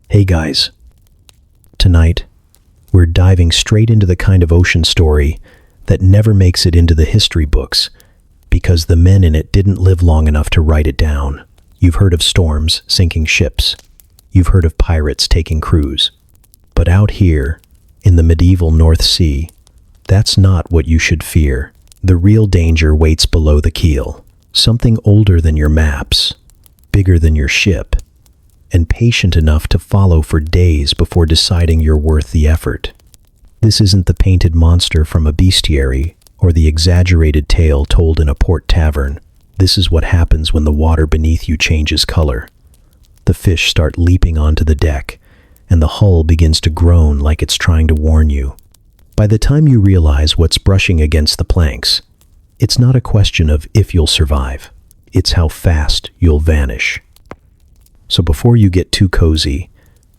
Hey guys, tonight we're diving straight into the kind of ocean story that never makes it into the history books because the men in it didn't live long enough to write it down. You've heard of storms sinking ships. You've heard of pirates taking crews. But out here, in the medieval North Sea, that's not what you should fear. The real danger waits below the keel. Something older than your maps, bigger than your ship, and patient enough to follow for days before deciding you're worth the effort. This isn't the painted monster from a bestiary or the exaggerated tale told in a port tavern. This is what happens when the water beneath you changes color. The fish start leaping onto the deck, and the hull begins to groan like it's trying to warn you. By the time you realize what's brushing against the planks, it's not a question of if you'll survive. It's how fast you'll vanish. So before you get too cozy,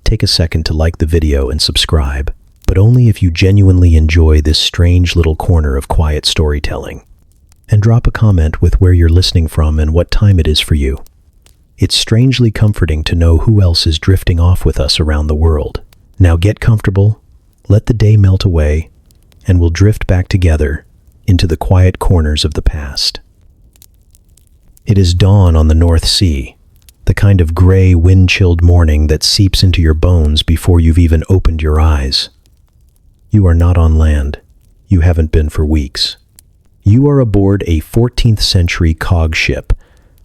take a second to like the video and subscribe, but only if you genuinely enjoy this strange little corner of quiet storytelling. And drop a comment with where you're listening from and what time it is for you. It's strangely comforting to know who else is drifting off with us around the world. Now get comfortable, let the day melt away, and we'll drift back together into the quiet corners of the past. It is dawn on the North Sea. The kind of gray, wind-chilled morning that seeps into your bones before you've even opened your eyes. You are not on land. You haven't been for weeks. You are aboard a 14th century cog ship,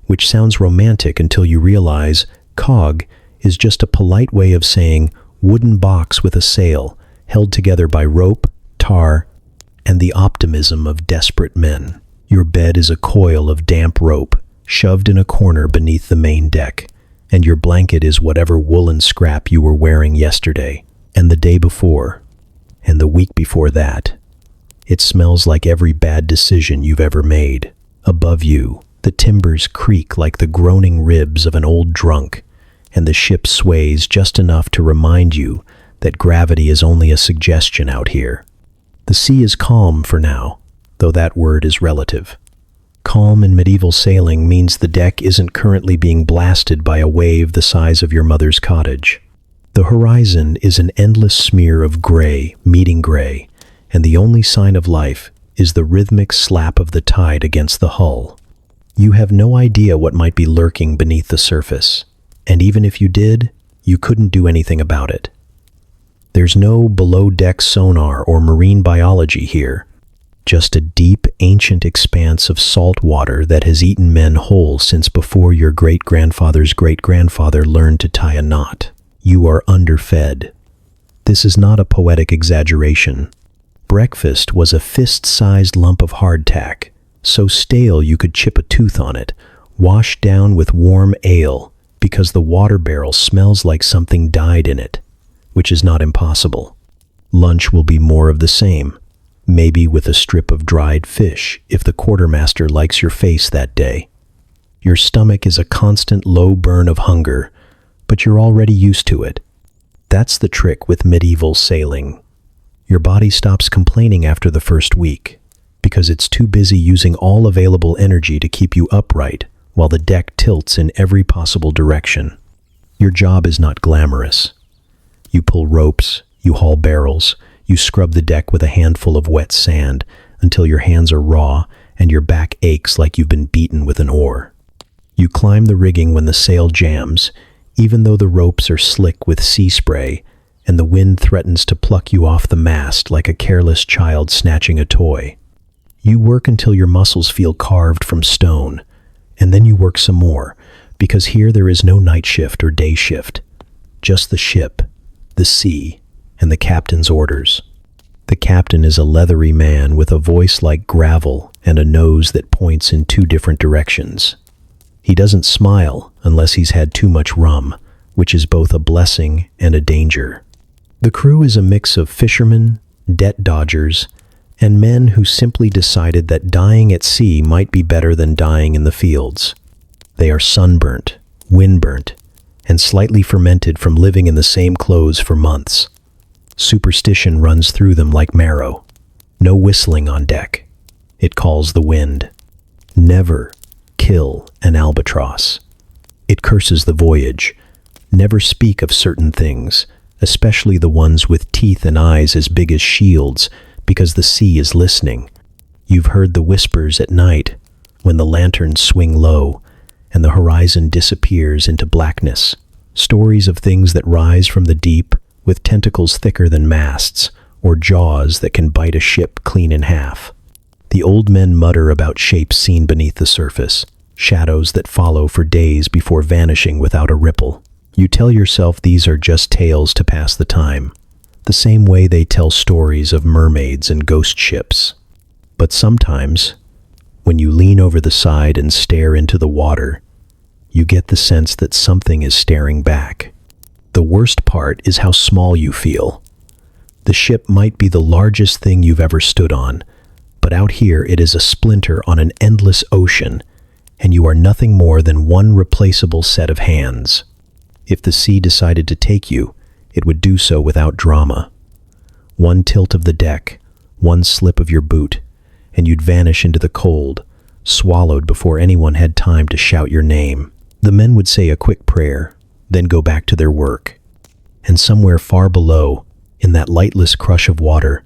which sounds romantic until you realize cog is just a polite way of saying wooden box with a sail held together by rope, tar, and the optimism of desperate men. Your bed is a coil of damp rope shoved in a corner beneath the main deck, and your blanket is whatever woolen scrap you were wearing yesterday, and the day before, and the week before that. It smells like every bad decision you've ever made. Above you, the timbers creak like the groaning ribs of an old drunk, and the ship sways just enough to remind you that gravity is only a suggestion out here. The sea is calm for now, though that word is relative. Calm in medieval sailing means the deck isn't currently being blasted by a wave the size of your mother's cottage. The horizon is an endless smear of gray meeting gray, and the only sign of life is the rhythmic slap of the tide against the hull. You have no idea what might be lurking beneath the surface, and even if you did, you couldn't do anything about it. There's no below-deck sonar or marine biology here. Just a deep, ancient expanse of salt water that has eaten men whole since before your great-grandfather's great-grandfather learned to tie a knot. You are underfed. This is not a poetic exaggeration. Breakfast was a fist-sized lump of hardtack, so stale you could chip a tooth on it, washed down with warm ale because the water barrel smells like something died in it, which is not impossible. Lunch will be more of the same. Maybe with a strip of dried fish if the quartermaster likes your face that day. Your stomach is a constant low burn of hunger, but you're already used to it. That's the trick with medieval sailing. Your body stops complaining after the first week because it's too busy using all available energy to keep you upright while the deck tilts in every possible direction. Your job is not glamorous. You pull ropes, you haul barrels, you scrub the deck with a handful of wet sand until your hands are raw and your back aches like you've been beaten with an oar. You climb the rigging when the sail jams, even though the ropes are slick with sea spray and the wind threatens to pluck you off the mast like a careless child snatching a toy. You work until your muscles feel carved from stone, and then you work some more, because here there is no night shift or day shift, just the ship, the sea, and the captain's orders. The captain is a leathery man with a voice like gravel and a nose that points in two different directions. He doesn't smile unless he's had too much rum, which is both a blessing and a danger. The crew is a mix of fishermen, debt dodgers, and men who simply decided that dying at sea might be better than dying in the fields. They are sunburnt, windburnt, and slightly fermented from living in the same clothes for months. Superstition runs through them like marrow. No whistling on deck. It calls the wind. Never kill an albatross. It curses the voyage. Never speak of certain things, especially the ones with teeth and eyes as big as shields, because the sea is listening. You've heard the whispers at night, when the lanterns swing low, and the horizon disappears into blackness. Stories of things that rise from the deep, with tentacles thicker than masts, or jaws that can bite a ship clean in half. The old men mutter about shapes seen beneath the surface, shadows that follow for days before vanishing without a ripple. You tell yourself these are just tales to pass the time, the same way they tell stories of mermaids and ghost ships. But sometimes, when you lean over the side and stare into the water, you get the sense that something is staring back. The worst part is how small you feel. The ship might be the largest thing you've ever stood on, but out here it is a splinter on an endless ocean, and you are nothing more than one replaceable set of hands. If the sea decided to take you, it would do so without drama. One tilt of the deck, one slip of your boot, and you'd vanish into the cold, swallowed before anyone had time to shout your name. The men would say a quick prayer, then go back to their work. And somewhere far below, in that lightless crush of water,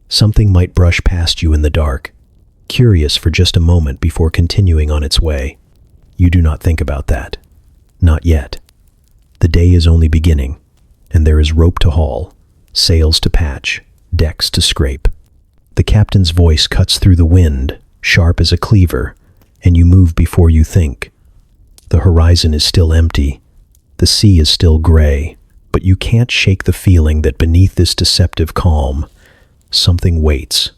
something might brush past you in the dark, curious for just a moment before continuing on its way. You do not think about that. Not yet. The day is only beginning, and there is rope to haul, sails to patch, decks to scrape. The captain's voice cuts through the wind, sharp as a cleaver, and you move before you think. The horizon is still empty. The sea is still gray, but you can't shake the feeling that beneath this deceptive calm, something waits.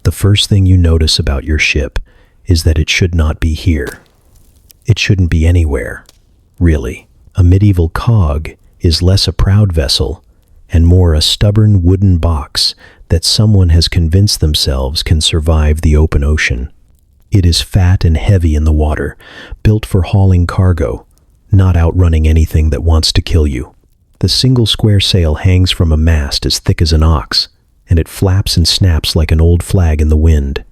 The first thing you notice about your ship is that it should not be here. It shouldn't be anywhere, really. A medieval cog is less a proud vessel and more a stubborn wooden box that someone has convinced themselves can survive the open ocean. It is fat and heavy in the water, built for hauling cargo, not outrunning anything that wants to kill you. The single square sail hangs from a mast as thick as an ox, and it flaps and snaps like an old flag in the wind.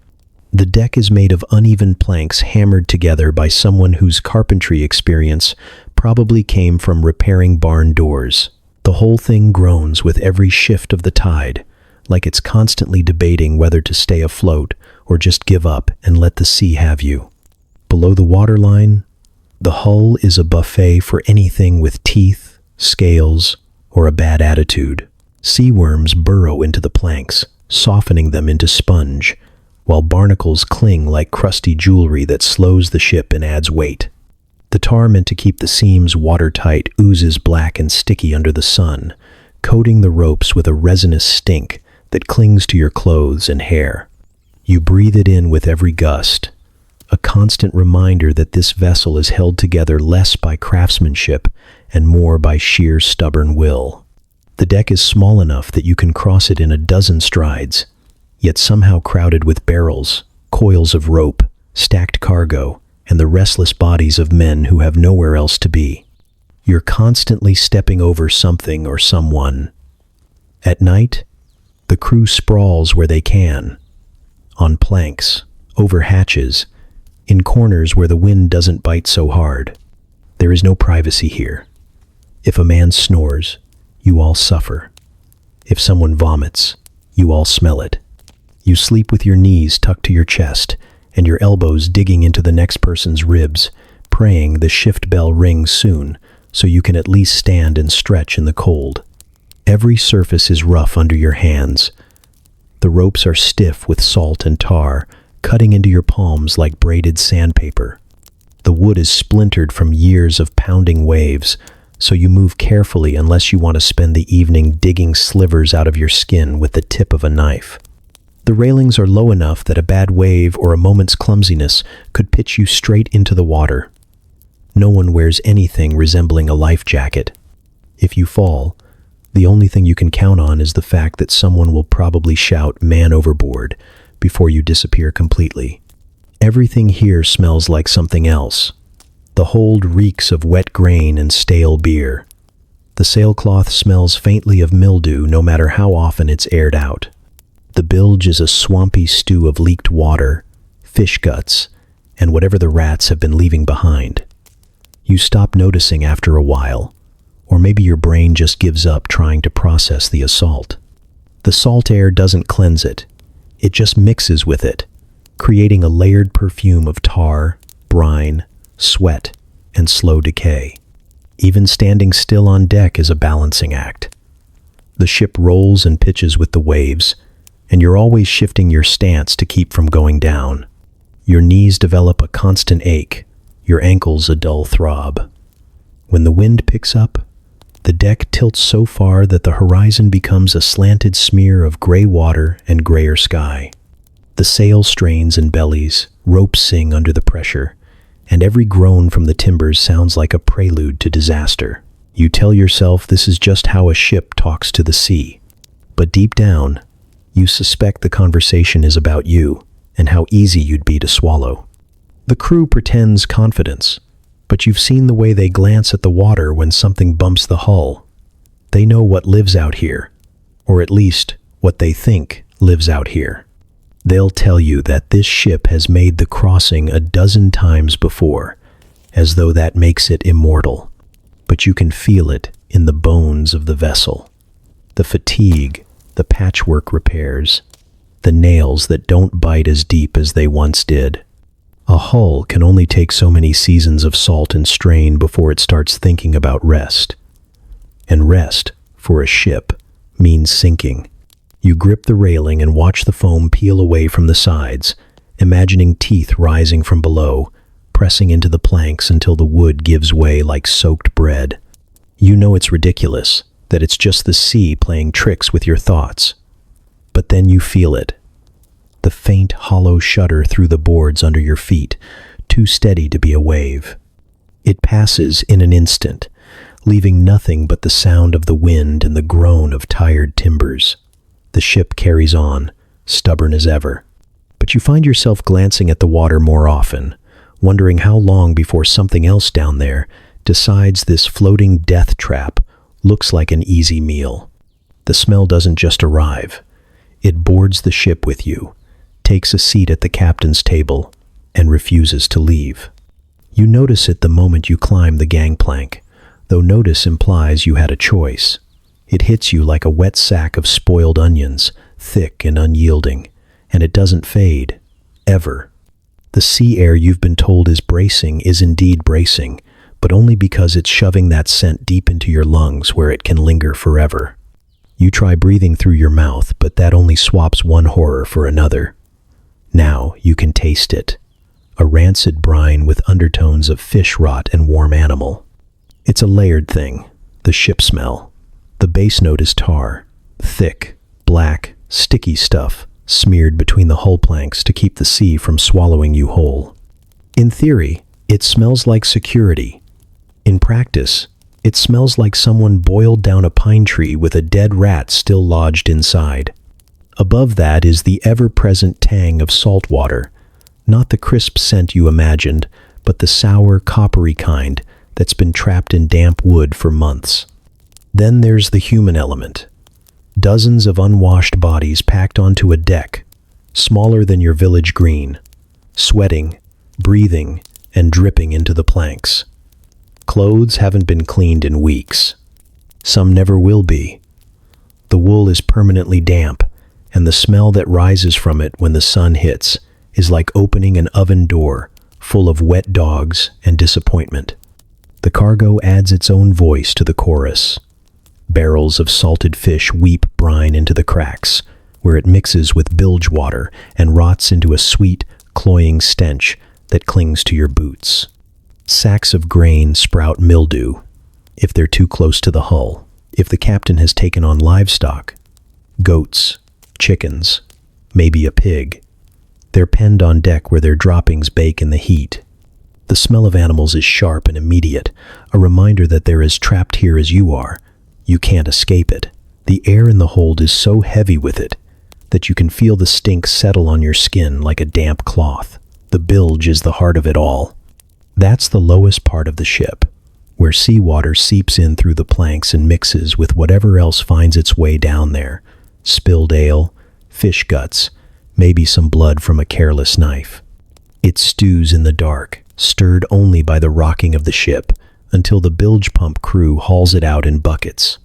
The deck is made of uneven planks hammered together by someone whose carpentry experience probably came from repairing barn doors. The whole thing groans with every shift of the tide, like it's constantly debating whether to stay afloat or just give up and let the sea have you. Below the waterline, the hull is a buffet for anything with teeth, scales, or a bad attitude. Sea worms burrow into the planks, softening them into sponge, while barnacles cling like crusty jewelry that slows the ship and adds weight. The tar meant to keep the seams watertight oozes black and sticky under the sun, coating the ropes with a resinous stink that clings to your clothes and hair. You breathe it in with every gust, a constant reminder that this vessel is held together less by craftsmanship and more by sheer stubborn will. The deck is small enough that you can cross it in a dozen strides, yet somehow crowded with barrels, coils of rope, stacked cargo, and the restless bodies of men who have nowhere else to be. You're constantly stepping over something or someone. At night, the crew sprawls where they can, on planks, over hatches, in corners where the wind doesn't bite so hard. There is no privacy here. If a man snores, you all suffer. If someone vomits, you all smell it. You sleep with your knees tucked to your chest and your elbows digging into the next person's ribs, praying the shift bell rings soon so you can at least stand and stretch in the cold. Every surface is rough under your hands. The ropes are stiff with salt and tar, cutting into your palms like braided sandpaper. The wood is splintered from years of pounding waves, so you move carefully unless you want to spend the evening digging slivers out of your skin with the tip of a knife. The railings are low enough that a bad wave or a moment's clumsiness could pitch you straight into the water. No one wears anything resembling a life jacket. If you fall, the only thing you can count on is the fact that someone will probably shout "man overboard" before you disappear completely. Everything here smells like something else. The hold reeks of wet grain and stale beer. The sailcloth smells faintly of mildew no matter how often it's aired out. The bilge is a swampy stew of leaked water, fish guts, and whatever the rats have been leaving behind. You stop noticing after a while, Or maybe your brain just gives up trying to process the assault. The salt air doesn't cleanse it. It just mixes with it, creating a layered perfume of tar, brine, sweat, and slow decay. Even standing still on deck is a balancing act. The ship rolls and pitches with the waves, and you're always shifting your stance to keep from going down. Your knees develop a constant ache, your ankles a dull throb. When the wind picks up, the deck tilts so far that the horizon becomes a slanted smear of gray water and grayer sky. The sail strains and bellies, ropes sing under the pressure, and every groan from the timbers sounds like a prelude to disaster. You tell yourself this is just how a ship talks to the sea. But deep down, you suspect the conversation is about you and how easy you'd be to swallow. The crew pretends confidence, but you've seen the way they glance at the water when something bumps the hull. They know what lives out here, or at least what they think lives out here. They'll tell you that this ship has made the crossing a dozen times before, as though that makes it immortal. But you can feel it in the bones of the vessel. The fatigue, the patchwork repairs, the nails that don't bite as deep as they once did. A hull can only take so many seasons of salt and strain before it starts thinking about rest. And rest, for a ship, means sinking. You grip the railing and watch the foam peel away from the sides, imagining teeth rising from below, pressing into the planks until the wood gives way like soaked bread. You know it's ridiculous, that it's just the sea playing tricks with your thoughts. But then you feel it. The faint, hollow shudder through the boards under your feet, too steady to be a wave. It passes in an instant, leaving nothing but the sound of the wind and the groan of tired timbers. The ship carries on, stubborn as ever. But you find yourself glancing at the water more often, wondering how long before something else down there decides this floating death trap looks like an easy meal. The smell doesn't just arrive. It boards the ship with you, takes a seat at the captain's table, and refuses to leave. You notice it the moment you climb the gangplank, though notice implies you had a choice. It hits you like a wet sack of spoiled onions, thick and unyielding, and it doesn't fade, ever. The sea air you've been told is bracing is indeed bracing, but only because it's shoving that scent deep into your lungs where it can linger forever. You try breathing through your mouth, but that only swaps one horror for another. Now you can taste it. A rancid brine with undertones of fish rot and warm animal. It's a layered thing, the ship smell. The base note is tar, thick, black, sticky stuff, smeared between the hull planks to keep the sea from swallowing you whole. In theory, it smells like security. In practice, it smells like someone boiled down a pine tree with a dead rat still lodged inside. Above that is the ever-present tang of salt water, not the crisp scent you imagined, but the sour, coppery kind that's been trapped in damp wood for months. Then there's the human element. Dozens of unwashed bodies packed onto a deck, smaller than your village green, sweating, breathing, and dripping into the planks. Clothes haven't been cleaned in weeks. Some never will be. The wool is permanently damp, and the smell that rises from it when the sun hits is like opening an oven door full of wet dogs and disappointment. The cargo adds its own voice to the chorus. Barrels of salted fish weep brine into the cracks, where it mixes with bilge water and rots into a sweet, cloying stench that clings to your boots. Sacks of grain sprout mildew if they're too close to the hull. If the captain has taken on livestock, goats, chickens, maybe a pig, they're penned on deck where their droppings bake in the heat. The smell of animals is sharp and immediate, a reminder that they're as trapped here as you are. You can't escape it. The air in the hold is so heavy with it that you can feel the stink settle on your skin like a damp cloth. The bilge is the heart of it all. That's the lowest part of the ship, where seawater seeps in through the planks and mixes with whatever else finds its way down there. Spilled ale, fish guts, maybe some blood from a careless knife. It stews in the dark, stirred only by the rocking of the ship, until the bilge pump crew hauls it out in buckets.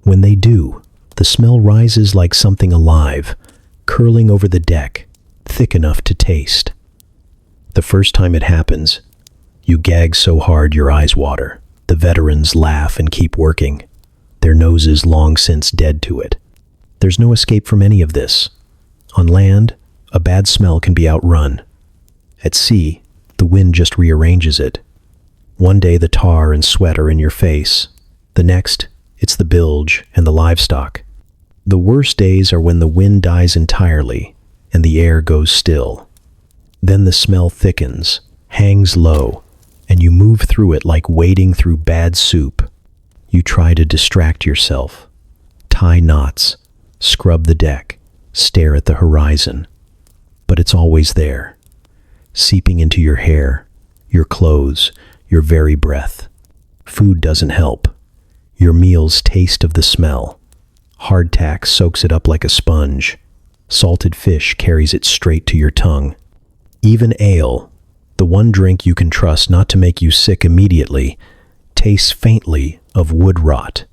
When they do, the smell rises like something alive, curling over the deck, thick enough to taste. The first time it happens, you gag so hard your eyes water. The veterans laugh and keep working, their noses long since dead to it. There's no escape from any of this. On land, a bad smell can be outrun. At sea, the wind just rearranges it. One day the tar and sweat are in your face. The next, it's the bilge and the livestock. The worst days are when the wind dies entirely and the air goes still. Then the smell thickens, hangs low, and you move through it like wading through bad soup. You try to distract yourself, tie knots, scrub the deck, stare at the horizon. But it's always there, seeping into your hair, your clothes, your very breath. Food doesn't help. Your meals taste of the smell. Hardtack soaks it up like a sponge. Salted fish carries it straight to your tongue. Even ale, the one drink you can trust not to make you sick immediately, tastes faintly of wood rot.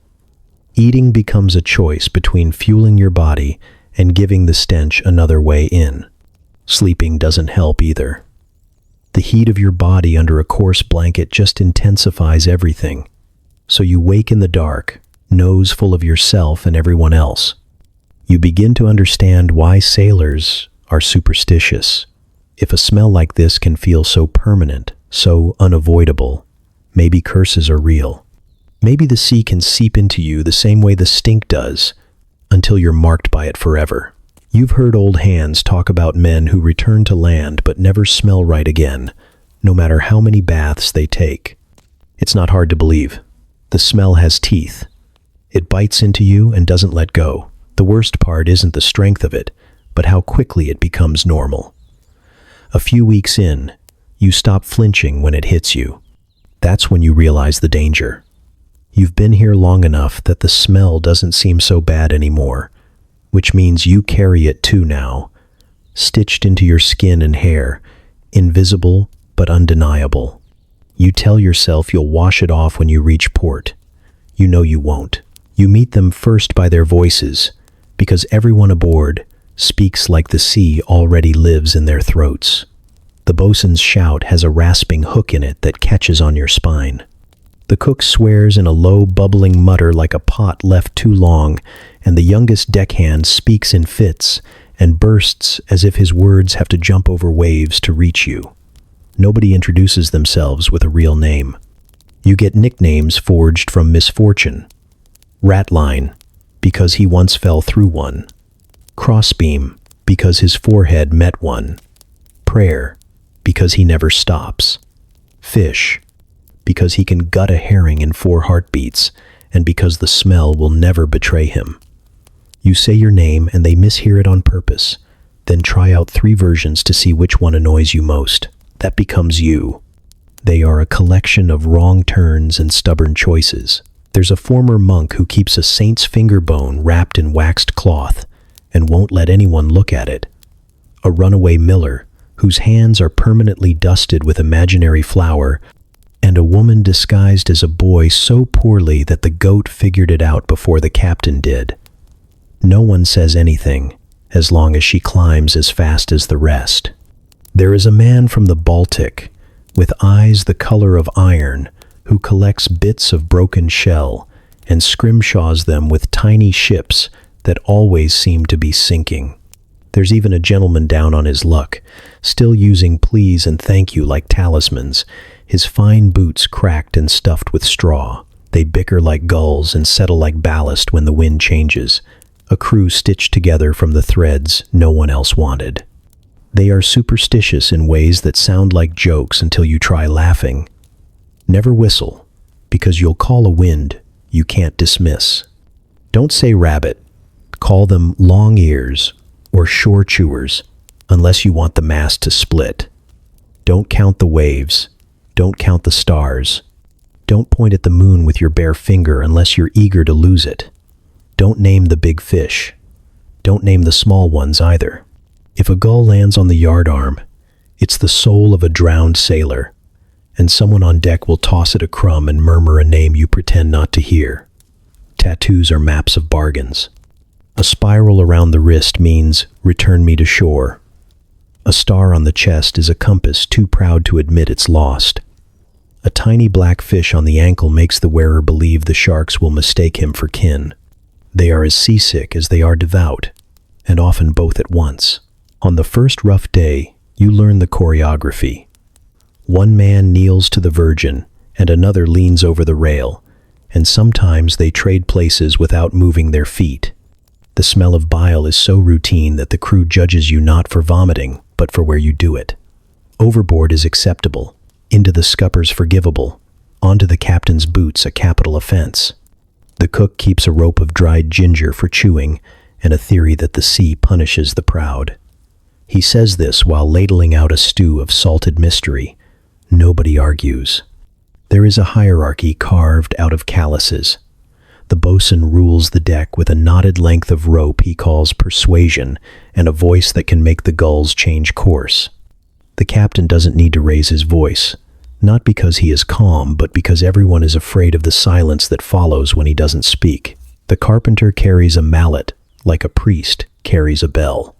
Eating becomes a choice between fueling your body and giving the stench another way in. Sleeping doesn't help either. The heat of your body under a coarse blanket just intensifies everything. So you wake in the dark, nose full of yourself and everyone else. You begin to understand why sailors are superstitious. If a smell like this can feel so permanent, so unavoidable, maybe curses are real. Maybe the sea can seep into you the same way the stink does, until you're marked by it forever. You've heard old hands talk about men who return to land but never smell right again, no matter how many baths they take. It's not hard to believe. The smell has teeth. It bites into you and doesn't let go. The worst part isn't the strength of it, but how quickly it becomes normal. A few weeks in, you stop flinching when it hits you. That's when you realize the danger. You've been here long enough that the smell doesn't seem so bad anymore, which means you carry it too now, stitched into your skin and hair, invisible but undeniable. You tell yourself you'll wash it off when you reach port. You know you won't. You meet them first by their voices, because everyone aboard speaks like the sea already lives in their throats. The bosun's shout has a rasping hook in it that catches on your spine. The cook swears in a low, bubbling mutter like a pot left too long, and the youngest deckhand speaks in fits and bursts as if his words have to jump over waves to reach you. Nobody introduces themselves with a real name. You get nicknames forged from misfortune. Ratline, because he once fell through one. Crossbeam, because his forehead met one. Prayer, because he never stops. Fish, because he can gut a herring in 4 heartbeats, and because the smell will never betray him. You say your name and they mishear it on purpose, then try out 3 versions to see which one annoys you most. That becomes you. They are a collection of wrong turns and stubborn choices. There's a former monk who keeps a saint's finger bone wrapped in waxed cloth and won't let anyone look at it. A runaway miller whose hands are permanently dusted with imaginary flour, and a woman disguised as a boy so poorly that the goat figured it out before the captain did. No one says anything as long as she climbs as fast as the rest. There is a man from the Baltic with eyes the color of iron who collects bits of broken shell and scrimshaws them with tiny ships that always seem to be sinking. There's even a gentleman down on his luck, still using please and thank you like talismans, his fine boots cracked and stuffed with straw. They bicker like gulls and settle like ballast when the wind changes, a crew stitched together from the threads no one else wanted. They are superstitious in ways that sound like jokes until you try laughing. Never whistle, because you'll call a wind you can't dismiss. Don't say rabbit. Call them long ears or shore chewers, unless you want the mast to split. Don't count the waves. Don't count the stars. Don't point at the moon with your bare finger unless you're eager to lose it. Don't name the big fish. Don't name the small ones either. If a gull lands on the yardarm, it's the soul of a drowned sailor. and someone on deck will toss it a crumb and murmur a name you pretend not to hear. Tattoos are maps of bargains. A spiral around the wrist means, return me to shore. A star on the chest is a compass too proud to admit it's lost. A tiny black fish on the ankle makes the wearer believe the sharks will mistake him for kin. They are as seasick as they are devout, and often both at once. On the first rough day, you learn the choreography. One man kneels to the Virgin, and another leans over the rail, and sometimes they trade places without moving their feet. The smell of bile is so routine that the crew judges you not for vomiting, but for where you do it. Overboard is acceptable, into the scuppers forgivable, onto the captain's boots a capital offense. The cook keeps a rope of dried ginger for chewing, and a theory that the sea punishes the proud. He says this while ladling out a stew of salted mystery. Nobody argues. There is a hierarchy carved out of calluses. The bosun rules the deck with a knotted length of rope he calls persuasion and a voice that can make the gulls change course. The captain doesn't need to raise his voice, not because he is calm, but because everyone is afraid of the silence that follows when he doesn't speak. The carpenter carries a mallet, like a priest carries a bell.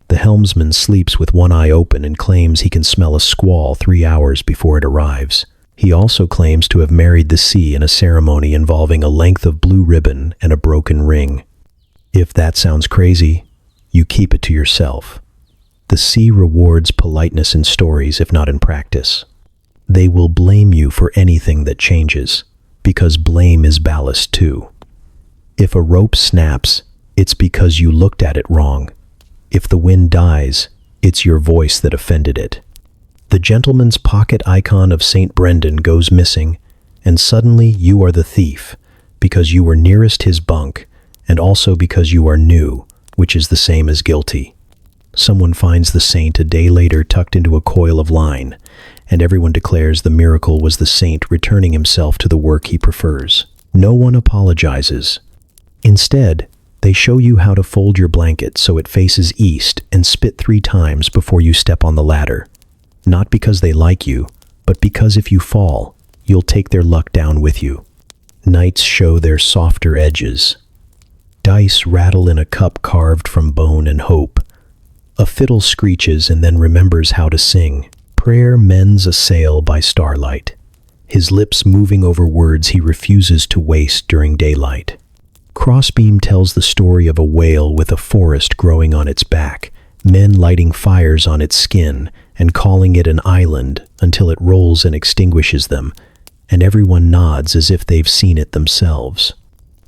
The helmsman sleeps with one eye open and claims he can smell a squall 3 hours before it arrives. He also claims to have married the sea in a ceremony involving a length of blue ribbon and a broken ring. If that sounds crazy, you keep it to yourself. The sea rewards politeness in stories, if not in practice. They will blame you for anything that changes, because blame is ballast too. If a rope snaps, it's because you looked at it wrong. If the wind dies, it's your voice that offended it. The gentleman's pocket icon of St. Brendan goes missing, and suddenly you are the thief, because you were nearest his bunk, and also because you are new, which is the same as guilty. Someone finds the saint a day later tucked into a coil of line, and everyone declares the miracle was the saint returning himself to the work he prefers. No one apologizes. Instead, they show you how to fold your blanket so it faces east and spit 3 times before you step on the ladder. Not because they like you, but because if you fall, you'll take their luck down with you. Nights show their softer edges. Dice rattle in a cup carved from bone and hope. A fiddle screeches and then remembers how to sing. Prayer mends a sail by starlight, his lips moving over words he refuses to waste during daylight. Crossbeam tells the story of a whale with a forest growing on its back, men lighting fires on its skin and calling it an island until it rolls and extinguishes them, and everyone nods as if they've seen it themselves.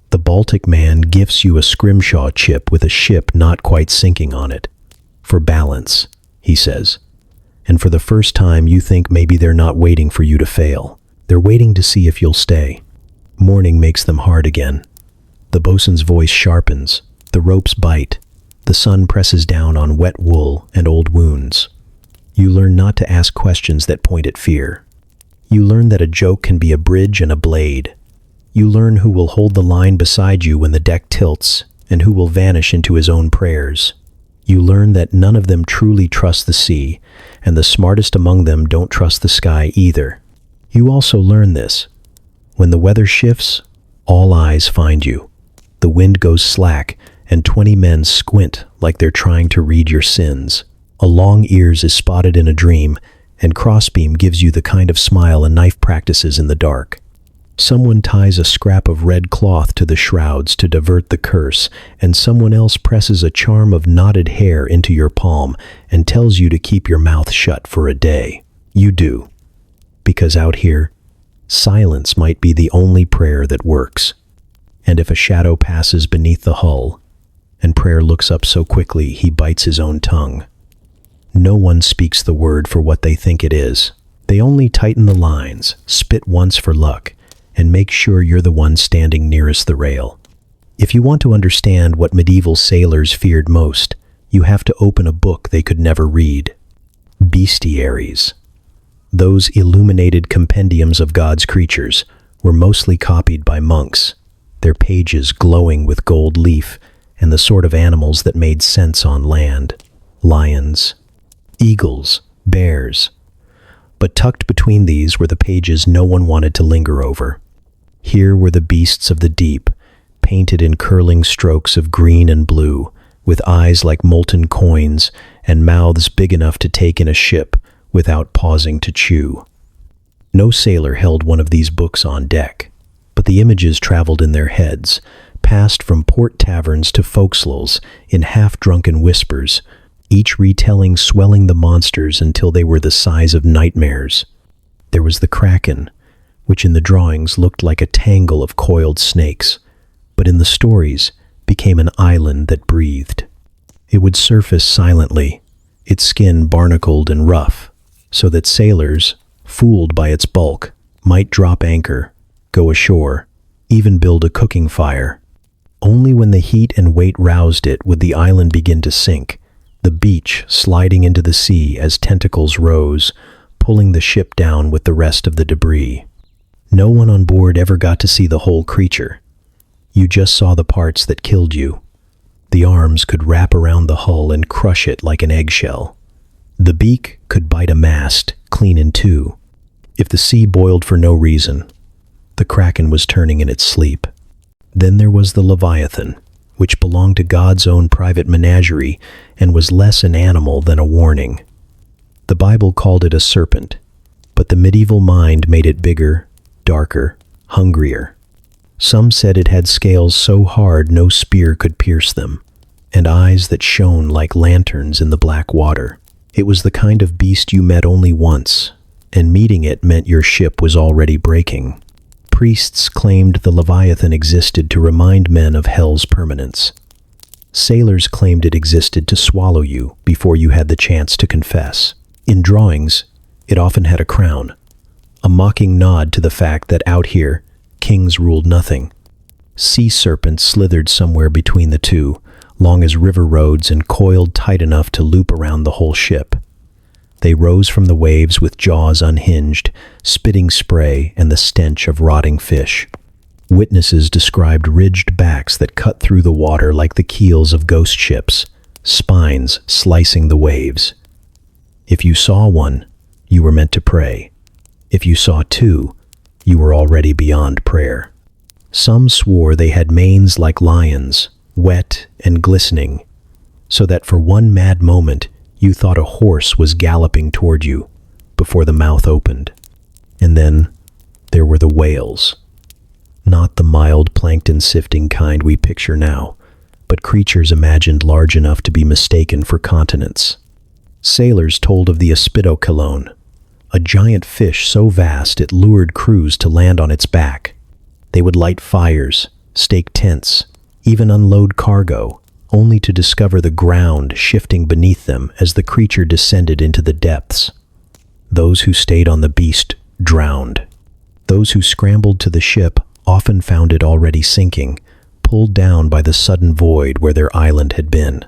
The Baltic man gifts you a scrimshaw chip with a ship not quite sinking on it. For balance, he says. And for the first time you think maybe they're not waiting for you to fail. They're waiting to see if you'll stay. Morning makes them hard again. The bosun's voice sharpens, the ropes bite, the sun presses down on wet wool and old wounds. You learn not to ask questions that point at fear. You learn that a joke can be a bridge and a blade. You learn who will hold the line beside you when the deck tilts, and who will vanish into his own prayers. You learn that none of them truly trust the sea, and the smartest among them don't trust the sky either. You also learn this. When the weather shifts, all eyes find you. The wind goes slack, and 20 men squint like they're trying to read your sins. A long ears is spotted in a dream, and Crossbeam gives you the kind of smile a knife practices in the dark. Someone ties a scrap of red cloth to the shrouds to divert the curse, and someone else presses a charm of knotted hair into your palm and tells you to keep your mouth shut for a day. You do. Because out here, silence might be the only prayer that works. And if a shadow passes beneath the hull, and prayer looks up so quickly he bites his own tongue, no one speaks the word for what they think it is. They only tighten the lines, spit once for luck, and make sure you're the one standing nearest the rail. If you want to understand what medieval sailors feared most, you have to open a book they could never read. Bestiaries. Those illuminated compendiums of God's creatures were mostly copied by monks, their pages glowing with gold leaf and the sort of animals that made sense on land. Lions, eagles, bears. But tucked between these were the pages no one wanted to linger over. Here were the beasts of the deep, painted in curling strokes of green and blue, with eyes like molten coins and mouths big enough to take in a ship without pausing to chew. No sailor held one of these books on deck, but the images traveled in their heads, passed from port taverns to forecastles in half-drunken whispers, each retelling swelling the monsters until they were the size of nightmares. There was the Kraken, which in the drawings looked like a tangle of coiled snakes, but in the stories became an island that breathed. It would surface silently, its skin barnacled and rough, so that sailors, fooled by its bulk, might drop anchor, go ashore, even build a cooking fire. Only when the heat and weight roused it would the island begin to sink, the beach sliding into the sea as tentacles rose, pulling the ship down with the rest of the debris. No one on board ever got to see the whole creature. You just saw the parts that killed you. The arms could wrap around the hull and crush it like an eggshell. The beak could bite a mast clean in two. If the sea boiled for no reason, the Kraken was turning in its sleep. Then there was the Leviathan, which belonged to God's own private menagerie and was less an animal than a warning. The Bible called it a serpent, but the medieval mind made it bigger, darker, hungrier. Some said it had scales so hard no spear could pierce them, and eyes that shone like lanterns in the black water. It was the kind of beast you met only once, and meeting it meant your ship was already breaking. Priests claimed the Leviathan existed to remind men of hell's permanence. Sailors claimed it existed to swallow you before you had the chance to confess. In drawings, it often had a crown, a mocking nod to the fact that out here, kings ruled nothing. Sea serpents slithered somewhere between the two, long as river roads and coiled tight enough to loop around the whole ship. They rose from the waves with jaws unhinged, spitting spray and the stench of rotting fish. Witnesses described ridged backs that cut through the water like the keels of ghost ships, spines slicing the waves. If you saw one, you were meant to pray. If you saw two, you were already beyond prayer. Some swore they had manes like lions, wet and glistening, so that for one mad moment you thought a horse was galloping toward you before the mouth opened. And then there were the whales. Not the mild plankton-sifting kind we picture now, but creatures imagined large enough to be mistaken for continents. Sailors told of the aspidochelone, a giant fish so vast it lured crews to land on its back. They would light fires, stake tents, even unload cargo, only to discover the ground shifting beneath them as the creature descended into the depths. Those who stayed on the beast drowned. Those who scrambled to the ship often found it already sinking, pulled down by the sudden void where their island had been.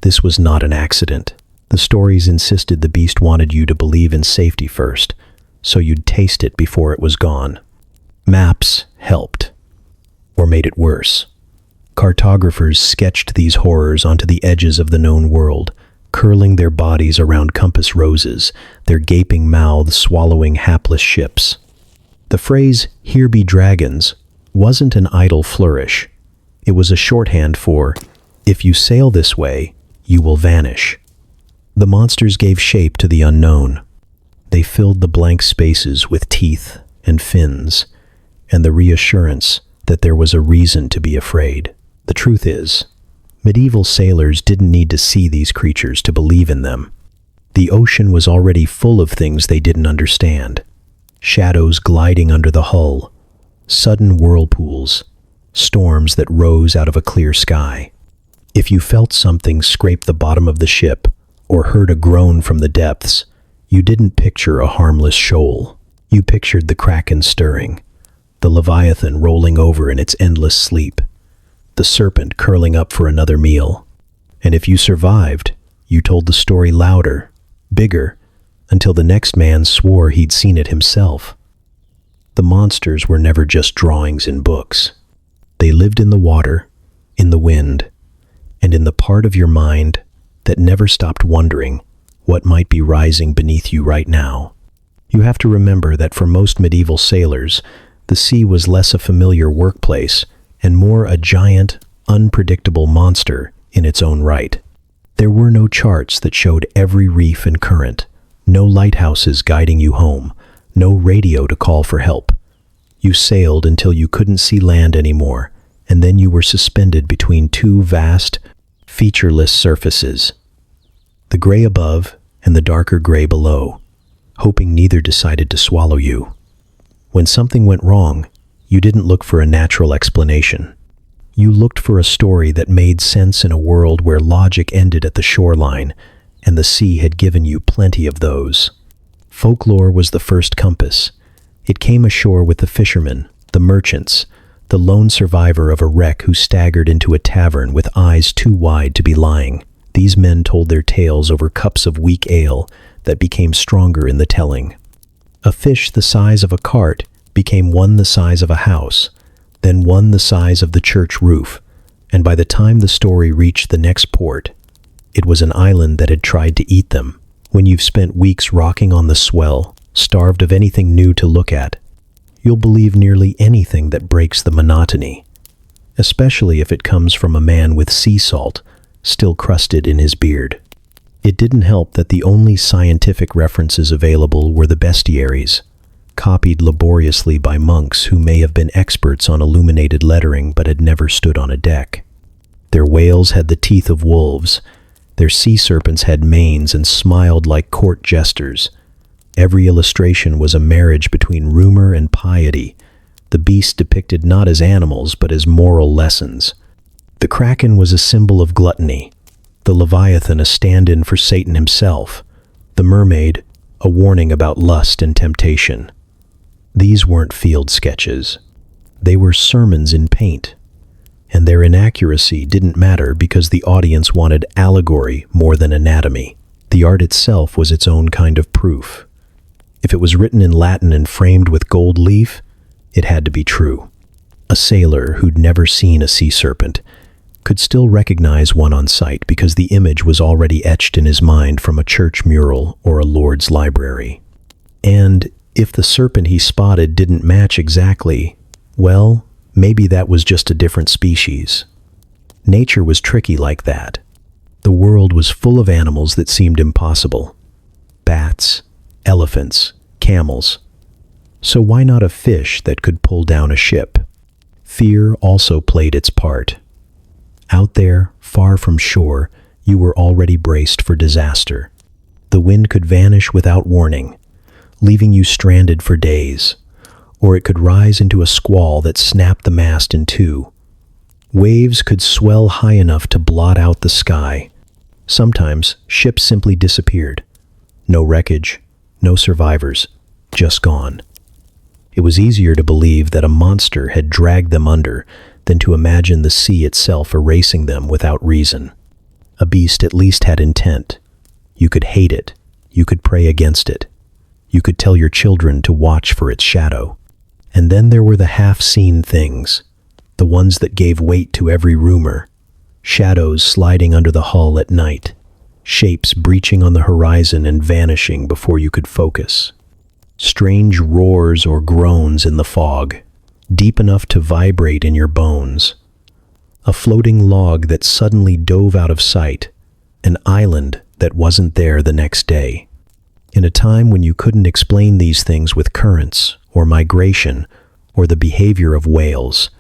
This was not an accident. The stories insisted the beast wanted you to believe in safety first, so you'd taste it before it was gone. Maps helped, or made it worse. Cartographers sketched these horrors onto the edges of the known world, curling their bodies around compass roses, their gaping mouths swallowing hapless ships. The phrase, "Here be dragons," wasn't an idle flourish. It was a shorthand for, "If you sail this way, you will vanish." The monsters gave shape to the unknown. They filled the blank spaces with teeth and fins, and the reassurance that there was a reason to be afraid. The truth is, medieval sailors didn't need to see these creatures to believe in them. The ocean was already full of things they didn't understand. Shadows gliding under the hull, sudden whirlpools, storms that rose out of a clear sky. If you felt something scrape the bottom of the ship or heard a groan from the depths, you didn't picture a harmless shoal. You pictured the Kraken stirring, the Leviathan rolling over in its endless sleep, the serpent curling up for another meal. And if you survived, you told the story louder, bigger, until the next man swore he'd seen it himself. The monsters were never just drawings in books. They lived in the water, in the wind, and in the part of your mind that never stopped wondering what might be rising beneath you right now. You have to remember that for most medieval sailors, the sea was less a familiar workplace and more a giant, unpredictable monster in its own right. There were no charts that showed every reef and current, no lighthouses guiding you home, no radio to call for help. You sailed until you couldn't see land anymore, and then you were suspended between two vast, featureless surfaces, the gray above and the darker gray below, hoping neither decided to swallow you. When something went wrong, you didn't look for a natural explanation. You looked for a story that made sense in a world where logic ended at the shoreline, and the sea had given you plenty of those. Folklore was the first compass. It came ashore with the fishermen, the merchants, the lone survivor of a wreck who staggered into a tavern with eyes too wide to be lying. These men told their tales over cups of weak ale that became stronger in the telling. A fish the size of a cart became one the size of a house, then one the size of the church roof, and by the time the story reached the next port, it was an island that had tried to eat them. When you've spent weeks rocking on the swell, starved of anything new to look at, you'll believe nearly anything that breaks the monotony, especially if it comes from a man with sea salt still crusted in his beard. It didn't help that the only scientific references available were the bestiaries, copied laboriously by monks who may have been experts on illuminated lettering but had never stood on a deck. Their whales had the teeth of wolves, their sea serpents had manes and smiled like court jesters. Every illustration was a marriage between rumor and piety, the beasts depicted not as animals but as moral lessons. The kraken was a symbol of gluttony, the leviathan a stand-in for Satan himself, the mermaid a warning about lust and temptation. These weren't field sketches. They were sermons in paint, and their inaccuracy didn't matter because the audience wanted allegory more than anatomy. The art itself was its own kind of proof. If it was written in Latin and framed with gold leaf, it had to be true. A sailor who'd never seen a sea serpent could still recognize one on sight because the image was already etched in his mind from a church mural or a lord's library. And if the serpent he spotted didn't match exactly, well, maybe that was just a different species. Nature was tricky like that. The world was full of animals that seemed impossible. Bats, elephants, camels. So why not a fish that could pull down a ship? Fear also played its part. Out there, far from shore, you were already braced for disaster. The wind could vanish without warning, leaving you stranded for days, or it could rise into a squall that snapped the mast in two. Waves could swell high enough to blot out the sky. Sometimes, ships simply disappeared. No wreckage, no survivors, just gone. It was easier to believe that a monster had dragged them under than to imagine the sea itself erasing them without reason. A beast at least had intent. You could hate it. You could pray against it. You could tell your children to watch for its shadow. And then there were the half-seen things, the ones that gave weight to every rumor. Shadows sliding under the hull at night, shapes breaching on the horizon and vanishing before you could focus. Strange roars or groans in the fog, deep enough to vibrate in your bones. A floating log that suddenly dove out of sight, an island that wasn't there the next day. In a time when you couldn't explain these things with currents, or migration, or the behavior of whales,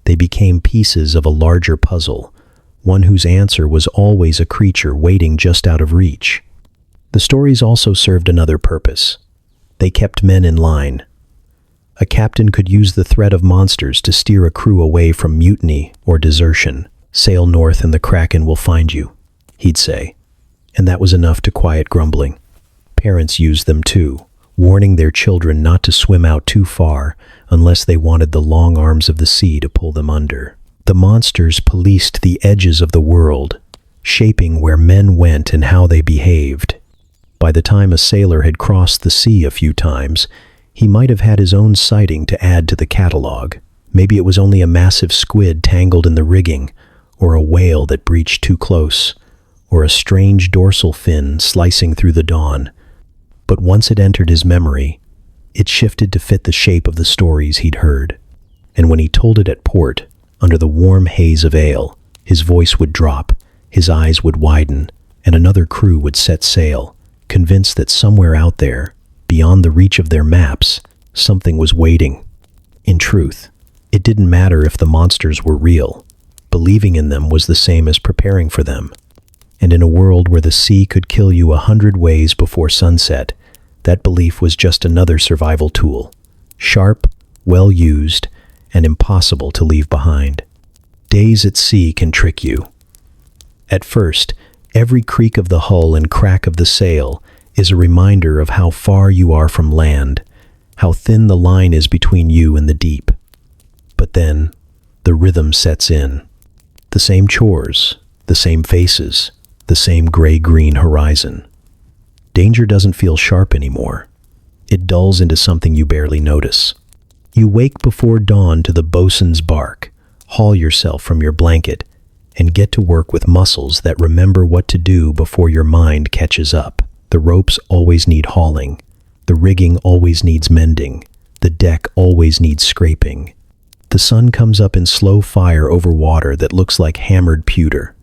they became pieces of a larger puzzle, one whose answer was always a creature waiting just out of reach. The stories also served another purpose. They kept men in line. A captain could use the threat of monsters to steer a crew away from mutiny or desertion. "Sail north and the kraken will find you," he'd say. And that was enough to quiet grumbling. Parents used them too, warning their children not to swim out too far unless they wanted the long arms of the sea to pull them under. The monsters policed the edges of the world, shaping where men went and how they behaved. By the time a sailor had crossed the sea a few times, he might have had his own sighting to add to the catalog. Maybe it was only a massive squid tangled in the rigging, or a whale that breached too close, or a strange dorsal fin slicing through the dawn. But once it entered his memory, it shifted to fit the shape of the stories he'd heard. And when he told it at port, under the warm haze of ale, his voice would drop, his eyes would widen, and another crew would set sail, convinced that somewhere out there, beyond the reach of their maps, something was waiting. In truth, it didn't matter if the monsters were real. Believing in them was the same as preparing for them. And in a world where the sea could kill you 100 ways before sunset, that belief was just another survival tool, sharp, well used, and impossible to leave behind. Days at sea can trick you. At first, every creak of the hull and crack of the sail is a reminder of how far you are from land, how thin the line is between you and the deep. But then, the rhythm sets in. The same chores, the same faces, the same gray-green horizon. Danger doesn't feel sharp anymore. It dulls into something you barely notice. You wake before dawn to the bosun's bark, haul yourself from your blanket, and get to work with muscles that remember what to do before your mind catches up. The ropes always need hauling. The rigging always needs mending. The deck always needs scraping. The sun comes up in slow fire over water that looks like hammered pewter.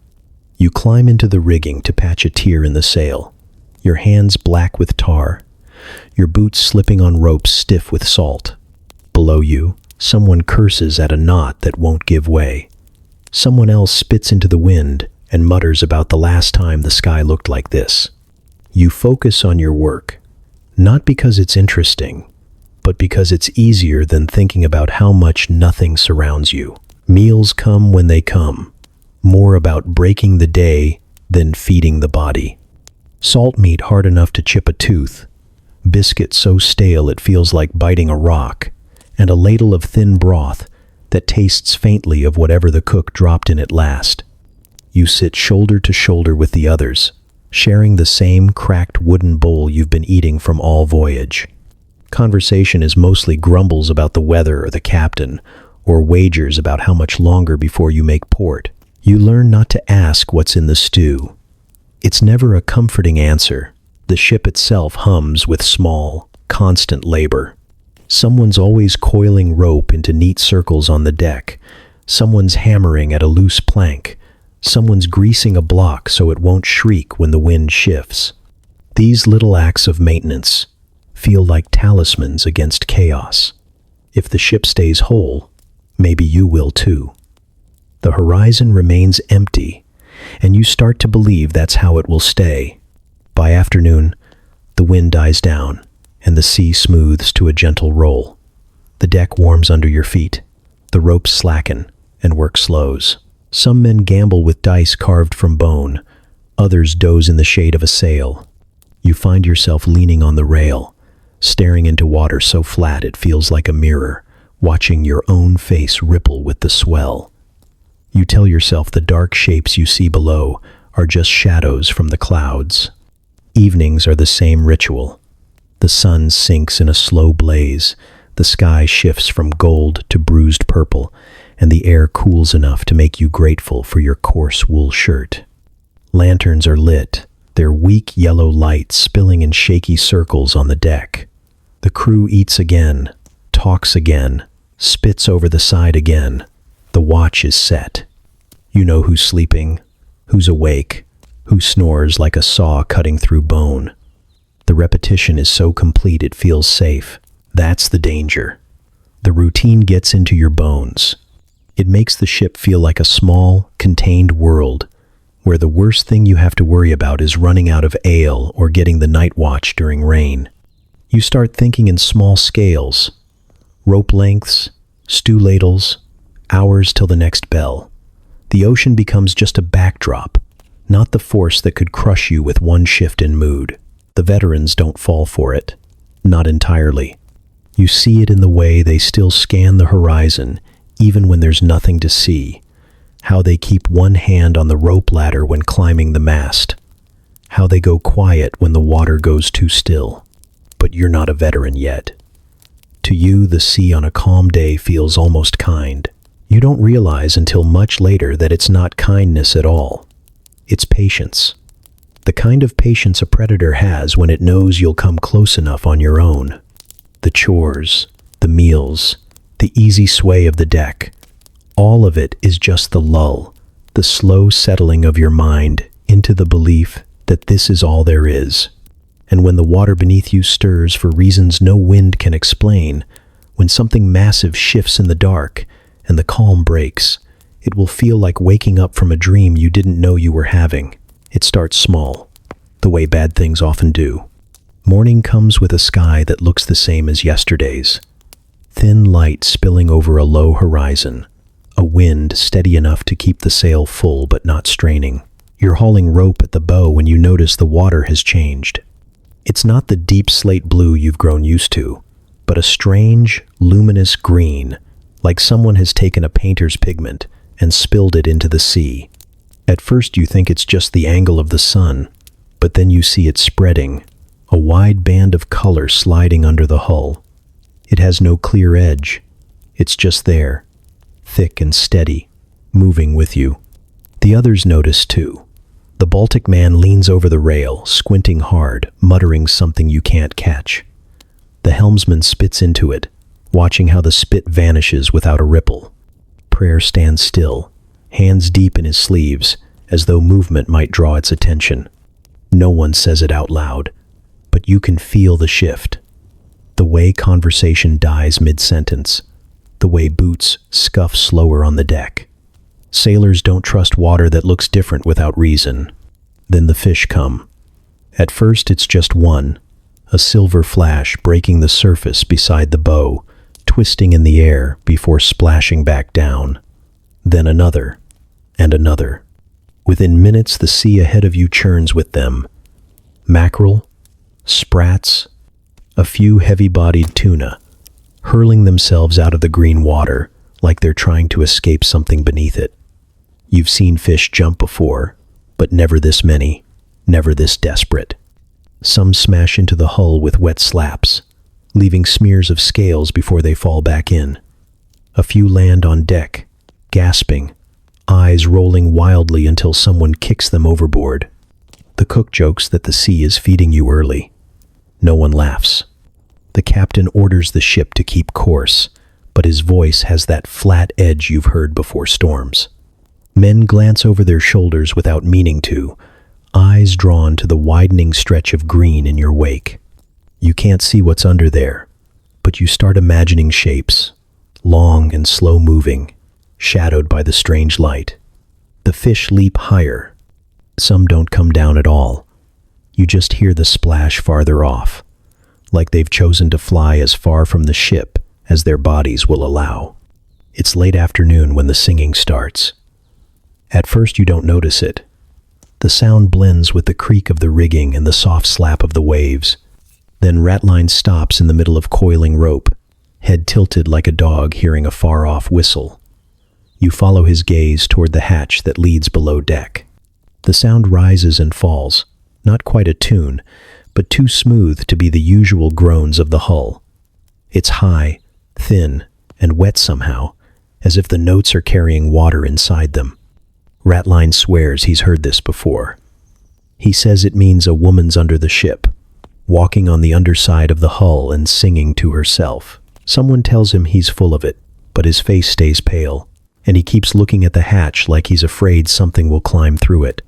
You climb into the rigging to patch a tear in the sail, your hands black with tar, your boots slipping on ropes stiff with salt. Below you, someone curses at a knot that won't give way. Someone else spits into the wind and mutters about the last time the sky looked like this. You focus on your work, not because it's interesting, but because it's easier than thinking about how much nothing surrounds you. Meals come when they come, more about breaking the day than feeding the body. Salt meat hard enough to chip a tooth, biscuit so stale it feels like biting a rock, and a ladle of thin broth that tastes faintly of whatever the cook dropped in it last. You sit shoulder to shoulder with the others, sharing the same cracked wooden bowl you've been eating from all voyage. Conversation is mostly grumbles about the weather or the captain, or wagers about how much longer before you make port. You learn not to ask what's in the stew. It's never a comforting answer. The ship itself hums with small, constant labor. Someone's always coiling rope into neat circles on the deck. Someone's hammering at a loose plank. Someone's greasing a block so it won't shriek when the wind shifts. These little acts of maintenance feel like talismans against chaos. If the ship stays whole, maybe you will too. The horizon remains empty, and you start to believe that's how it will stay. By afternoon, the wind dies down, and the sea smooths to a gentle roll. The deck warms under your feet. The ropes slacken, and work slows. Some men gamble with dice carved from bone. Others doze in the shade of a sail. You find yourself leaning on the rail, staring into water so flat it feels like a mirror, watching your own face ripple with the swell. You tell yourself the dark shapes you see below are just shadows from the clouds. Evenings are the same ritual. The sun sinks in a slow blaze, the sky shifts from gold to bruised purple, and the air cools enough to make you grateful for your coarse wool shirt. Lanterns are lit, their weak yellow light spilling in shaky circles on the deck. The crew eats again, talks again, spits over the side again. The watch is set. You know who's sleeping, who's awake, who snores like a saw cutting through bone. The repetition is so complete it feels safe. That's the danger. The routine gets into your bones. It makes the ship feel like a small, contained world, where the worst thing you have to worry about is running out of ale or getting the night watch during rain. You start thinking in small scales, rope lengths, stew ladles, hours till the next bell. The ocean becomes just a backdrop, not the force that could crush you with one shift in mood. The veterans don't fall for it, not entirely. You see it in the way they still scan the horizon, even when there's nothing to see. How they keep one hand on the rope ladder when climbing the mast. How they go quiet when the water goes too still. But you're not a veteran yet. To you, the sea on a calm day feels almost kind. You don't realize until much later that it's not kindness at all. It's patience. The kind of patience a predator has when it knows you'll come close enough on your own. The chores, the meals, the easy sway of the deck, all of it is just the lull, the slow settling of your mind into the belief that this is all there is. And when the water beneath you stirs for reasons no wind can explain, when something massive shifts in the dark and the calm breaks, it will feel like waking up from a dream you didn't know you were having. It starts small, the way bad things often do. Morning comes with a sky that looks the same as yesterday's. Thin light spilling over a low horizon, a wind steady enough to keep the sail full but not straining. You're hauling rope at the bow when you notice the water has changed. It's not the deep slate blue you've grown used to, but a strange, luminous green, like someone has taken a painter's pigment and spilled it into the sea. At first you think it's just the angle of the sun, but then you see it spreading, a wide band of color sliding under the hull. It has no clear edge. It's just there, thick and steady, moving with you. The others notice too. The Baltic man leans over the rail, squinting hard, muttering something you can't catch. The helmsman spits into it, watching how the spit vanishes without a ripple. Prayer stands still, hands deep in his sleeves, as though movement might draw its attention. No one says it out loud, but you can feel the shift. The way conversation dies mid-sentence, the way boots scuff slower on the deck. Sailors don't trust water that looks different without reason. Then the fish come. At first it's just one, a silver flash breaking the surface beside the bow, twisting in the air before splashing back down. Then another, and another. Within minutes the sea ahead of you churns with them. Mackerel, sprats, a few heavy-bodied tuna, hurling themselves out of the green water like they're trying to escape something beneath it. You've seen fish jump before, but never this many, never this desperate. Some smash into the hull with wet slaps, leaving smears of scales before they fall back in. A few land on deck, gasping, eyes rolling wildly until someone kicks them overboard. The cook jokes that the sea is feeding you early. No one laughs. The captain orders the ship to keep course, but his voice has that flat edge you've heard before storms. Men glance over their shoulders without meaning to, eyes drawn to the widening stretch of green in your wake. You can't see what's under there, but you start imagining shapes, long and slow-moving, shadowed by the strange light. The fish leap higher. Some don't come down at all. You just hear the splash farther off, like they've chosen to fly as far from the ship as their bodies will allow. It's late afternoon when the singing starts. At first you don't notice it. The sound blends with the creak of the rigging and the soft slap of the waves. Then Ratline stops in the middle of coiling rope, head tilted like a dog hearing a far-off whistle. You follow his gaze toward the hatch that leads below deck. The sound rises and falls, not quite a tune, but too smooth to be the usual groans of the hull. It's high, thin, and wet somehow, as if the notes are carrying water inside them. Ratline swears he's heard this before. He says it means a woman's under the ship, walking on the underside of the hull and singing to herself. Someone tells him he's full of it, but his face stays pale, and he keeps looking at the hatch like he's afraid something will climb through it.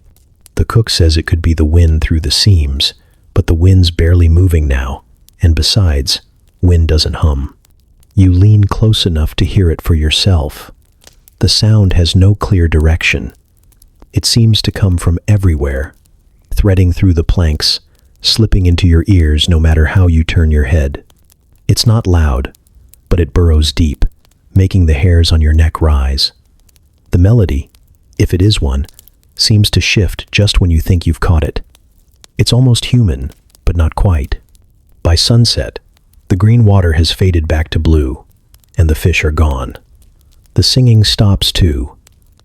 The cook says it could be the wind through the seams, but the wind's barely moving now, and besides, wind doesn't hum. You lean close enough to hear it for yourself. The sound has no clear direction. It seems to come from everywhere, threading through the planks, slipping into your ears no matter how you turn your head. It's not loud, but it burrows deep, making the hairs on your neck rise. The melody, if it is one, seems to shift just when you think you've caught it. It's almost human, but not quite. By sunset, the green water has faded back to blue, and the fish are gone. The singing stops too,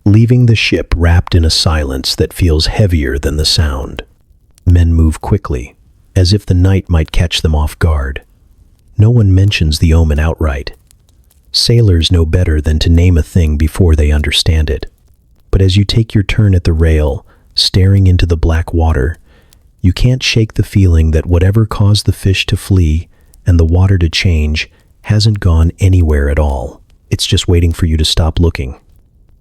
leaving the ship wrapped in a silence that feels heavier than the sound. Men move quickly, as if the night might catch them off guard. No one mentions the omen outright. Sailors know better than to name a thing before they understand it. But as you take your turn at the rail, staring into the black water. You can't shake the feeling that whatever caused the fish to flee and the water to change hasn't gone anywhere at all. It's just waiting for you to stop looking.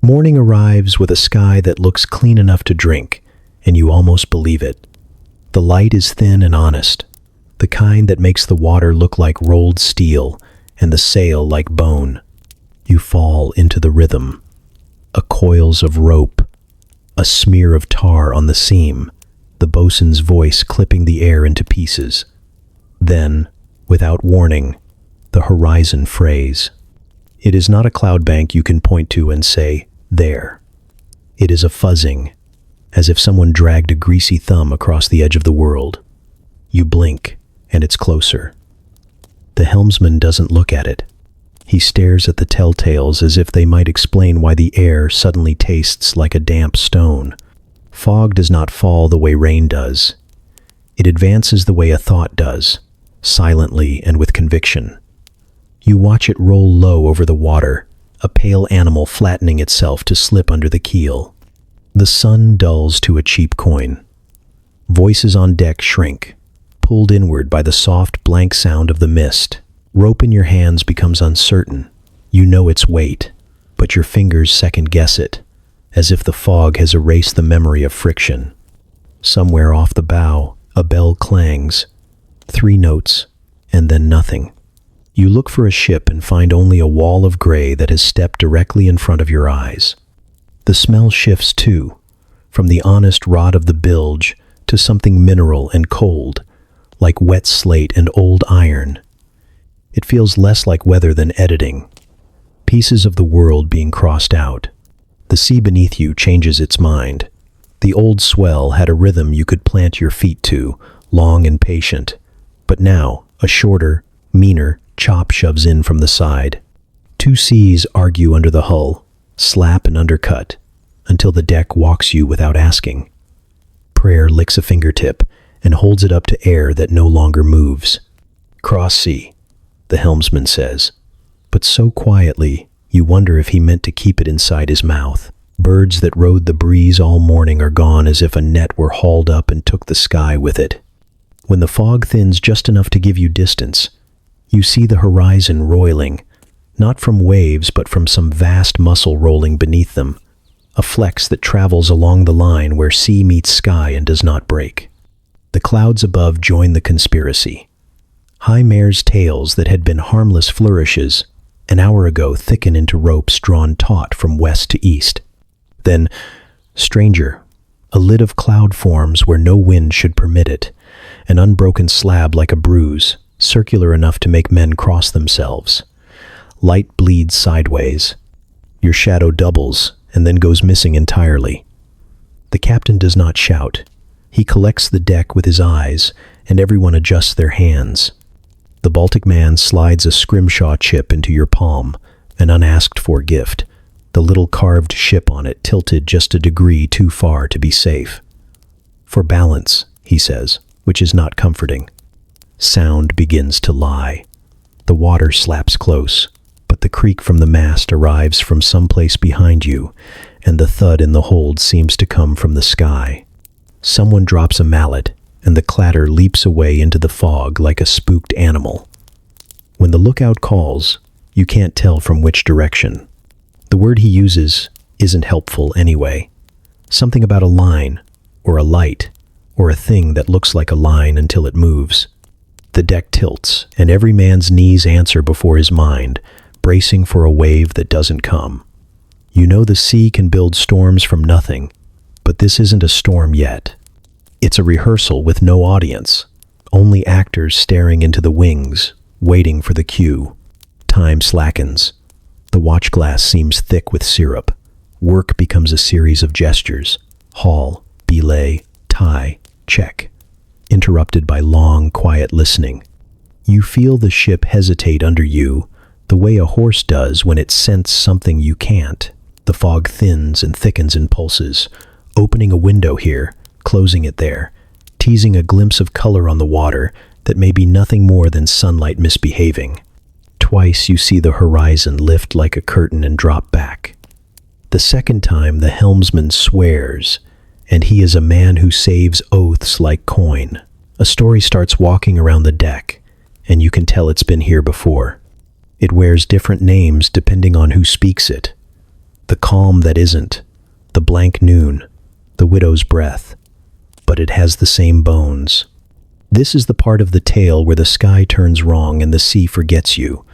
Morning arrives with a sky that looks clean enough to drink, and you almost believe it. The light is thin and honest, the kind that makes the water look like rolled steel and the sail like bone. You fall into the rhythm. A coils of rope, a smear of tar on the seam, the bosun's voice clipping the air into pieces. Then, without warning, the horizon frays. It is not a cloud bank you can point to and say, there. It is a fuzzing, as if someone dragged a greasy thumb across the edge of the world. You blink, and it's closer. The helmsman doesn't look at it. He stares at the telltales as if they might explain why the air suddenly tastes like a damp stone. Fog does not fall the way rain does. It advances the way a thought does, silently and with conviction. You watch it roll low over the water, a pale animal flattening itself to slip under the keel. The sun dulls to a cheap coin. Voices on deck shrink, pulled inward by the soft, blank sound of the mist. Rope in your hands becomes uncertain. You know its weight, but your fingers second-guess it, as if the fog has erased the memory of friction. Somewhere off the bow, a bell clangs. 3 notes, and then nothing. You look for a ship and find only a wall of gray that has stepped directly in front of your eyes. The smell shifts too, from the honest rot of the bilge to something mineral and cold, like wet slate and old iron. It feels less like weather than editing. Pieces of the world being crossed out. The sea beneath you changes its mind. The old swell had a rhythm you could plant your feet to, long and patient. But now, a shorter, meaner chop shoves in from the side. 2 seas argue under the hull, slap and undercut, until the deck walks you without asking. Prayer licks a fingertip and holds it up to air that no longer moves. Cross sea, the helmsman says, but so quietly you wonder if he meant to keep it inside his mouth. Birds that rode the breeze all morning are gone as if a net were hauled up and took the sky with it. When the fog thins just enough to give you distance, you see the horizon roiling, not from waves but from some vast muscle rolling beneath them, a flex that travels along the line where sea meets sky and does not break. The clouds above join the conspiracy. High mares' tails that had been harmless flourishes an hour ago thicken into ropes drawn taut from west to east. Then, stranger, a lid of cloud forms where no wind should permit it, an unbroken slab like a bruise, circular enough to make men cross themselves. Light bleeds sideways. Your shadow doubles and then goes missing entirely. The captain does not shout. He collects the deck with his eyes, and everyone adjusts their hands. The Baltic man slides a scrimshaw chip into your palm, an unasked-for gift, the little carved ship on it tilted just a degree too far to be safe. For balance, he says, which is not comforting. Sound begins to lie. The water slaps close, but the creak from the mast arrives from someplace behind you, and the thud in the hold seems to come from the sky. Someone drops a mallet, and the clatter leaps away into the fog like a spooked animal. When the lookout calls, you can't tell from which direction. The word he uses isn't helpful anyway. Something about a line, or a light, or a thing that looks like a line until it moves. The deck tilts, and every man's knees answer before his mind, bracing for a wave that doesn't come. You know the sea can build storms from nothing, but this isn't a storm yet. It's a rehearsal with no audience, only actors staring into the wings, waiting for the cue. Time slackens. The watch glass seems thick with syrup. Work becomes a series of gestures. Haul, belay, tie, check. Interrupted by long, quiet listening. You feel the ship hesitate under you, the way a horse does when it scents something you can't. The fog thins and thickens in pulses, opening a window here, closing it there, teasing a glimpse of color on the water that may be nothing more than sunlight misbehaving. Twice you see the horizon lift like a curtain and drop back. The second time the helmsman swears, and he is a man who saves oaths like coin. A story starts walking around the deck, and you can tell it's been here before. It wears different names depending on who speaks it. The calm that isn't, the blank noon, the widow's breath, but it has the same bones. This is the part of the tale where the sky turns wrong and the sea forgets you,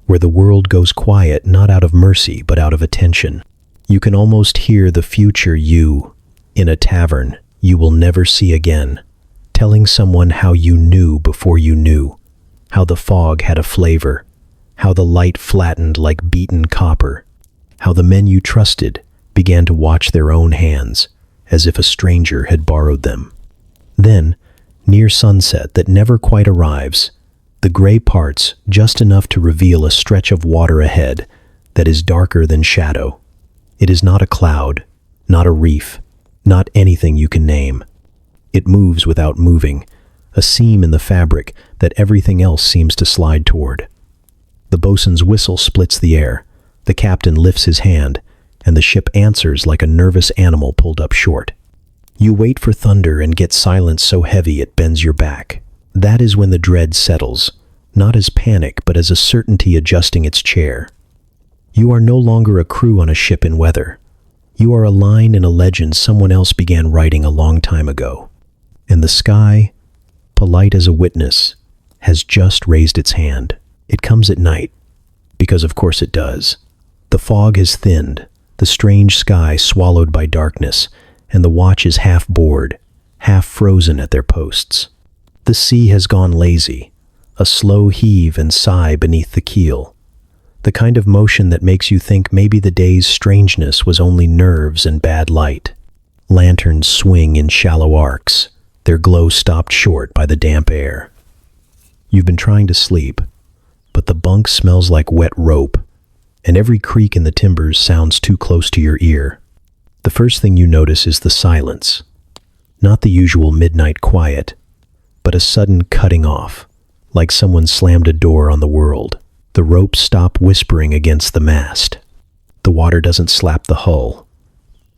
where the world goes quiet not out of mercy but out of attention. You can almost hear the future you, in a tavern you will never see again, telling someone how you knew before you knew, how the fog had a flavor, how the light flattened like beaten copper, how the men you trusted began to watch their own hands, as if a stranger had borrowed them. Then, near sunset that never quite arrives, the gray parts just enough to reveal a stretch of water ahead that is darker than shadow. It is not a cloud, not a reef, not anything you can name. It moves without moving, a seam in the fabric that everything else seems to slide toward. The bosun's whistle splits the air, the captain lifts his hand, and the ship answers like a nervous animal pulled up short. You wait for thunder and get silence so heavy it bends your back. That is when the dread settles, not as panic but as a certainty adjusting its chair. You are no longer a crew on a ship in weather. You are a line in a legend someone else began writing a long time ago. And the sky, polite as a witness, has just raised its hand. It comes at night, because of course it does. The fog has thinned, the strange sky swallowed by darkness, and the watch is half bored, half frozen at their posts. The sea has gone lazy, a slow heave and sigh beneath the keel, the kind of motion that makes you think maybe the day's strangeness was only nerves and bad light. Lanterns swing in shallow arcs, their glow stopped short by the damp air. You've been trying to sleep, but the bunk smells like wet rope, and every creak in the timbers sounds too close to your ear. The first thing you notice is the silence. Not the usual midnight quiet, but a sudden cutting off, like someone slammed a door on the world. The ropes stop whispering against the mast. The water doesn't slap the hull.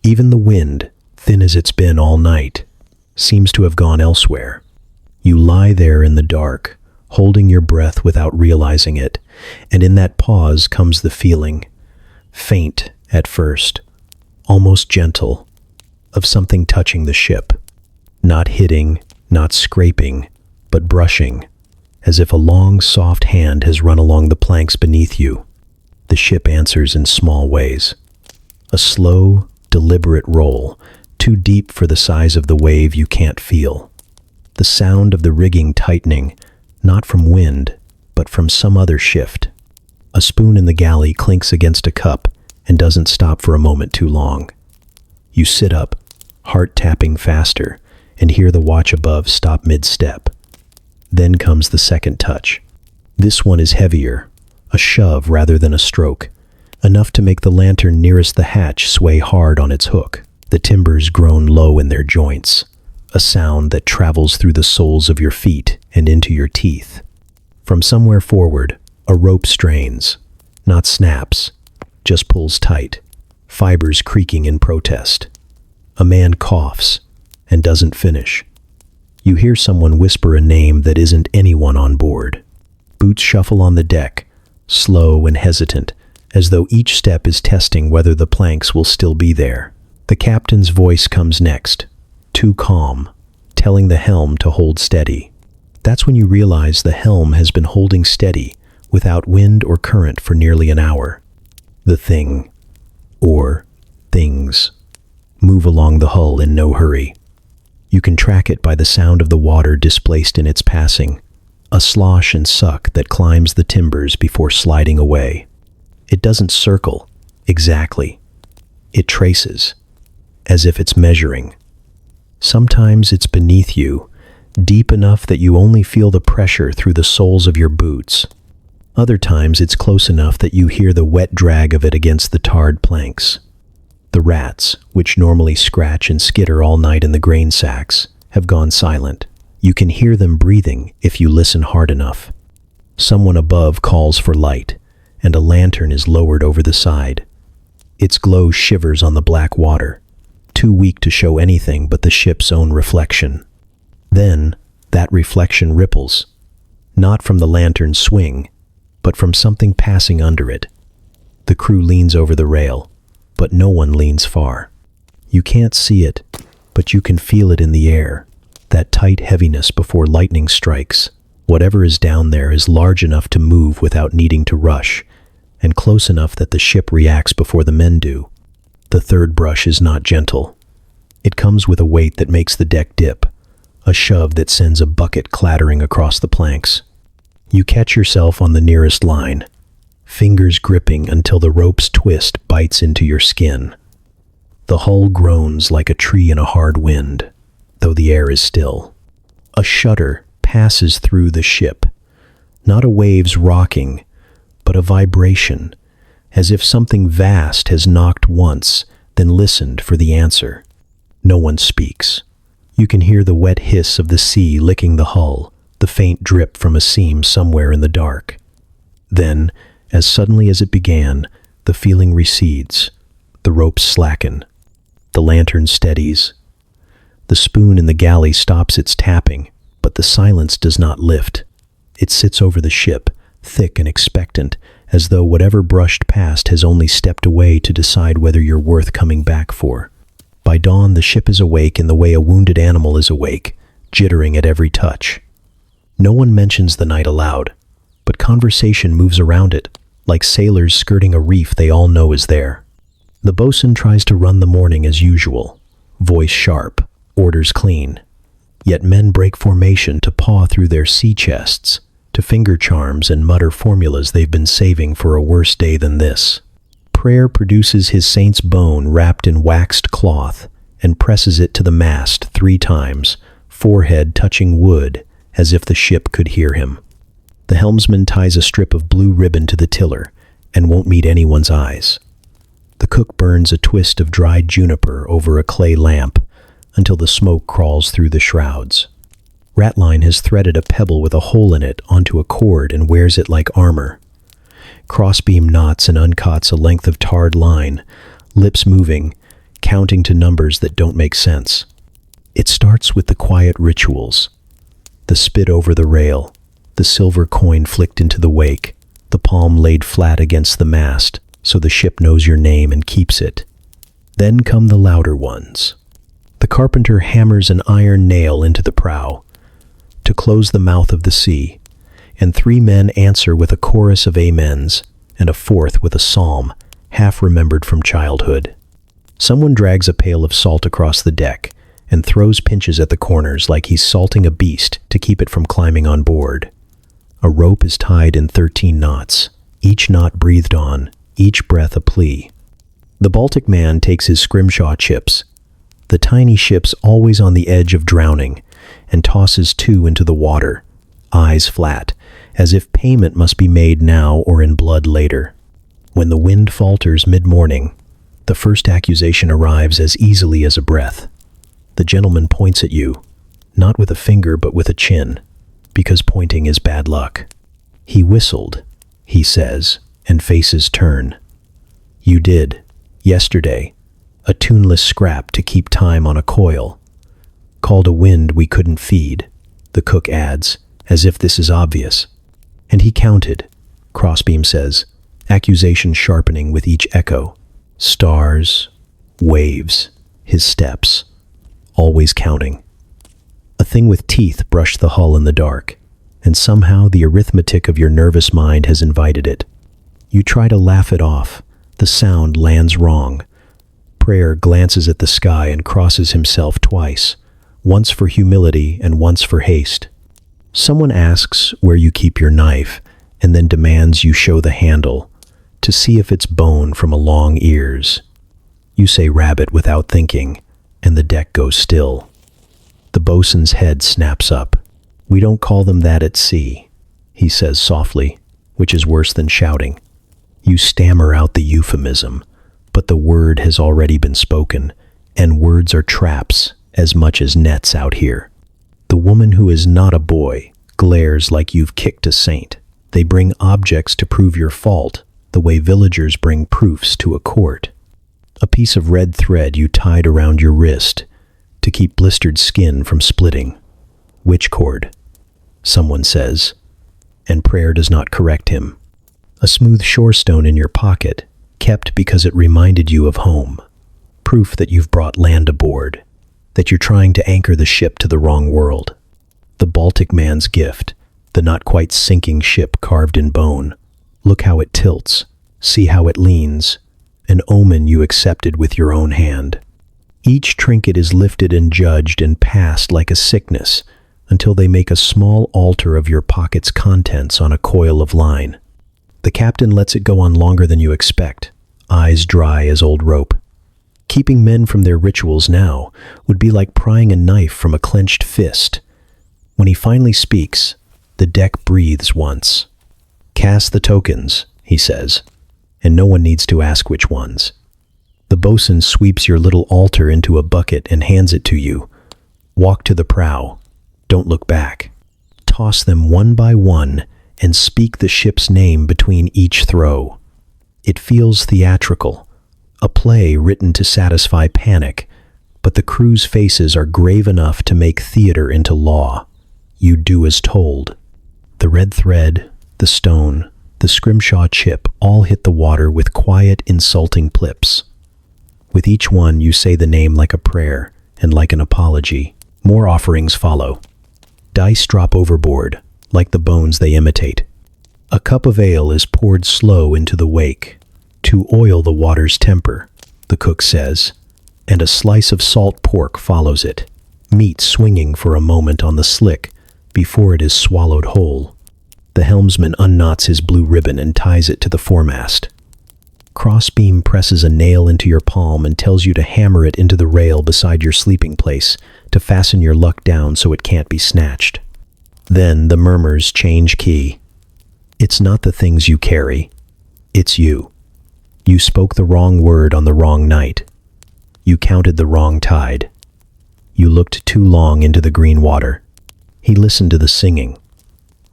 Even the wind, thin as it's been all night, seems to have gone elsewhere. You lie there in the dark, holding your breath without realizing it, and in that pause comes the feeling, faint at first, almost gentle, of something touching the ship. Not hitting, not scraping, but brushing, as if a long, soft hand has run along the planks beneath you. The ship answers in small ways. A slow, deliberate roll, too deep for the size of the wave you can't feel. The sound of the rigging tightening, not from wind, but from some other shift. A spoon in the galley clinks against a cup and doesn't stop for a moment too long. You sit up, heart tapping faster, and hear the watch above stop mid-step. Then comes the second touch. This one is heavier, a shove rather than a stroke, enough to make the lantern nearest the hatch sway hard on its hook. The timbers groan low in their joints, a sound that travels through the soles of your feet and into your teeth. From somewhere forward, a rope strains, not snaps, just pulls tight, fibers creaking in protest. A man coughs and doesn't finish. You hear someone whisper a name that isn't anyone on board. Boots shuffle on the deck, slow and hesitant, as though each step is testing whether the planks will still be there. The captain's voice comes next, too calm, telling the helm to hold steady. That's when you realize the helm has been holding steady, without wind or current for nearly an hour. The thing, or things, move along the hull in no hurry. You can track it by the sound of the water displaced in its passing, a slosh and suck that climbs the timbers before sliding away. It doesn't circle, exactly. It traces, as if it's measuring. Sometimes it's beneath you, deep enough that you only feel the pressure through the soles of your boots. Other times it's close enough that you hear the wet drag of it against the tarred planks. The rats, which normally scratch and skitter all night in the grain sacks, have gone silent. You can hear them breathing if you listen hard enough. Someone above calls for light, and a lantern is lowered over the side. Its glow shivers on the black water, too weak to show anything but the ship's own reflection. Then, that reflection ripples, not from the lantern's swing, but from something passing under it. The crew leans over the rail, but no one leans far. You can't see it, but you can feel it in the air, that tight heaviness before lightning strikes. Whatever is down there is large enough to move without needing to rush, and close enough that the ship reacts before the men do. The third brush is not gentle. It comes with a weight that makes the deck dip, a shove that sends a bucket clattering across the planks. You catch yourself on the nearest line, fingers gripping until the rope's twist bites into your skin. The hull groans like a tree in a hard wind, though the air is still. A shudder passes through the ship, not a wave's rocking, but a vibration, as if something vast has knocked once, then listened for the answer. No one speaks. You can hear the wet hiss of the sea licking the hull, the faint drip from a seam somewhere in the dark. Then, as suddenly as it began, the feeling recedes. The ropes slacken. The lantern steadies. The spoon in the galley stops its tapping, but the silence does not lift. It sits over the ship, thick and expectant, as though whatever brushed past has only stepped away to decide whether you're worth coming back for. By dawn, the ship is awake in the way a wounded animal is awake, jittering at every touch. No one mentions the night aloud, but conversation moves around it, like sailors skirting a reef they all know is there. The bosun tries to run the morning as usual, voice sharp, orders clean. Yet men break formation to paw through their sea chests, to finger charms and mutter formulas they've been saving for a worse day than this. Prayer produces his saint's bone wrapped in waxed cloth and presses it to the mast 3 times, forehead touching wood, as if the ship could hear him. The helmsman ties a strip of blue ribbon to the tiller and won't meet anyone's eyes. The cook burns a twist of dried juniper over a clay lamp until the smoke crawls through the shrouds. Ratline has threaded a pebble with a hole in it onto a cord and wears it like armor. Crossbeam knots and uncots a length of tarred line, lips moving, counting to numbers that don't make sense. It starts with the quiet rituals. The spit over the rail, the silver coin flicked into the wake, the palm laid flat against the mast so the ship knows your name and keeps it. Then come the louder ones. The carpenter hammers an iron nail into the prow to close the mouth of the sea, and 3 men answer with a chorus of amens and a 4th with a psalm, half remembered from childhood. Someone drags a pail of salt across the deck and throws pinches at the corners like he's salting a beast to keep it from climbing on board. A rope is tied in 13 knots, each knot breathed on, each breath a plea. The Baltic man takes his scrimshaw chips, the tiny ships always on the edge of drowning, and tosses 2 into the water, eyes flat, as if payment must be made now or in blood later. When the wind falters mid-morning, the first accusation arrives as easily as a breath. The gentleman points at you, not with a finger but with a chin, because pointing is bad luck. He whistled, he says, and faces turn. You did, yesterday, a tuneless scrap to keep time on a coil. Called a wind we couldn't feed, the cook adds, as if this is obvious. And he counted, Crossbeam says, accusation sharpening with each echo. Stars, waves, his steps, always counting. A thing with teeth brushed the hull in the dark, and somehow the arithmetic of your nervous mind has invited it. You try to laugh it off. The sound lands wrong. Prayer glances at the sky and crosses himself twice, once for humility and once for haste. Someone asks where you keep your knife, and then demands you show the handle, to see if it's bone from a long ears. You say rabbit without thinking, and the deck goes still. The bosun's head snaps up. We don't call them that at sea, he says softly, which is worse than shouting. You stammer out the euphemism, but the word has already been spoken, and words are traps as much as nets out here. The woman who is not a boy glares like you've kicked a saint. They bring objects to prove your fault, the way villagers bring proofs to a court. a piece of red thread you tied around your wrist to keep blistered skin from splitting. Witch cord, someone says, and prayer does not correct him. A smooth shore stone in your pocket, kept because it reminded you of home. Proof that you've brought land aboard, that you're trying to anchor the ship to the wrong world. The Baltic man's gift, the not quite sinking ship carved in bone. Look how it tilts, see how it leans, an omen you accepted with your own hand. Each trinket is lifted and judged and passed like a sickness until they make a small altar of your pocket's contents on a coil of line. The captain lets it go on longer than you expect, eyes dry as old rope. Keeping men from their rituals now would be like prying a knife from a clenched fist. When he finally speaks, the deck breathes once. Cast the tokens, he says, and no one needs to ask which ones. The bosun sweeps your little altar into a bucket and hands it to you. Walk to the prow. Don't look back. Toss them one by one and speak the ship's name between each throw. It feels theatrical, a play written to satisfy panic, but the crew's faces are grave enough to make theater into law. You do as told. The red thread, the stone, the scrimshaw chip all hit the water with quiet, insulting plips. With each one, you say the name like a prayer and like an apology. More offerings follow. Dice drop overboard, like the bones they imitate. A cup of ale is poured slow into the wake, to oil the water's temper, the cook says, and a slice of salt pork follows it, meat swinging for a moment on the slick before it is swallowed whole. The helmsman unknots his blue ribbon and ties it to the foremast. Crossbeam presses a nail into your palm and tells you to hammer it into the rail beside your sleeping place to fasten your luck down so it can't be snatched. Then the murmurs change key. It's not the things you carry. It's you. You spoke the wrong word on the wrong night. You counted the wrong tide. You looked too long into the green water. He listened to the singing,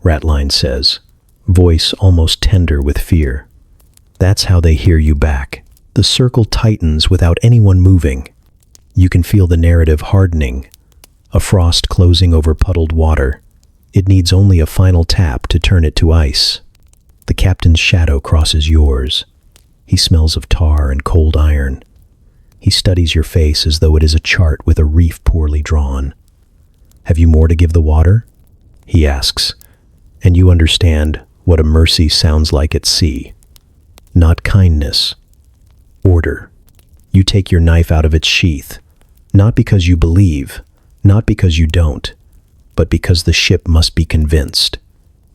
Ratline says, voice almost tender with fear. That's how they hear you back. The circle tightens without anyone moving. You can feel the narrative hardening, a frost closing over puddled water. It needs only a final tap to turn it to ice. The captain's shadow crosses yours. He smells of tar and cold iron. He studies your face as though it is a chart with a reef poorly drawn. Have you more to give the water? He asks, and you understand what a mercy sounds like at sea. Not kindness. Order. You take your knife out of its sheath, not because you believe, not because you don't, but because the ship must be convinced.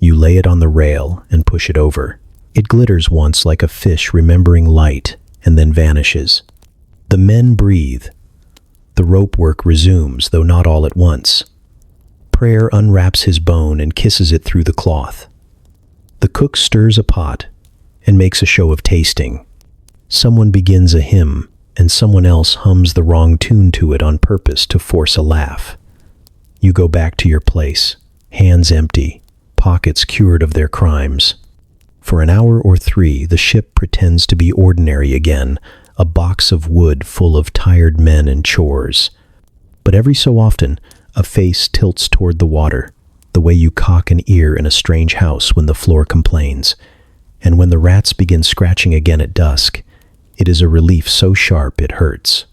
You lay it on the rail and push it over. It glitters once like a fish remembering light and then vanishes. The men breathe. The rope work resumes, though not all at once. Prayer unwraps his bone and kisses it through the cloth. The cook stirs a pot and makes a show of tasting. Someone begins a hymn, and someone else hums the wrong tune to it on purpose to force a laugh. You go back to your place, hands empty, pockets cured of their crimes. For an hour or three, the ship pretends to be ordinary again, a box of wood full of tired men and chores. But every so often, a face tilts toward the water, the way you cock an ear in a strange house when the floor complains. And when the rats begin scratching again at dusk, it is a relief so sharp it hurts.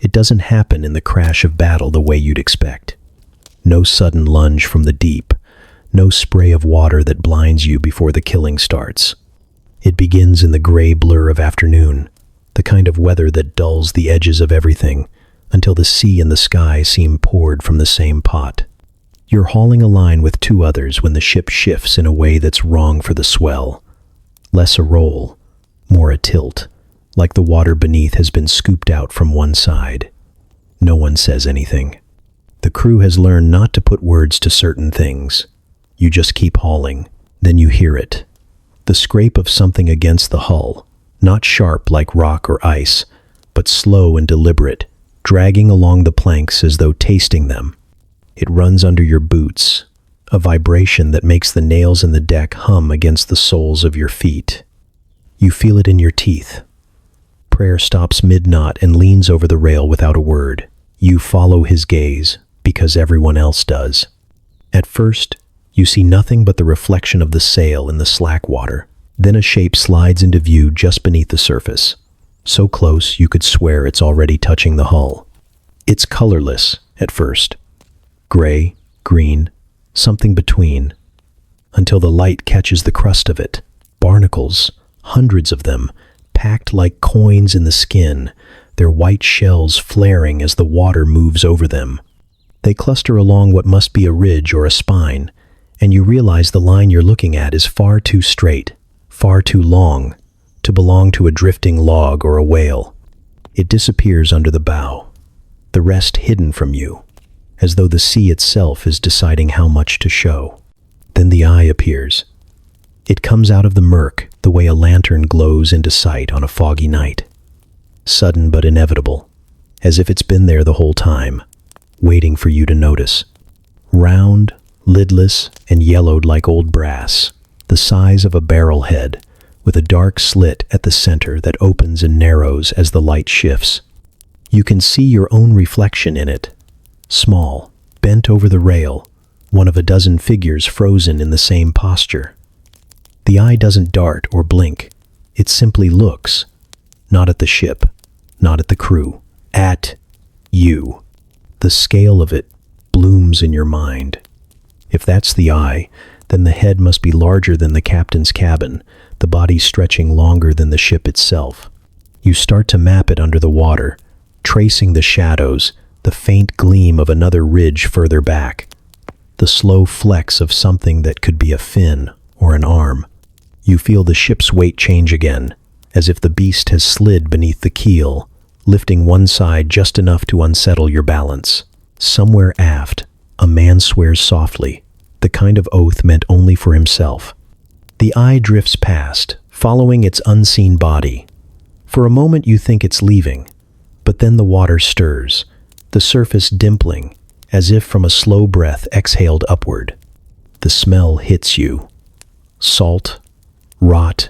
It doesn't happen in the crash of battle the way you'd expect. No sudden lunge from the deep, no spray of water that blinds you before the killing starts. It begins in the gray blur of afternoon, the kind of weather that dulls the edges of everything, until the sea and the sky seem poured from the same pot. You're hauling a line with two others when the ship shifts in a way that's wrong for the swell. Less a roll, more a tilt, like the water beneath has been scooped out from one side. No one says anything. The crew has learned not to put words to certain things. You just keep hauling, then you hear it. The scrape of something against the hull, not sharp like rock or ice, but slow and deliberate, dragging along the planks as though tasting them. It runs under your boots, a vibration that makes the nails in the deck hum against the soles of your feet. You feel it in your teeth. Prayer stops mid-knot and leans over the rail without a word. You follow his gaze, because everyone else does. At first, you see nothing but the reflection of the sail in the slack water. Then a shape slides into view just beneath the surface. So close you could swear it's already touching the hull. It's colorless at first. Gray, green, something between, until the light catches the crust of it. Barnacles, hundreds of them, packed like coins in the skin, their white shells flaring as the water moves over them. They cluster along what must be a ridge or a spine, and you realize the line you're looking at is far too straight, far too long, to belong to a drifting log or a whale. It disappears under the bow, the rest hidden from you, as though the sea itself is deciding how much to show. Then the eye appears. It comes out of the murk the way a lantern glows into sight on a foggy night. Sudden but inevitable, as if it's been there the whole time, waiting for you to notice. Round, lidless, and yellowed like old brass, the size of a barrel head, with a dark slit at the center that opens and narrows as the light shifts. You can see your own reflection in it, small, bent over the rail, one of a dozen figures frozen in the same posture. The eye doesn't dart or blink. It simply looks, not at the ship, not at the crew, at you. The scale of it blooms in your mind. If that's the eye, then the head must be larger than the captain's cabin, the body stretching longer than the ship itself. You start to map it under the water, tracing the shadows, the faint gleam of another ridge further back, the slow flex of something that could be a fin or an arm. You feel the ship's weight change again, as if the beast has slid beneath the keel, lifting one side just enough to unsettle your balance. Somewhere aft, a man swears softly, the kind of oath meant only for himself. The eye drifts past, following its unseen body. For a moment you think it's leaving, but then the water stirs, the surface dimpling, as if from a slow breath exhaled upward. The smell hits you. Salt, rot,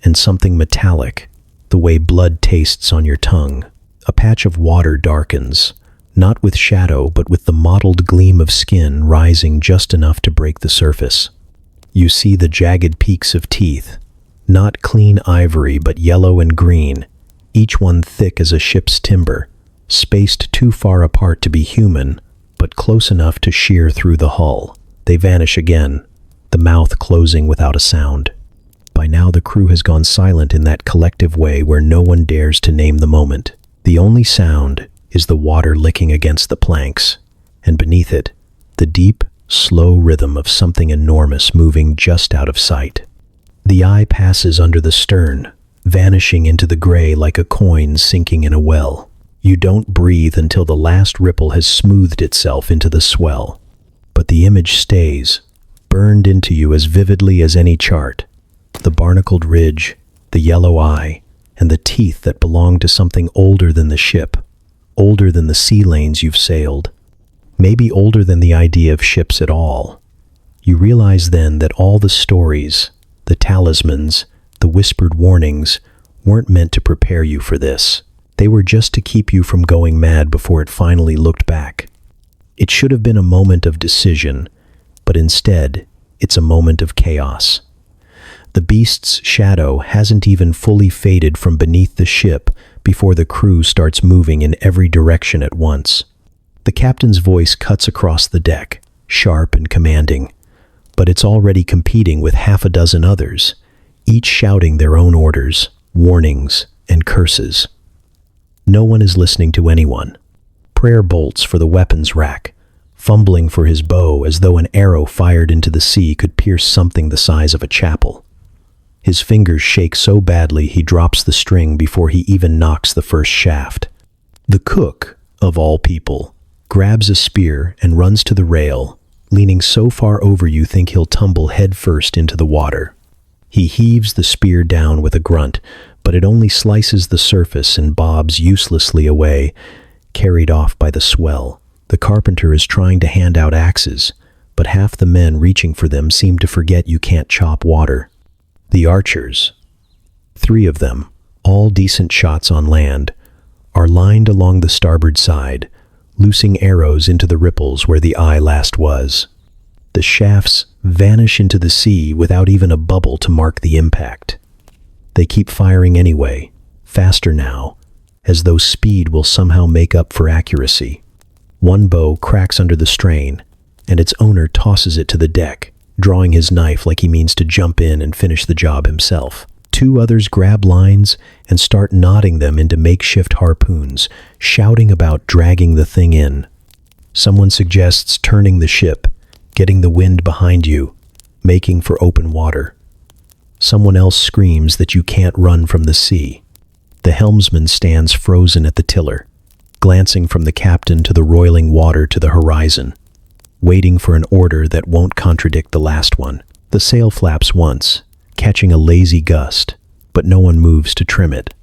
and something metallic, the way blood tastes on your tongue. A patch of water darkens, not with shadow but with the mottled gleam of skin rising just enough to break the surface. You see the jagged peaks of teeth, not clean ivory but yellow and green, each one thick as a ship's timber, spaced too far apart to be human, but close enough to shear through the hull. They vanish again, the mouth closing without a sound. By now the crew has gone silent in that collective way where no one dares to name the moment. The only sound is the water licking against the planks, and beneath it, the deep, slow rhythm of something enormous moving just out of sight. The eye passes under the stern, vanishing into the gray like a coin sinking in a well. You don't breathe until the last ripple has smoothed itself into the swell. But the image stays, burned into you as vividly as any chart. The barnacled ridge, the yellow eye, and the teeth that belong to something older than the ship, older than the sea lanes you've sailed, maybe older than the idea of ships at all. You realize then that all the stories, the talismans, the whispered warnings, weren't meant to prepare you for this. They were just to keep you from going mad before it finally looked back. It should have been a moment of decision, but instead, it's a moment of chaos. The beast's shadow hasn't even fully faded from beneath the ship before the crew starts moving in every direction at once. The captain's voice cuts across the deck, sharp and commanding, but it's already competing with half a dozen others, each shouting their own orders, warnings, and curses. No one is listening to anyone. Prayer bolts for the weapons rack, fumbling for his bow as though an arrow fired into the sea could pierce something the size of a chapel. His fingers shake so badly he drops the string before he even knocks the first shaft. The cook, of all people, grabs a spear and runs to the rail, leaning so far over you think he'll tumble headfirst into the water. He heaves the spear down with a grunt, but it only slices the surface and bobs uselessly away, carried off by the swell. The carpenter is trying to hand out axes, but half the men reaching for them seem to forget you can't chop water. The archers, 3 of them, All decent shots on land are lined along the starboard side, loosing arrows into the ripples where the eye last was. The shafts vanish into the sea without even a bubble to mark the impact. They keep firing anyway, faster now, as though speed will somehow make up for accuracy. One bow cracks under the strain, and its owner tosses it to the deck, drawing his knife like he means to jump in and finish the job himself. Two others grab lines and start knotting them into makeshift harpoons, shouting about dragging the thing in. Someone suggests turning the ship, getting the wind behind you, making for open water. Someone else screams that you can't run from the sea. The helmsman stands frozen at the tiller, glancing from the captain to the roiling water to the horizon, waiting for an order that won't contradict the last one. The sail flaps once, catching a lazy gust, but no one moves to trim it.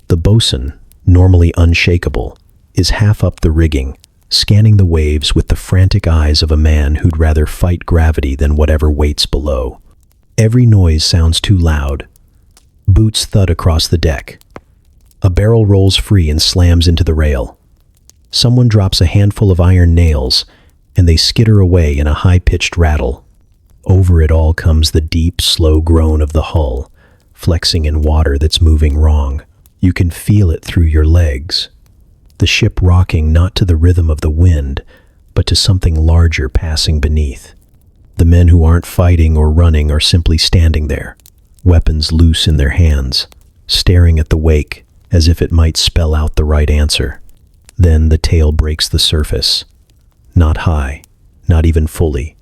The bosun, normally unshakable, is half up the rigging, scanning the waves with the frantic eyes of a man who'd rather fight gravity than whatever waits below. Every noise sounds too loud. Boots thud across the deck. A barrel rolls free and slams into the rail. Someone drops a handful of iron nails, and they skitter away in a high-pitched rattle. Over it all comes the deep, slow groan of the hull, flexing in water that's moving wrong. You can feel it through your legs. The ship rocking not to the rhythm of the wind, but to something larger passing beneath. The men who aren't fighting or running are simply standing there, weapons loose in their hands, staring at the wake as if it might spell out the right answer. Then the tail breaks the surface. Not high, not even fully,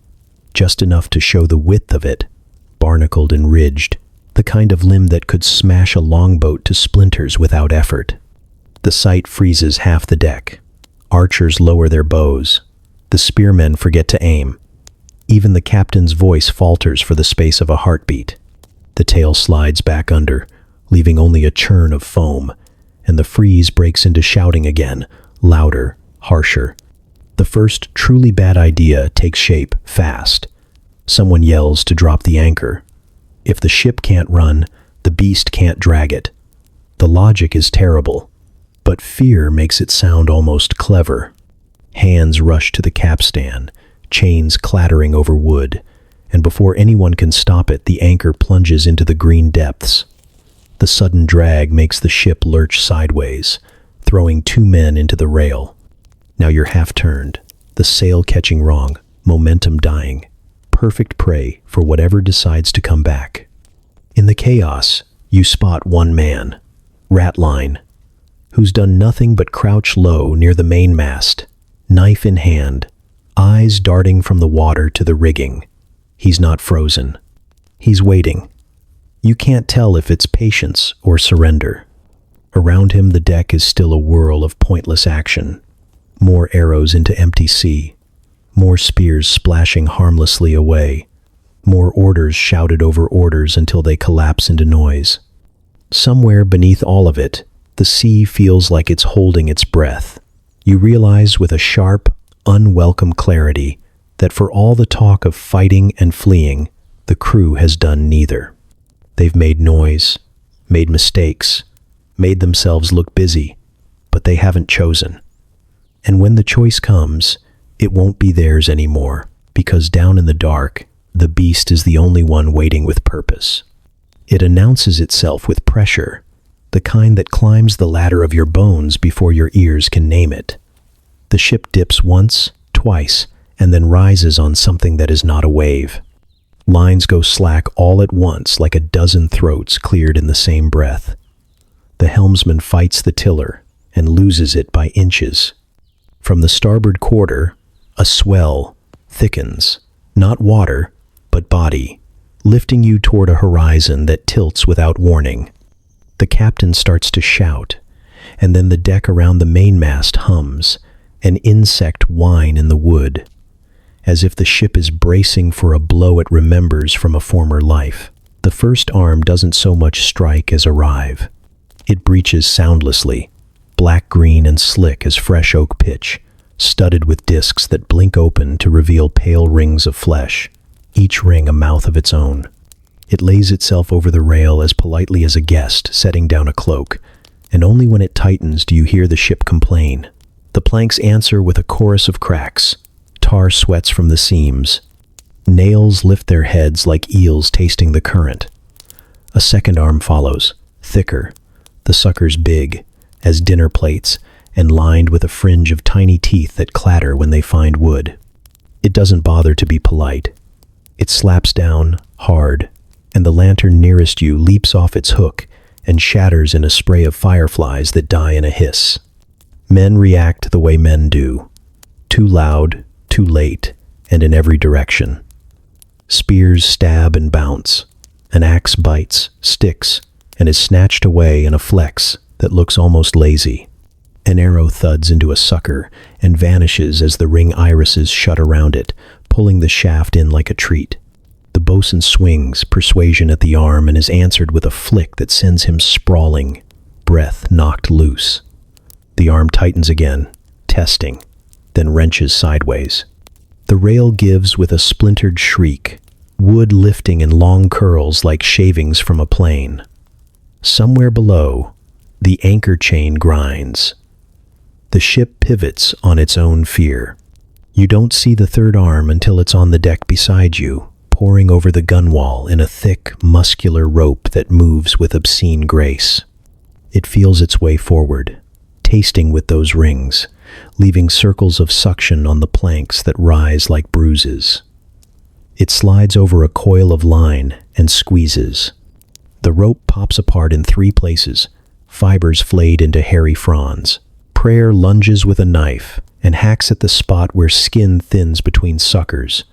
just enough to show the width of it, barnacled and ridged, the kind of limb that could smash a longboat to splinters without effort. The sight freezes half the deck. Archers lower their bows. The spearmen forget to aim. Even the captain's voice falters for the space of a heartbeat. The tail slides back under, leaving only a churn of foam, and the freeze breaks into shouting again, louder, harsher. The first truly bad idea takes shape fast. Someone yells to drop the anchor. If the ship can't run, the beast can't drag it. The logic is terrible, but fear makes it sound almost clever. Hands rush to the capstan, chains clattering over wood, and before anyone can stop it, the anchor plunges into the green depths. The sudden drag makes the ship lurch sideways, throwing two men into the rail. Now you're half-turned, the sail catching wrong, momentum dying. Perfect prey for whatever decides to come back. In the chaos, you spot one man, Ratline, who's done nothing but crouch low near the mainmast, knife in hand, eyes darting from the water to the rigging. He's not frozen. He's waiting. You can't tell if it's patience or surrender. Around him, the deck is still a whirl of pointless action. More arrows into empty sea. More spears splashing harmlessly away. More orders shouted over orders until they collapse into noise. Somewhere beneath all of it, the sea feels like it's holding its breath. You realize with a sharp, unwelcome clarity that for all the talk of fighting and fleeing, the crew has done neither. They've made noise, made mistakes, made themselves look busy, but they haven't chosen. And when the choice comes, it won't be theirs anymore, because down in the dark, the beast is the only one waiting with purpose. It announces itself with pressure, the kind that climbs the ladder of your bones before your ears can name it. The ship dips once, twice, and then rises on something that is not a wave. Lines go slack all at once like a dozen throats cleared in the same breath. The helmsman fights the tiller and loses it by inches. From the starboard quarter, a swell thickens, not water, but body, lifting you toward a horizon that tilts without warning. The captain starts to shout, and then the deck around the mainmast hums, an insect whine in the wood, as if the ship is bracing for a blow it remembers from a former life. The first arm doesn't so much strike as arrive. It breaches soundlessly, black-green and slick as fresh oak pitch, studded with discs that blink open to reveal pale rings of flesh, each ring a mouth of its own. It lays itself over the rail as politely as a guest setting down a cloak, and only when it tightens do you hear the ship complain. The planks answer with a chorus of cracks. Tar sweats from the seams. Nails lift their heads like eels tasting the current. A second arm follows, thicker, the suckers big, as dinner plates, and lined with a fringe of tiny teeth that clatter when they find wood. It doesn't bother to be polite. It slaps down, hard, and the lantern nearest you leaps off its hook and shatters in a spray of fireflies that die in a hiss. Men react the way men do. Too loud, too late, and in every direction. Spears stab and bounce. An axe bites, sticks, and is snatched away in a flex that looks almost lazy. An arrow thuds into a sucker and vanishes as the ring irises shut around it, pulling the shaft in like a treat. The bosun swings, persuasion at the arm, and is answered with a flick that sends him sprawling, breath knocked loose. The arm tightens again, testing, then wrenches sideways. The rail gives with a splintered shriek, wood lifting in long curls like shavings from a plane. Somewhere below, the anchor chain grinds. The ship pivots on its own fear. You don't see the third arm until it's on the deck beside you, pouring over the gunwale in a thick, muscular rope that moves with obscene grace. It feels its way forward, tasting with those rings, leaving circles of suction on the planks that rise like bruises. It slides over a coil of line and squeezes. The rope pops apart in 3 places, fibers flayed into hairy fronds. Prayer lunges with a knife and hacks at the spot where skin thins between suckers.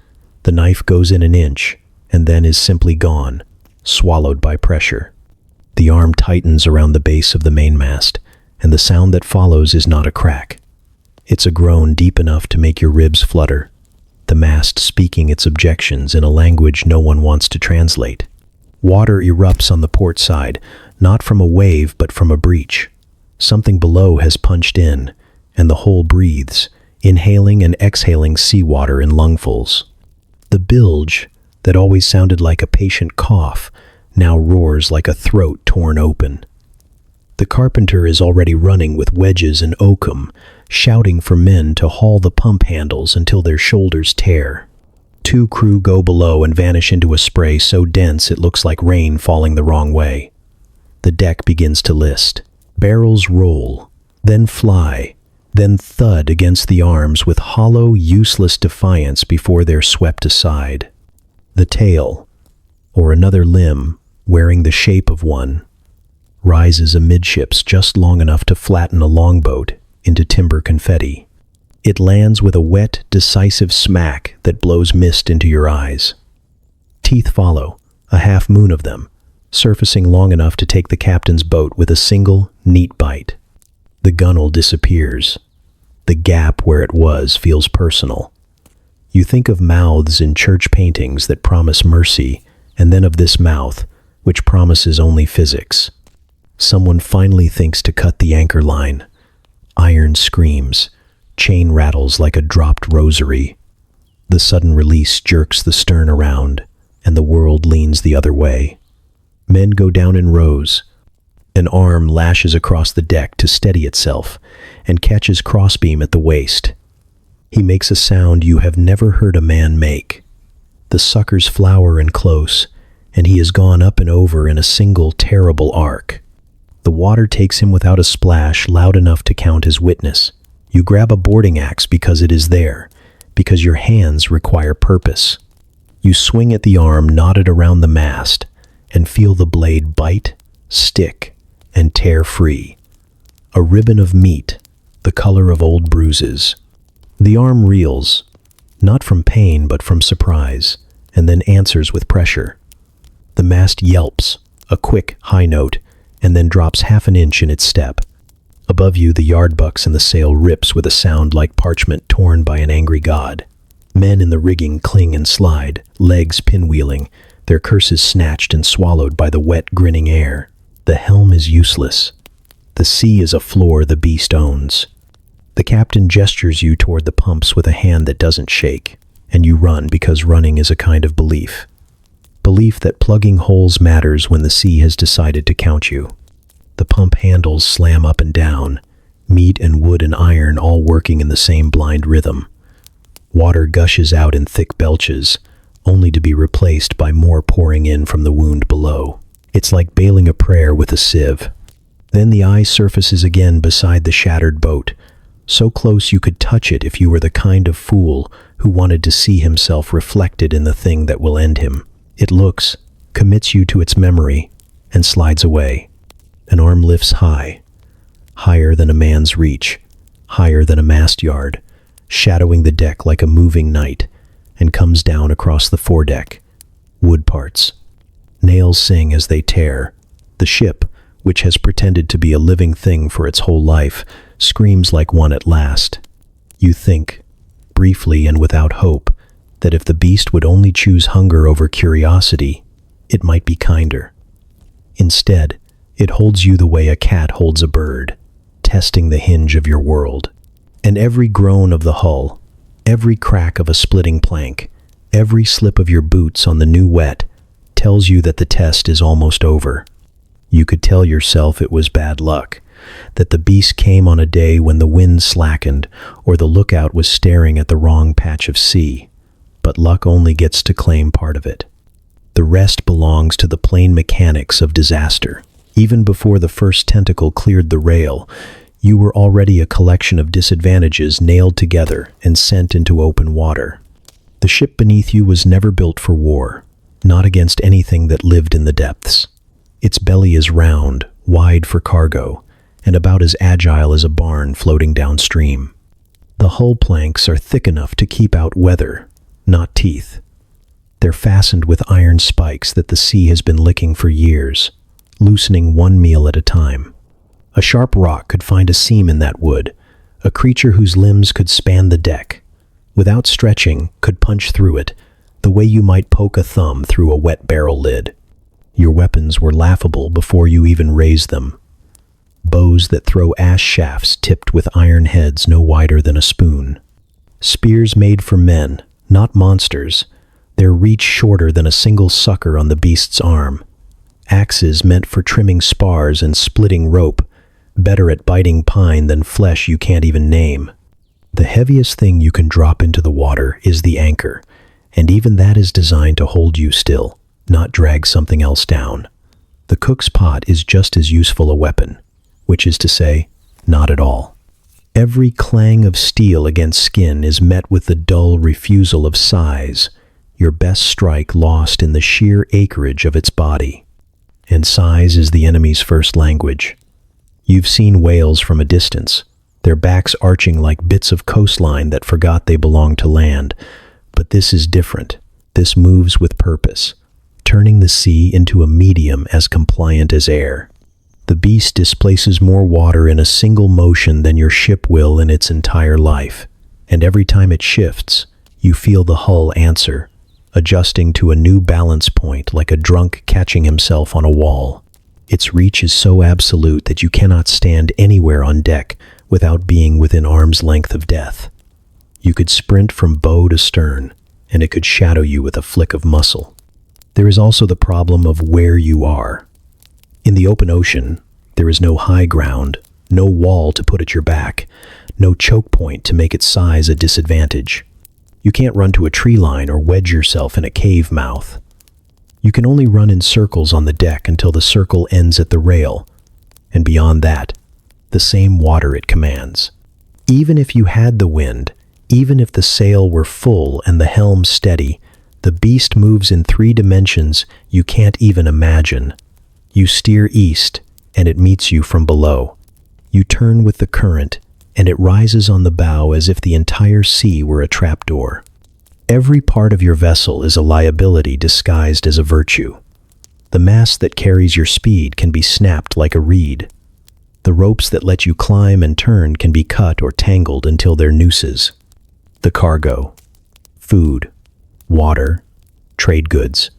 The knife goes in an inch and then is simply gone, swallowed by pressure. The arm tightens around the base of the mainmast, and the sound that follows is not a crack. It's a groan deep enough to make your ribs flutter, the mast speaking its objections in a language no one wants to translate. Water erupts on the port side, not from a wave but from a breach. Something below has punched in, and the whole breathes, inhaling and exhaling seawater in lungfuls. The bilge, that always sounded like a patient cough, now roars like a throat torn open. The carpenter is already running with wedges and oakum, shouting for men to haul the pump handles until their shoulders tear. 2 crew go below and vanish into a spray so dense it looks like rain falling the wrong way. The deck begins to list. Barrels roll, then fly, then thud against the arms with hollow, useless defiance before they're swept aside. The tail, or another limb, wearing the shape of one, rises amidships just long enough to flatten a longboat into timber confetti. It lands with a wet, decisive smack that blows mist into your eyes. Teeth follow, a half moon of them, surfacing long enough to take the captain's boat with a single, neat bite. The gunwale disappears. The gap where it was feels personal. You think of mouths in church paintings that promise mercy, and then of this mouth, which promises only physics. Someone finally thinks to cut the anchor line. Iron screams. Chain rattles like a dropped rosary. The sudden release jerks the stern around, and the world leans the other way. Men go down in rows. An arm lashes across the deck to steady itself and catches crossbeam at the waist. He makes a sound you have never heard a man make. The suckers flower and close, and he has gone up and over in a single terrible arc. The water takes him without a splash loud enough to count as witness. You grab a boarding axe because it is there, because your hands require purpose. You swing at the arm knotted around the mast and feel the blade bite, stick, and tear free. A ribbon of meat, the color of old bruises. The arm reels, not from pain but from surprise, and then answers with pressure. The mast yelps, a quick, high note, and then drops half an inch in its step. Above you, the yard bucks and the sail rips with a sound like parchment torn by an angry god. Men in the rigging cling and slide, legs pinwheeling, their curses snatched and swallowed by the wet, grinning air. The helm is useless. The sea is a floor the beast owns. The captain gestures you toward the pumps with a hand that doesn't shake, and you run because running is a kind of belief. belief that plugging holes matters when the sea has decided to count you. The pump handles slam up and down, meat and wood and iron all working in the same blind rhythm. Water gushes out in thick belches, only to be replaced by more pouring in from the wound below. It's like bailing a prayer with a sieve. Then the eye surfaces again beside the shattered boat, so close you could touch it if you were the kind of fool who wanted to see himself reflected in the thing that will end him. It looks, commits you to its memory, and slides away. An arm lifts high, higher than a man's reach, higher than a mast yard, shadowing the deck like a moving knight, and comes down across the foredeck. Wood parts. Nails sing as they tear. The ship, which has pretended to be a living thing for its whole life, screams like one at last. You think, briefly and without hope, that if the beast would only choose hunger over curiosity, it might be kinder. Instead, it holds you the way a cat holds a bird, testing the hinge of your world. And every groan of the hull, every crack of a splitting plank, every slip of your boots on the new wet, tells you that the test is almost over. You could tell yourself it was bad luck, that the beast came on a day when the wind slackened or the lookout was staring at the wrong patch of sea. But luck only gets to claim part of it. The rest belongs to the plain mechanics of disaster. Even before the first tentacle cleared the rail, you were already a collection of disadvantages nailed together and sent into open water. The ship beneath you was never built for war, not against anything that lived in the depths. Its belly is round, wide for cargo, and about as agile as a barn floating downstream. The hull planks are thick enough to keep out weather, not teeth. They're fastened with iron spikes that the sea has been licking for years, loosening one meal at a time. A sharp rock could find a seam in that wood, a creature whose limbs could span the deck, without stretching, could punch through it, the way you might poke a thumb through a wet barrel lid. Your weapons were laughable before you even raised them. Bows that throw ash shafts tipped with iron heads no wider than a spoon. Spears made for men, not monsters, their reach shorter than a single sucker on the beast's arm. Axes meant for trimming spars and splitting rope, better at biting pine than flesh you can't even name. The heaviest thing you can drop into the water is the anchor, and even that is designed to hold you still, not drag something else down. The cook's pot is just as useful a weapon, which is to say, not at all. Every clang of steel against skin is met with the dull refusal of size, your best strike lost in the sheer acreage of its body. And size is the enemy's first language. You've seen whales from a distance, their backs arching like bits of coastline that forgot they belonged to land. But this is different. This moves with purpose, turning the sea into a medium as compliant as air. The beast displaces more water in a single motion than your ship will in its entire life. And every time it shifts, you feel the hull answer, adjusting to a new balance point like a drunk catching himself on a wall. Its reach is so absolute that you cannot stand anywhere on deck without being within arm's length of death. You could sprint from bow to stern, and it could shadow you with a flick of muscle. There is also the problem of where you are. In the open ocean, there is no high ground, no wall to put at your back, no choke point to make its size a disadvantage. You can't run to a tree line or wedge yourself in a cave mouth. You can only run in circles on the deck until the circle ends at the rail, and beyond that, the same water it commands. Even if you had the wind, even if the sail were full and the helm steady, the beast moves in 3 dimensions you can't even imagine. You steer east, and it meets you from below. You turn with the current, and it rises on the bow as if the entire sea were a trapdoor. Every part of your vessel is a liability disguised as a virtue. The mast that carries your speed can be snapped like a reed. The ropes that let you climb and turn can be cut or tangled until they're nooses. The cargo, food, water, trade goods,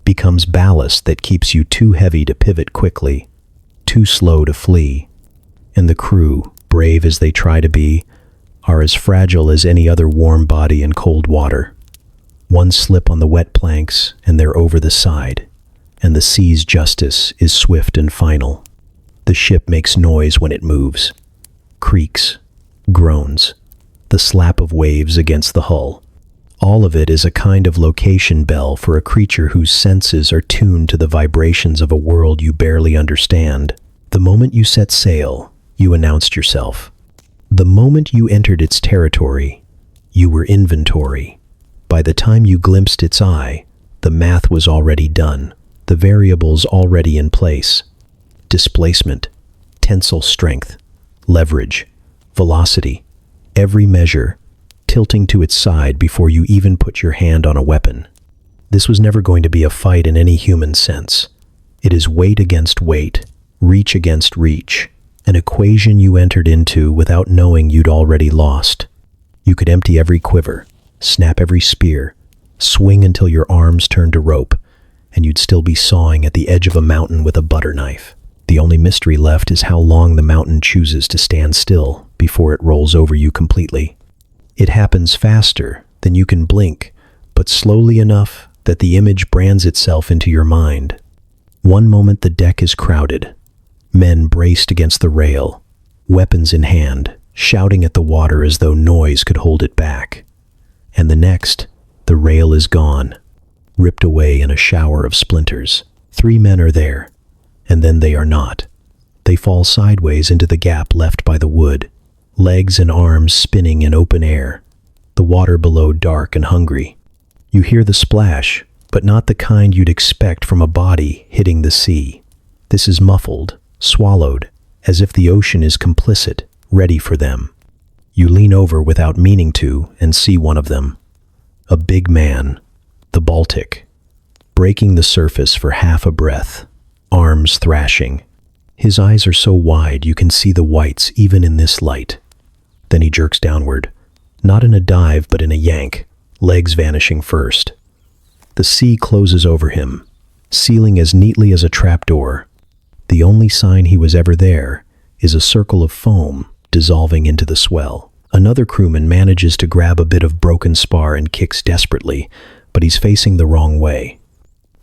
becomes ballast that keeps you too heavy to pivot quickly, too slow to flee. And the crew, brave as they try to be, are as fragile as any other warm body in cold water. One slip on the wet planks, and they're over the side. And the sea's justice is swift and final. The ship makes noise when it moves. Creaks, groans, the slap of waves against the hull. All of it is a kind of location bell for a creature whose senses are tuned to the vibrations of a world you barely understand. The moment you set sail, you announced yourself. The moment you entered its territory, you were inventory. By the time you glimpsed its eye, the math was already done, the variables already in place. Displacement, tensile strength, leverage, velocity, every measure tilting to its side before you even put your hand on a weapon. This was never going to be a fight in any human sense. It is weight against weight, reach against reach, an equation you entered into without knowing you'd already lost. You could empty every quiver, snap every spear, swing until your arms turned to rope, and you'd still be sawing at the edge of a mountain with a butter knife. The only mystery left is how long the mountain chooses to stand still before it rolls over you completely. It happens faster than you can blink, but slowly enough that the image brands itself into your mind. One moment the deck is crowded, men braced against the rail, weapons in hand, shouting at the water as though noise could hold it back. And the next, the rail is gone, ripped away in a shower of splinters. 3 men are there, and then they are not. They fall sideways into the gap left by the wood, legs and arms spinning in open air, the water below dark and hungry. You hear the splash, but not the kind you'd expect from a body hitting the sea. This is muffled, swallowed, as if the ocean is complicit, ready for them. You lean over without meaning to and see one of them. A big man, the Baltic, breaking the surface for half a breath, arms thrashing. His eyes are so wide you can see the whites even in this light. Then he jerks downward, not in a dive but in a yank, legs vanishing first. The sea closes over him, sealing as neatly as a trapdoor. The only sign he was ever there is a circle of foam dissolving into the swell. Another crewman manages to grab a bit of broken spar and kicks desperately, but he's facing the wrong way.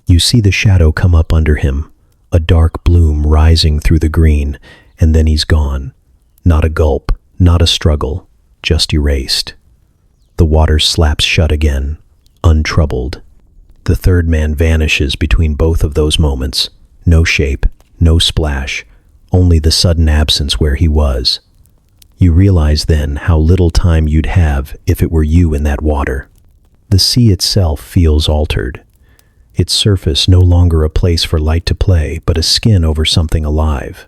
You see the shadow come up under him, a dark bloom rising through the green, and then he's gone. Not a gulp, not a struggle, just erased. The water slaps shut again, untroubled. The third man vanishes between both of those moments. No shape, no splash, only the sudden absence where he was. You realize then how little time you'd have if it were you in that water. The sea itself feels altered. Its surface no longer a place for light to play, but a skin over something alive.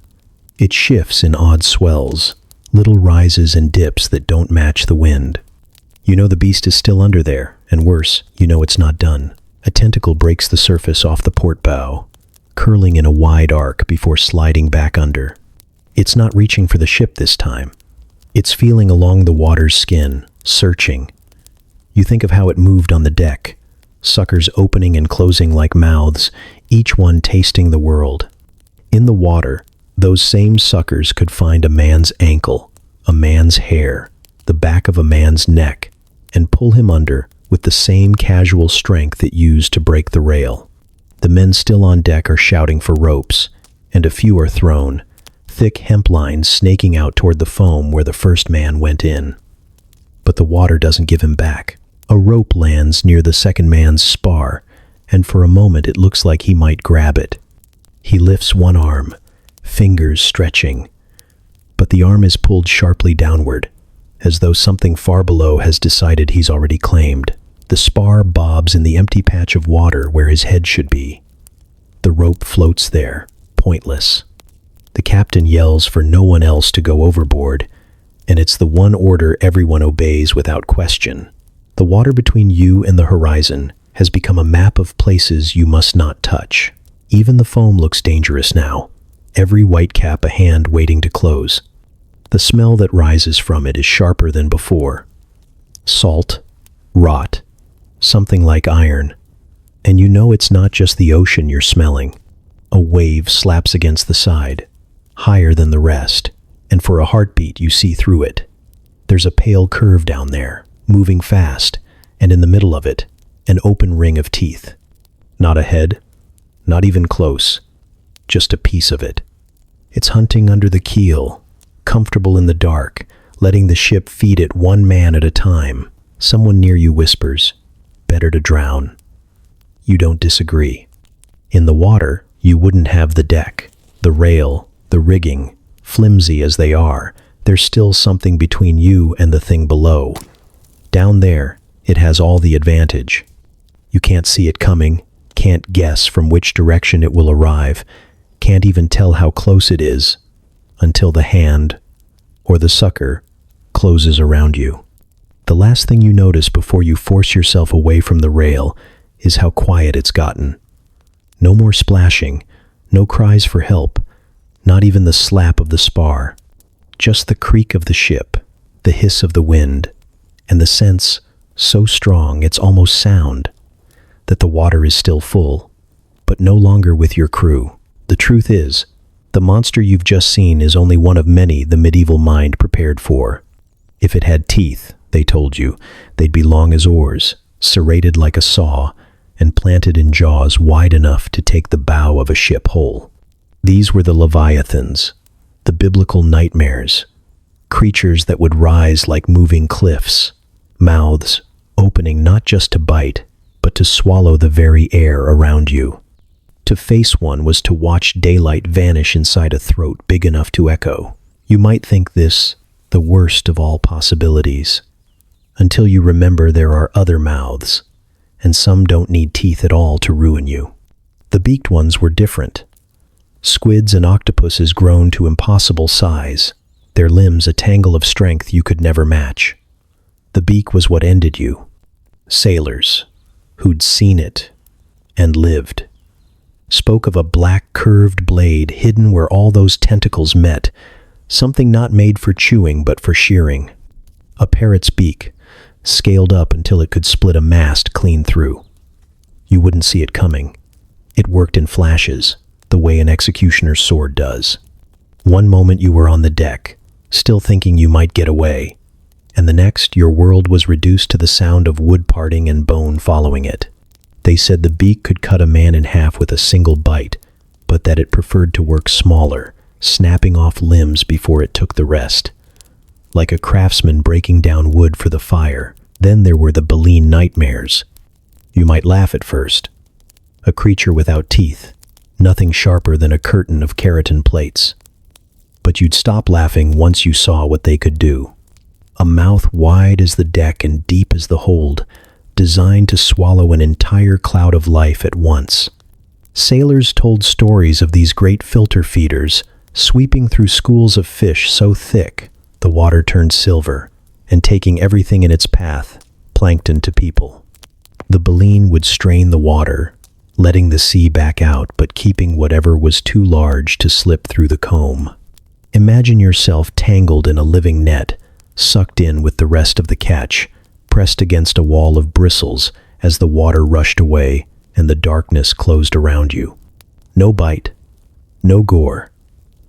It shifts in odd swells, little rises and dips that don't match the wind. You know the beast is still under there, and worse, you know it's not done. A tentacle breaks the surface off the port bow, curling in a wide arc before sliding back under. It's not reaching for the ship this time. It's feeling along the water's skin, searching. You think of how it moved on the deck, suckers opening and closing like mouths, each one tasting the world. In the water, those same suckers could find a man's ankle, a man's hair, the back of a man's neck, and pull him under with the same casual strength it used to break the rail. The men still on deck are shouting for ropes, and a few are thrown, thick hemp lines snaking out toward the foam where the first man went in. But the water doesn't give him back. A rope lands near the second man's spar, and for a moment it looks like he might grab it. He lifts one arm, fingers stretching, but the arm is pulled sharply downward, as though something far below has decided he's already claimed. The spar bobs in the empty patch of water where his head should be. The rope floats there, pointless. The captain yells for no one else to go overboard, and it's the one order everyone obeys without question. The water between you and the horizon has become a map of places you must not touch. Even the foam looks dangerous now, every whitecap a hand waiting to close. The smell that rises from it is sharper than before. Salt, rot, something like iron. And you know it's not just the ocean you're smelling. A wave slaps against the side, higher than the rest, and for a heartbeat you see through it. There's a pale curve down there, moving fast, and in the middle of it, An open ring of teeth. Not a head, not even close, just a piece of it. It's hunting under the keel, comfortable in the dark, letting the ship feed it one man at a time. Someone near you whispers, "Better to drown." You don't disagree. In the water, you wouldn't have the deck, the rail, the rigging. Flimsy as they are, there's still something between you and the thing below. Down there, it has all the advantage. You can't see it coming, can't guess from which direction it will arrive, can't even tell how close it is, until the hand, or the sucker, closes around you. The last thing you notice before you force yourself away from the rail is how quiet it's gotten. No more splashing, no cries for help, not even the slap of the spar. Just the creak of the ship, the hiss of the wind, and the sense, so strong it's almost sound, that the water is still full, but no longer with your crew. The truth is, the monster you've just seen is only one of many the medieval mind prepared for. If it had teeth, they told you, they'd be long as oars, serrated like a saw, and planted in jaws wide enough to take the bow of a ship whole. These were the Leviathans, the biblical nightmares, creatures that would rise like moving cliffs, mouths opening not just to bite, but to swallow the very air around you. To face one was to watch daylight vanish inside a throat big enough to echo. You might think this the worst of all possibilities, until you remember there are other mouths, and some don't need teeth at all to ruin you. The beaked ones were different. Squids and octopuses grown to impossible size, their limbs a tangle of strength you could never match. The beak was what ended you. Sailors, who'd seen it and lived, spoke of a black curved blade hidden where all those tentacles met, something not made for chewing but for shearing. A parrot's beak, scaled up until it could split a mast clean through. You wouldn't see it coming. It worked in flashes, the way an executioner's sword does. One moment you were on the deck, still thinking you might get away, and the next your world was reduced to the sound of wood parting and bone following it. They said the beak could cut a man in half with a single bite, but that it preferred to work smaller, snapping off limbs before it took the rest. Like a craftsman breaking down wood for the fire. Then there were the baleen nightmares. You might laugh at first. A creature without teeth, nothing sharper than a curtain of keratin plates. But you'd stop laughing once you saw what they could do. A mouth wide as the deck and deep as the hold, designed to swallow an entire cloud of life at once. Sailors told stories of these great filter feeders sweeping through schools of fish so thick the water turned silver, and taking everything in its path, plankton to people. The baleen would strain the water, letting the sea back out but keeping whatever was too large to slip through the comb. Imagine yourself tangled in a living net, sucked in with the rest of the catch, pressed against a wall of bristles as the water rushed away and the darkness closed around you. No bite, no gore,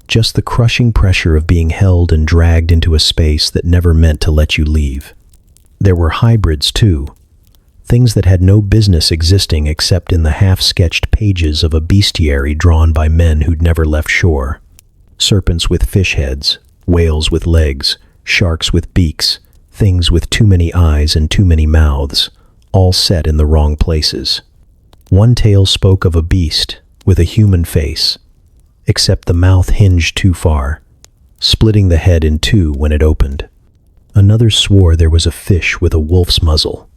just the crushing pressure of being held and dragged into a space that never meant to let you leave. There were hybrids too, things that had no business existing except in the half-sketched pages of a bestiary drawn by men who'd never left shore. Serpents with fish heads, whales with legs, sharks with beaks, things with too many eyes and too many mouths, all set in the wrong places. One tale spoke of a beast with a human face, except the mouth hinged too far, splitting the head in two when it opened. Another swore there was a fish with a wolf's muzzle,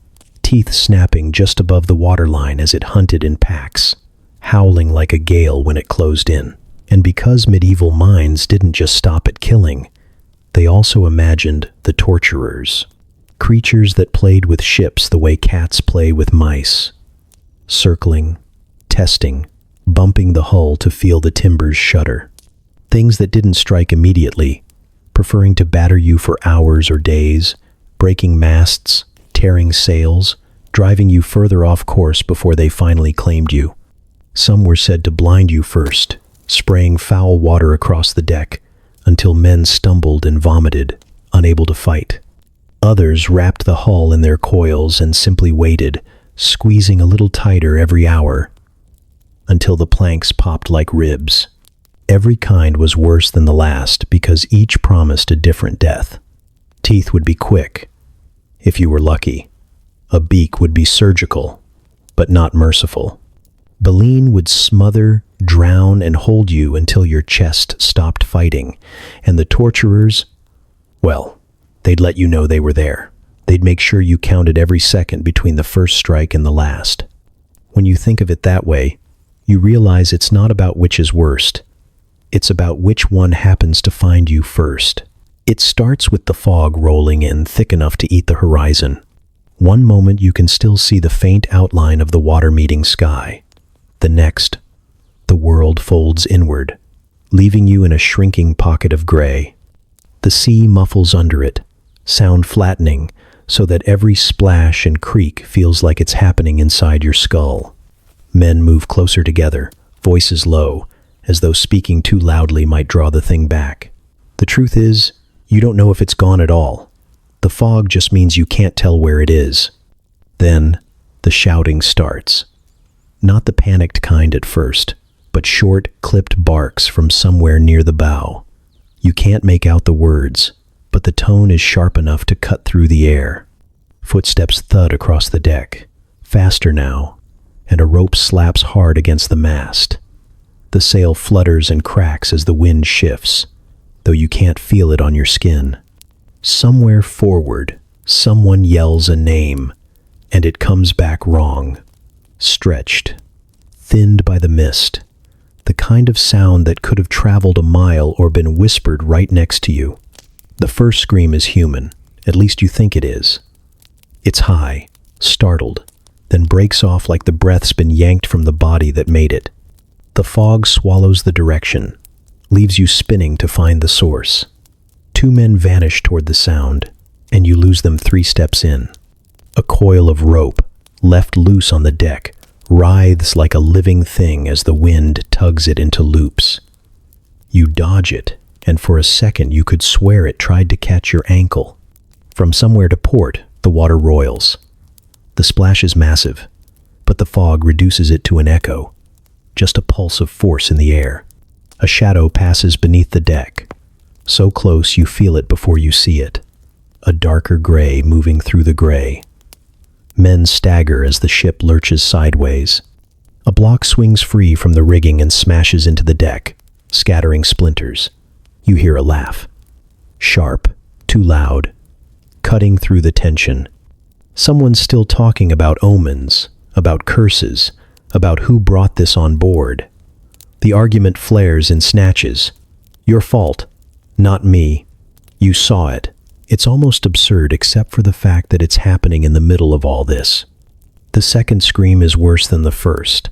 teeth snapping just above the waterline as it hunted in packs, howling like a gale when it closed in. And because medieval minds didn't just stop at killing, they also imagined the torturers, creatures that played with ships the way cats play with mice, circling, testing, bumping the hull to feel the timbers shudder. Things that didn't strike immediately, preferring to batter you for hours or days, breaking masts, tearing sails, driving you further off course before they finally claimed you. Some were said to blind you first, spraying foul water across the deck until men stumbled and vomited, unable to fight. Others wrapped the hull in their coils and simply waited, squeezing a little tighter every hour, until the planks popped like ribs. Every kind was worse than the last because each promised a different death. Teeth would be quick, if you were lucky. A beak would be surgical, but not merciful. Baleen would smother, drown, and hold you until your chest stopped fighting, and the torturers, well, they'd let you know they were there. They'd make sure you counted every second between the first strike and the last. When you think of it that way, you realize it's not about which is worst. It's about which one happens to find you first. It starts with the fog rolling in thick enough to eat the horizon. One moment you can still see the faint outline of the water-meeting sky. The next, the world folds inward, leaving you in a shrinking pocket of gray. The sea muffles under it, sound flattening, so that every splash and creak feels like it's happening inside your skull. Men move closer together, voices low, as though speaking too loudly might draw the thing back. The truth is, you don't know if it's gone at all. The fog just means you can't tell where it is. Then, the shouting starts. Not the panicked kind at first, but short, clipped barks from somewhere near the bow. You can't make out the words, but the tone is sharp enough to cut through the air. Footsteps thud across the deck, faster now, and a rope slaps hard against the mast. The sail flutters and cracks as the wind shifts, though you can't feel it on your skin. Somewhere forward, someone yells a name, and it comes back wrong. Stretched, thinned by the mist, the kind of sound that could have traveled a mile or been whispered right next to you. The first scream is human, at least you think it is. It's high, startled, then breaks off like the breath's been yanked from the body that made it. The fog swallows the direction, leaves you spinning to find the source. Two men vanish toward the sound, and you lose them 3 steps in. A coil of rope, left loose on the deck, writhes like a living thing as the wind tugs it into loops. You dodge it, and for a second you could swear it tried to catch your ankle. From somewhere to port, the water roils. The splash is massive, but the fog reduces it to an echo, just a pulse of force in the air. A shadow passes beneath the deck, so close you feel it before you see it. A darker gray moving through the gray. Men stagger as the ship lurches sideways. A block swings free from the rigging and smashes into the deck, scattering splinters. You hear a laugh. Sharp, too loud, cutting through the tension. Someone's still talking about omens, about curses, about who brought this on board. The argument flares in snatches. Your fault, not me. You saw it. It's almost absurd except for the fact that it's happening in the middle of all this. The second scream is worse than the first.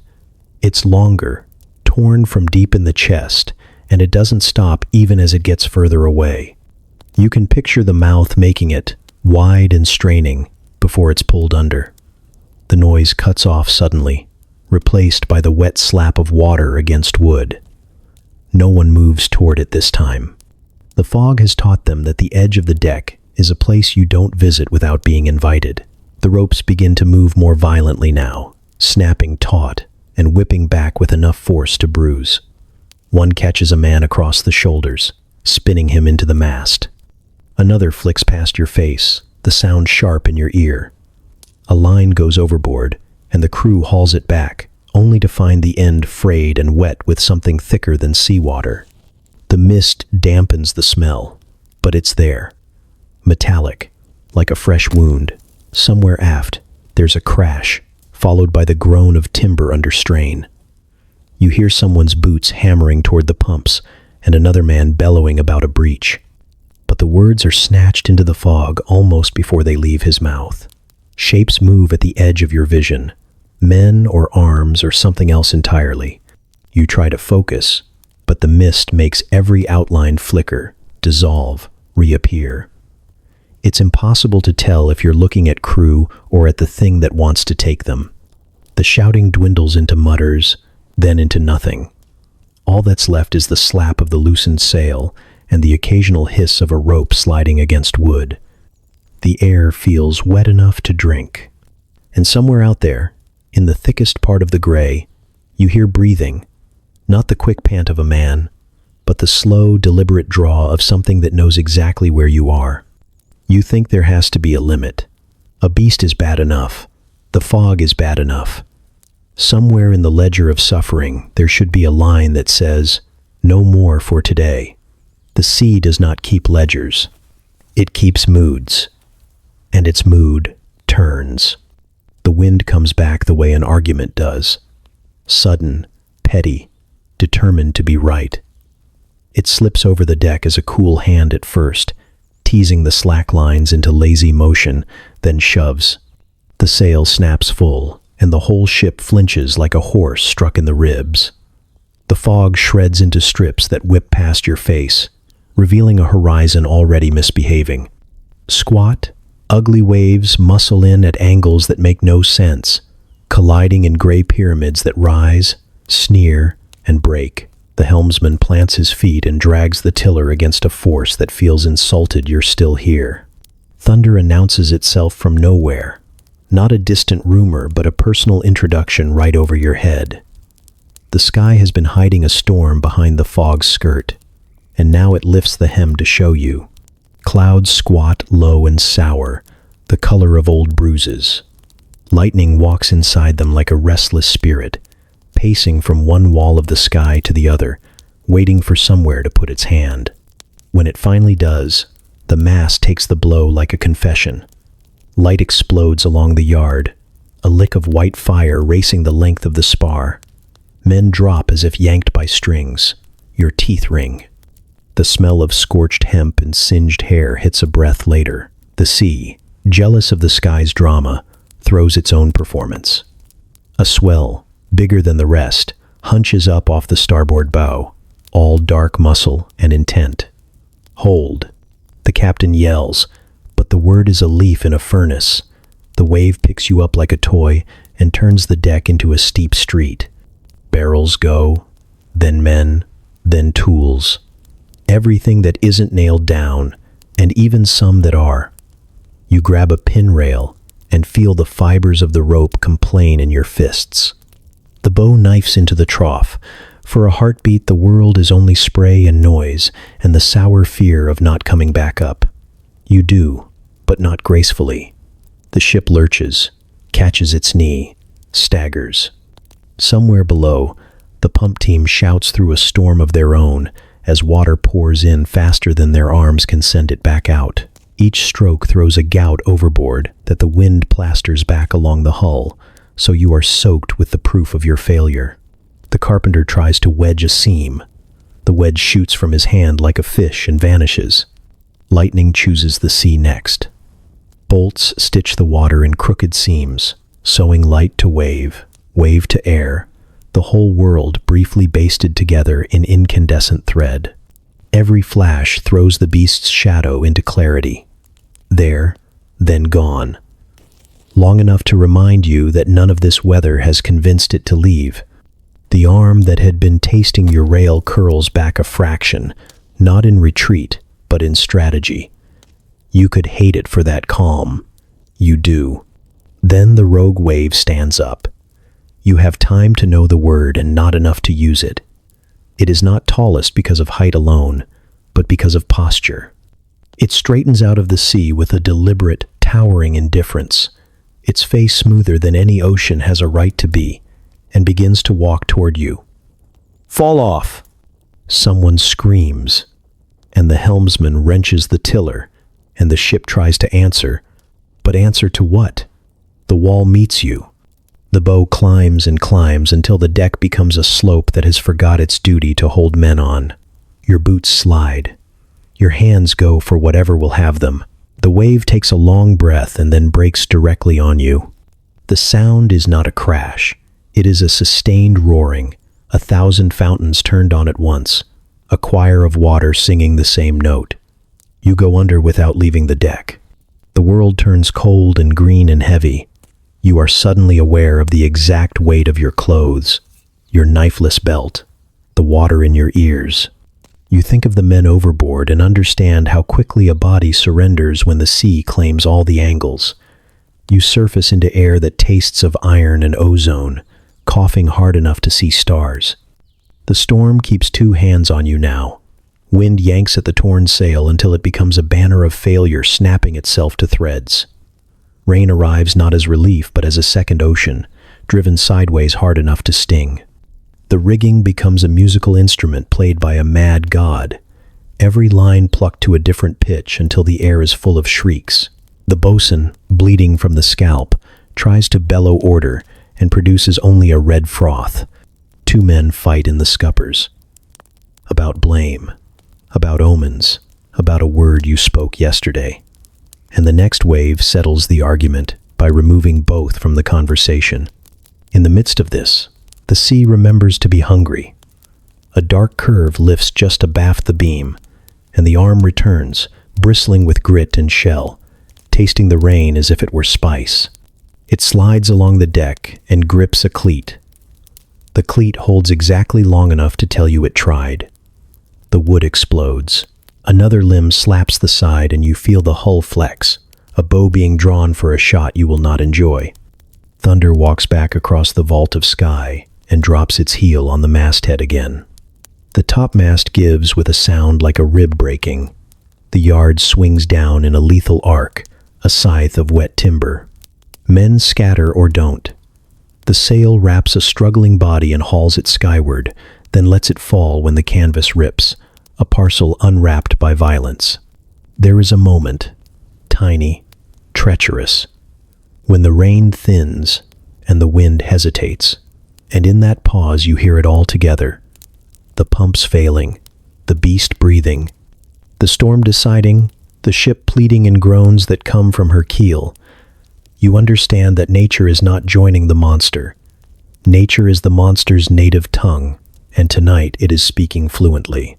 It's longer, torn from deep in the chest, and it doesn't stop even as it gets further away. You can picture the mouth making it, wide and straining, before it's pulled under. The noise cuts off suddenly, replaced by the wet slap of water against wood. No one moves toward it this time. The fog has taught them that the edge of the deck is a place you don't visit without being invited. The ropes begin to move more violently now, snapping taut and whipping back with enough force to bruise. One catches a man across the shoulders, spinning him into the mast. Another flicks past your face, the sound sharp in your ear. A line goes overboard, and the crew hauls it back, only to find the end frayed and wet with something thicker than seawater. The mist dampens the smell, but it's there. Metallic, like a fresh wound. Somewhere aft, there's a crash, followed by the groan of timber under strain. You hear someone's boots hammering toward the pumps, and another man bellowing about a breach. But the words are snatched into the fog almost before they leave his mouth. Shapes move at the edge of your vision. Men or arms or something else entirely. You try to focus, but the mist makes every outline flicker, dissolve, reappear. It's impossible to tell if you're looking at crew or at the thing that wants to take them. The shouting dwindles into mutters, then into nothing. All that's left is the slap of the loosened sail and the occasional hiss of a rope sliding against wood. The air feels wet enough to drink. And somewhere out there, in the thickest part of the gray, you hear breathing, not the quick pant of a man, but the slow, deliberate draw of something that knows exactly where you are. You think there has to be a limit. A beast is bad enough. The fog is bad enough. Somewhere in the ledger of suffering, there should be a line that says, "No more for today." The sea does not keep ledgers. It keeps moods. And its mood turns. The wind comes back the way an argument does. Sudden, petty, determined to be right. It slips over the deck as a cool hand at first, teasing the slack lines into lazy motion, then shoves. The sail snaps full, and the whole ship flinches like a horse struck in the ribs. The fog shreds into strips that whip past your face, revealing a horizon already misbehaving. Squat, ugly waves muscle in at angles that make no sense, colliding in gray pyramids that rise, sneer, and break. The helmsman plants his feet and drags the tiller against a force that feels insulted you're still here. Thunder announces itself from nowhere, not a distant rumor but a personal introduction right over your head. The sky has been hiding a storm behind the fog's skirt, and now it lifts the hem to show you. Clouds squat low and sour, the color of old bruises. Lightning walks inside them like a restless spirit, pacing from one wall of the sky to the other, waiting for somewhere to put its hand. When it finally does, the mast takes the blow like a confession. Light explodes along the yard, a lick of white fire racing the length of the spar. Men drop as if yanked by strings. Your teeth ring. The smell of scorched hemp and singed hair hits a breath later. The sea, jealous of the sky's drama, throws its own performance. A swell, bigger than the rest, hunches up off the starboard bow, all dark muscle and intent. Hold. The captain yells, but the word is a leaf in a furnace. The wave picks you up like a toy and turns the deck into a steep street. Barrels go, then men, then tools. Everything that isn't nailed down, and even some that are. You grab a pin rail and feel the fibers of the rope complain in your fists. The bow knifes into the trough. For a heartbeat, the world is only spray and noise, and the sour fear of not coming back up. You do, but not gracefully. The ship lurches, catches its knee, staggers. Somewhere below, the pump team shouts through a storm of their own as water pours in faster than their arms can send it back out. Each stroke throws a gout overboard that the wind plasters back along the hull, so you are soaked with the proof of your failure. The carpenter tries to wedge a seam. The wedge shoots from his hand like a fish and vanishes. Lightning chooses the sea next. Bolts stitch the water in crooked seams, sewing light to wave, wave to air, the whole world briefly basted together in incandescent thread. Every flash throws the beast's shadow into clarity. There, then gone. Long enough to remind you that none of this weather has convinced it to leave. The arm that had been tasting your rail curls back a fraction, not in retreat, but in strategy. You could hate it for that calm. You do. Then the rogue wave stands up. You have time to know the word and not enough to use it. It is not tallest because of height alone, but because of posture. It straightens out of the sea with a deliberate, towering indifference, its face smoother than any ocean has a right to be, and begins to walk toward you. Fall off! Someone screams, and the helmsman wrenches the tiller, and the ship tries to answer. But answer to what? The wall meets you. The bow climbs and climbs until the deck becomes a slope that has forgot its duty to hold men on. Your boots slide. Your hands go for whatever will have them. The wave takes a long breath and then breaks directly on you. The sound is not a crash. It is a sustained roaring, 1,000 fountains turned on at once, a choir of water singing the same note. You go under without leaving the deck. The world turns cold and green and heavy. You are suddenly aware of the exact weight of your clothes, your knifeless belt, the water in your ears. You think of the men overboard and understand how quickly a body surrenders when the sea claims all the angles. You surface into air that tastes of iron and ozone, coughing hard enough to see stars. The storm keeps two hands on you now. Wind yanks at the torn sail until it becomes a banner of failure snapping itself to threads. Rain arrives not as relief but as a second ocean, driven sideways hard enough to sting. The rigging becomes a musical instrument played by a mad god, every line plucked to a different pitch until the air is full of shrieks. The bosun, bleeding from the scalp, tries to bellow order and produces only a red froth. Two men fight in the scuppers. About blame, about omens, about a word you spoke yesterday. And the next wave settles the argument by removing both from the conversation. In the midst of this, the sea remembers to be hungry. A dark curve lifts just abaft the beam, and the arm returns, bristling with grit and shell, tasting the rain as if it were spice. It slides along the deck and grips a cleat. The cleat holds exactly long enough to tell you it tried. The wood explodes. Another limb slaps the side and you feel the hull flex, a bow being drawn for a shot you will not enjoy. Thunder walks back across the vault of sky and drops its heel on the masthead again. The topmast gives with a sound like a rib breaking. The yard swings down in a lethal arc, a scythe of wet timber. Men scatter or don't. The sail wraps a struggling body and hauls it skyward, then lets it fall when the canvas rips, a parcel unwrapped by violence. There is a moment, tiny, treacherous, when the rain thins and the wind hesitates, and in that pause you hear it all together. The pumps failing, the beast breathing, the storm deciding, the ship pleading in groans that come from her keel. You understand that nature is not joining the monster. Nature is the monster's native tongue, and tonight it is speaking fluently.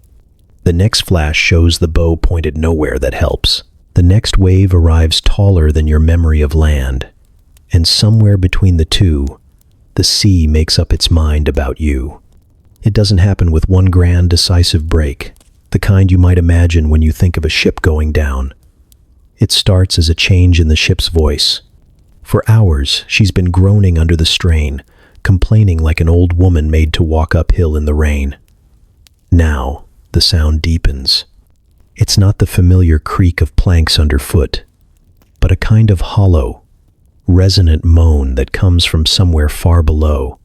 The next flash shows the bow pointed nowhere that helps. The next wave arrives taller than your memory of land, and somewhere between the two, the sea makes up its mind about you. It doesn't happen with one grand decisive break, the kind you might imagine when you think of a ship going down. It starts as a change in the ship's voice. For hours, she's been groaning under the strain, complaining like an old woman made to walk uphill in the rain. Now, the sound deepens. It's not the familiar creak of planks underfoot, but a kind of hollow, resonant moan that comes from somewhere far below,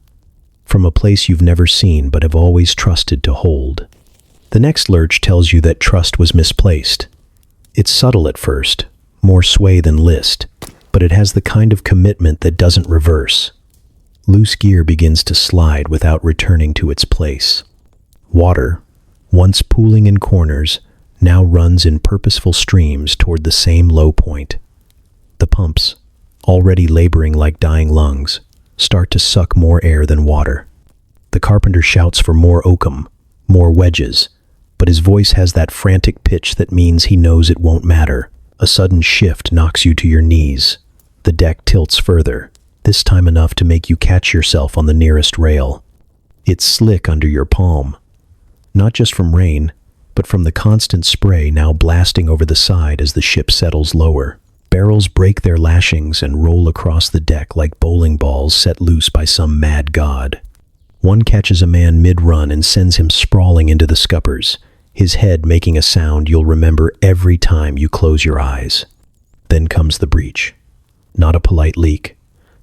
from a place you've never seen but have always trusted to hold. The next lurch tells you that trust was misplaced. It's subtle at first, more sway than list, but it has the kind of commitment that doesn't reverse. Loose gear begins to slide without returning to its place. Water, once pooling in corners, now runs in purposeful streams toward the same low point. The pumps, already laboring like dying lungs, start to suck more air than water. The carpenter shouts for more oakum, more wedges, but his voice has that frantic pitch that means he knows it won't matter. A sudden shift knocks you to your knees. The deck tilts further, this time enough to make you catch yourself on the nearest rail. It's slick under your palm, not just from rain, but from the constant spray now blasting over the side as the ship settles lower. Barrels break their lashings and roll across the deck like bowling balls set loose by some mad god. One catches a man mid-run and sends him sprawling into the scuppers, his head making a sound you'll remember every time you close your eyes. Then comes the breach. Not a polite leak,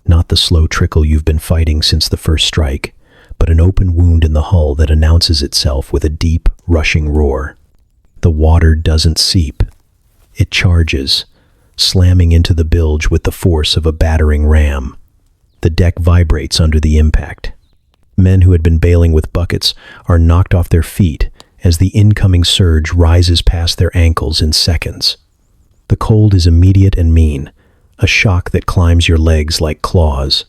not the slow trickle you've been fighting since the first strike, but an open wound in the hull that announces itself with a deep, rushing roar. The water doesn't seep. It charges, slamming into the bilge with the force of a battering ram. The deck vibrates under the impact. Men who had been bailing with buckets are knocked off their feet as the incoming surge rises past their ankles in seconds. The cold is immediate and mean, a shock that climbs your legs like claws.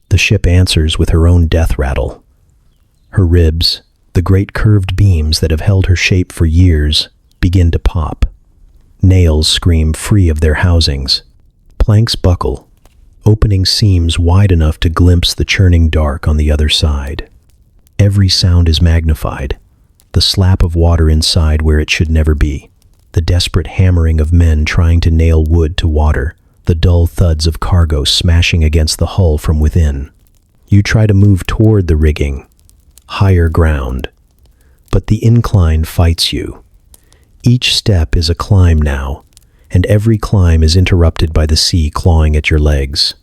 The ship answers with her own death rattle. Her ribs, the great curved beams that have held her shape for years, begin to pop. Nails scream free of their housings. Planks buckle, opening seams wide enough to glimpse the churning dark on the other side. Every sound is magnified. The slap of water inside where it should never be. The desperate hammering of men trying to nail wood to water, the dull thuds of cargo smashing against the hull from within. You try to move toward the rigging, higher ground, but the incline fights you. Each step is a climb now, and every climb is interrupted by the sea clawing at your legs.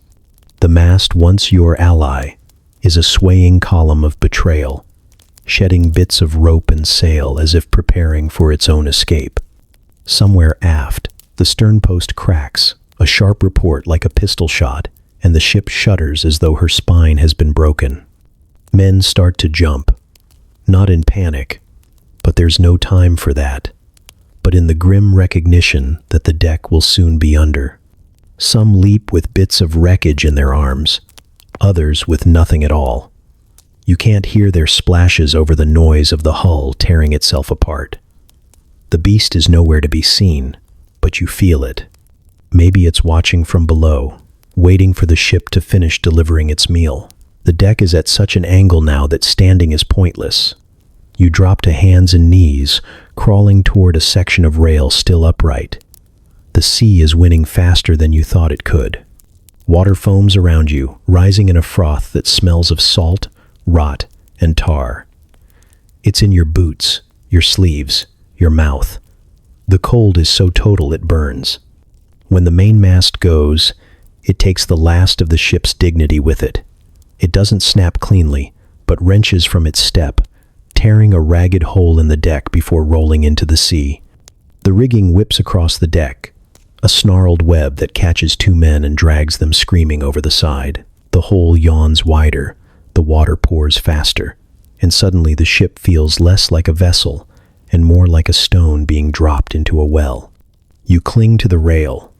The mast, once your ally, is a swaying column of betrayal, shedding bits of rope and sail as if preparing for its own escape. Somewhere aft, the stern post cracks, a sharp report like a pistol shot, and the ship shudders as though her spine has been broken. Men start to jump, not in panic, but there's no time for that, but in the grim recognition that the deck will soon be under. Some leap with bits of wreckage in their arms, others with nothing at all. You can't hear their splashes over the noise of the hull tearing itself apart. The beast is nowhere to be seen, but you feel it. Maybe it's watching from below, waiting for the ship to finish delivering its meal. The deck is at such an angle now that standing is pointless. You drop to hands and knees, crawling toward a section of rail still upright. The sea is winning faster than you thought it could. Water foams around you, rising in a froth that smells of salt, rot, and tar. It's in your boots, your sleeves, your mouth. The cold is so total it burns. When the mainmast goes, it takes the last of the ship's dignity with it. It doesn't snap cleanly, but wrenches from its step, tearing a ragged hole in the deck before rolling into the sea. The rigging whips across the deck, a snarled web that catches two men and drags them screaming over the side. The hole yawns wider, the water pours faster, and suddenly the ship feels less like a vessel and more like a stone being dropped into a well. You cling to the rail,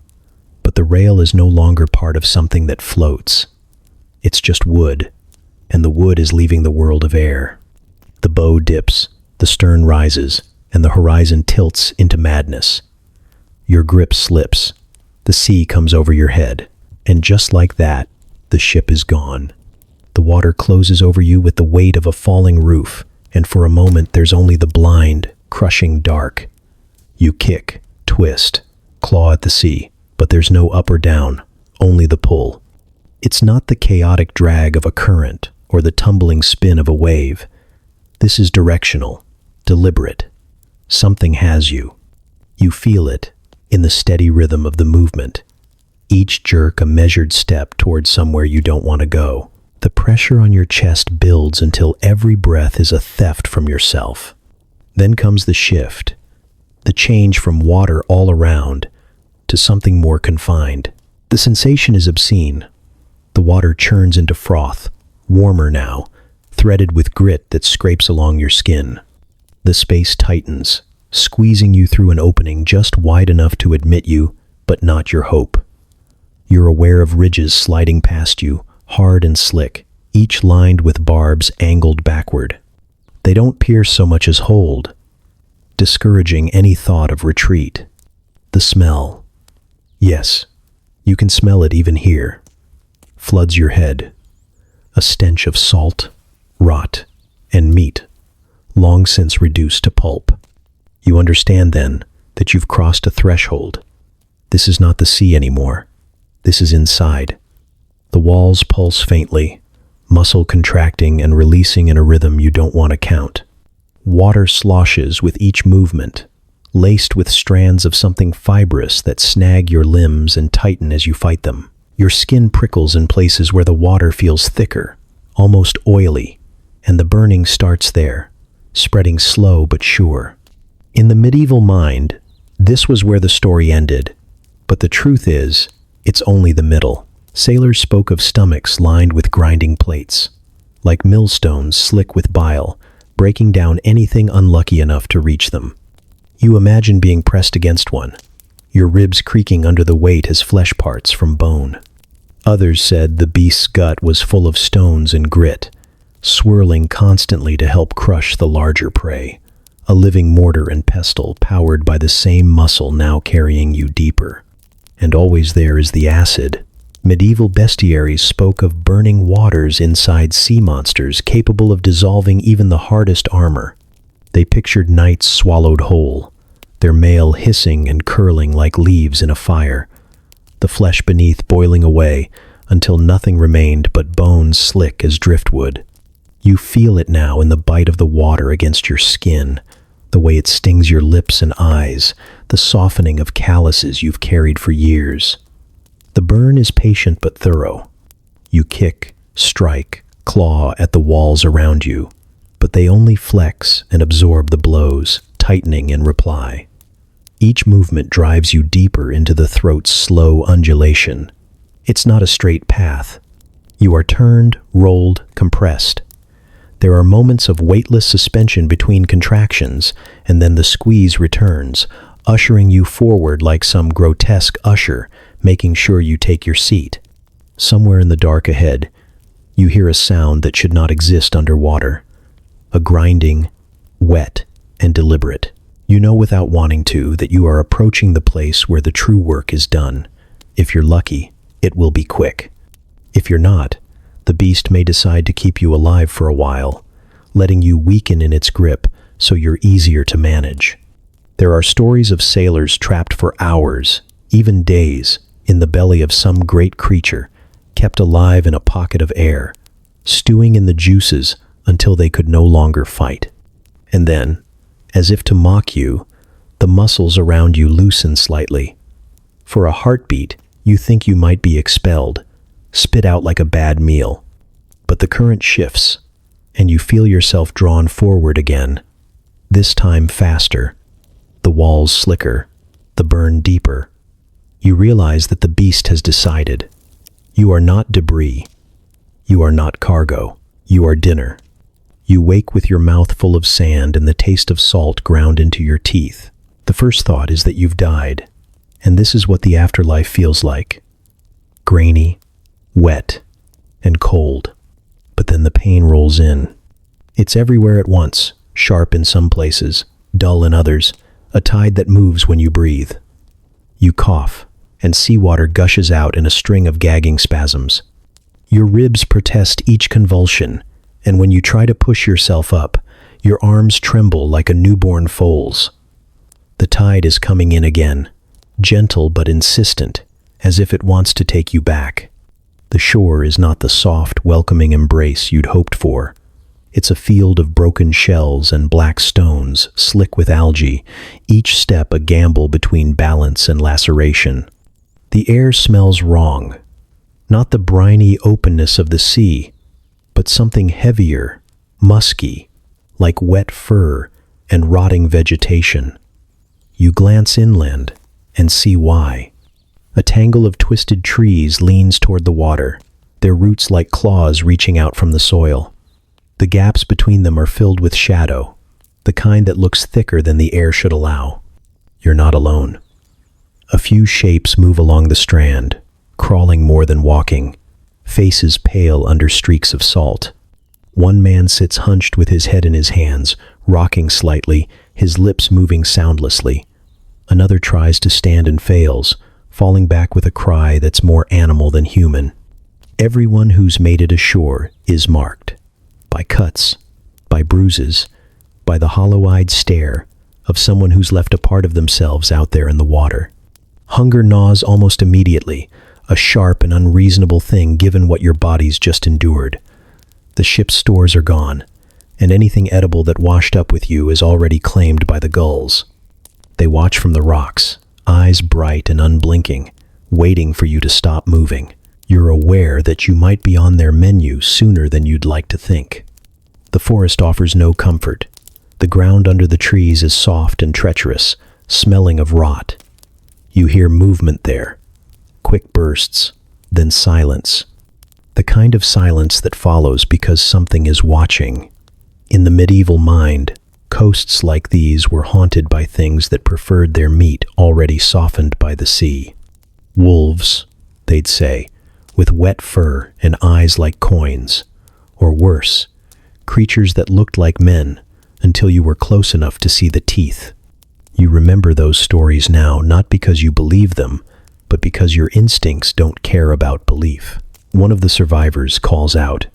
but the rail is no longer part of something that floats. It's just wood, and the wood is leaving the world of air. The bow dips, the stern rises, and the horizon tilts into madness. Your grip slips, the sea comes over your head, and just like that, the ship is gone. The water closes over you with the weight of a falling roof, and for a moment there's only the blind, crushing dark. You kick, twist, claw at the sea, but there's no up or down, only the pull. It's not the chaotic drag of a current or the tumbling spin of a wave. This is directional, deliberate. Something has you. You feel it in the steady rhythm of the movement. Each jerk a measured step towards somewhere you don't want to go. The pressure on your chest builds until every breath is a theft from yourself. Then comes the shift, the change from water all around to something more confined. The sensation is obscene. The water churns into froth, warmer now, threaded with grit that scrapes along your skin. The space tightens, squeezing you through an opening just wide enough to admit you, but not your hope. You're aware of ridges sliding past you, hard and slick, each lined with barbs angled backward. They don't pierce so much as hold, discouraging any thought of retreat. The smell. Yes, you can smell it even here. Floods your head. A stench of salt, rot, and meat, long since reduced to pulp. You understand then that you've crossed a threshold. This is not the sea anymore. This is inside. The walls pulse faintly, muscle contracting and releasing in a rhythm you don't want to count. Water sloshes with each movement, laced with strands of something fibrous that snag your limbs and tighten as you fight them. Your skin prickles in places where the water feels thicker, almost oily, and the burning starts there, spreading slow but sure. In the medieval mind, this was where the story ended, but the truth is, it's only the middle. Sailors spoke of stomachs lined with grinding plates, like millstones slick with bile, breaking down anything unlucky enough to reach them. You imagine being pressed against one, your ribs creaking under the weight as flesh parts from bone. Others said the beast's gut was full of stones and grit, swirling constantly to help crush the larger prey, a living mortar and pestle powered by the same muscle now carrying you deeper. And always there is the acid. Medieval bestiaries spoke of burning waters inside sea monsters capable of dissolving even the hardest armor. They pictured knights swallowed whole, their mail hissing and curling like leaves in a fire. the flesh beneath boiling away until nothing remained but bones slick as driftwood. You feel it now in the bite of the water against your skin, the way it stings your lips and eyes, the softening of calluses you've carried for years. The burn is patient but thorough. You kick, strike, claw at the walls around you, but they only flex and absorb the blows, tightening in reply. Each movement drives you deeper into the throat's slow undulation. It's not a straight path. You are turned, rolled, compressed. There are moments of weightless suspension between contractions, and then the squeeze returns, ushering you forward like some grotesque usher, making sure you take your seat. Somewhere in the dark ahead, you hear a sound that should not exist underwater. A grinding, wet, and deliberate. You know without wanting to that you are approaching the place where the true work is done. If you're lucky, it will be quick. If you're not, the beast may decide to keep you alive for a while, letting you weaken in its grip so you're easier to manage. There are stories of sailors trapped for hours, even days, in the belly of some great creature, kept alive in a pocket of air, stewing in the juices until they could no longer fight. And then, as if to mock you, the muscles around you loosen slightly. For a heartbeat, you think you might be expelled, spit out like a bad meal. But the current shifts, and you feel yourself drawn forward again, this time faster, the walls slicker, the burn deeper. You realize that the beast has decided. You are not debris. You are not cargo. You are dinner. You wake with your mouth full of sand and the taste of salt ground into your teeth. The first thought is that you've died, and this is what the afterlife feels like. Grainy, wet, and cold. But then the pain rolls in. It's everywhere at once, sharp in some places, dull in others, a tide that moves when you breathe. You cough, and seawater gushes out in a string of gagging spasms. Your ribs protest each convulsion, and when you try to push yourself up, your arms tremble like a newborn foal's. The tide is coming in again, gentle but insistent, as if it wants to take you back. The shore is not the soft, welcoming embrace you'd hoped for. It's a field of broken shells and black stones, slick with algae, each step a gamble between balance and laceration. The air smells wrong, not the briny openness of the sea, but something heavier, musky, like wet fur and rotting vegetation. You glance inland and see why. A tangle of twisted trees leans toward the water, their roots like claws reaching out from the soil. The gaps between them are filled with shadow, the kind that looks thicker than the air should allow. You're not alone. A few shapes move along the strand, crawling more than walking, faces pale under streaks of salt. One man sits hunched with his head in his hands, rocking slightly, his lips moving soundlessly. Another tries to stand and fails, falling back with a cry that's more animal than human. Everyone who's made it ashore is marked. By cuts, by bruises, by the hollow-eyed stare of someone who's left a part of themselves out there in the water. Hunger gnaws almost immediately, a sharp and unreasonable thing given what your body's just endured. The ship's stores are gone, and anything edible that washed up with you is already claimed by the gulls. They watch from the rocks, eyes bright and unblinking, waiting for you to stop moving. You're aware that you might be on their menu sooner than you'd like to think. The forest offers no comfort. The ground under the trees is soft and treacherous, smelling of rot. You hear movement there, quick bursts, then silence. The kind of silence that follows because something is watching. In the medieval mind, coasts like these were haunted by things that preferred their meat already softened by the sea. Wolves, they'd say, with wet fur and eyes like coins. Or worse, creatures that looked like men until you were close enough to see the teeth. You remember those stories now not because you believe them, but because your instincts don't care about belief. One of the survivors calls out,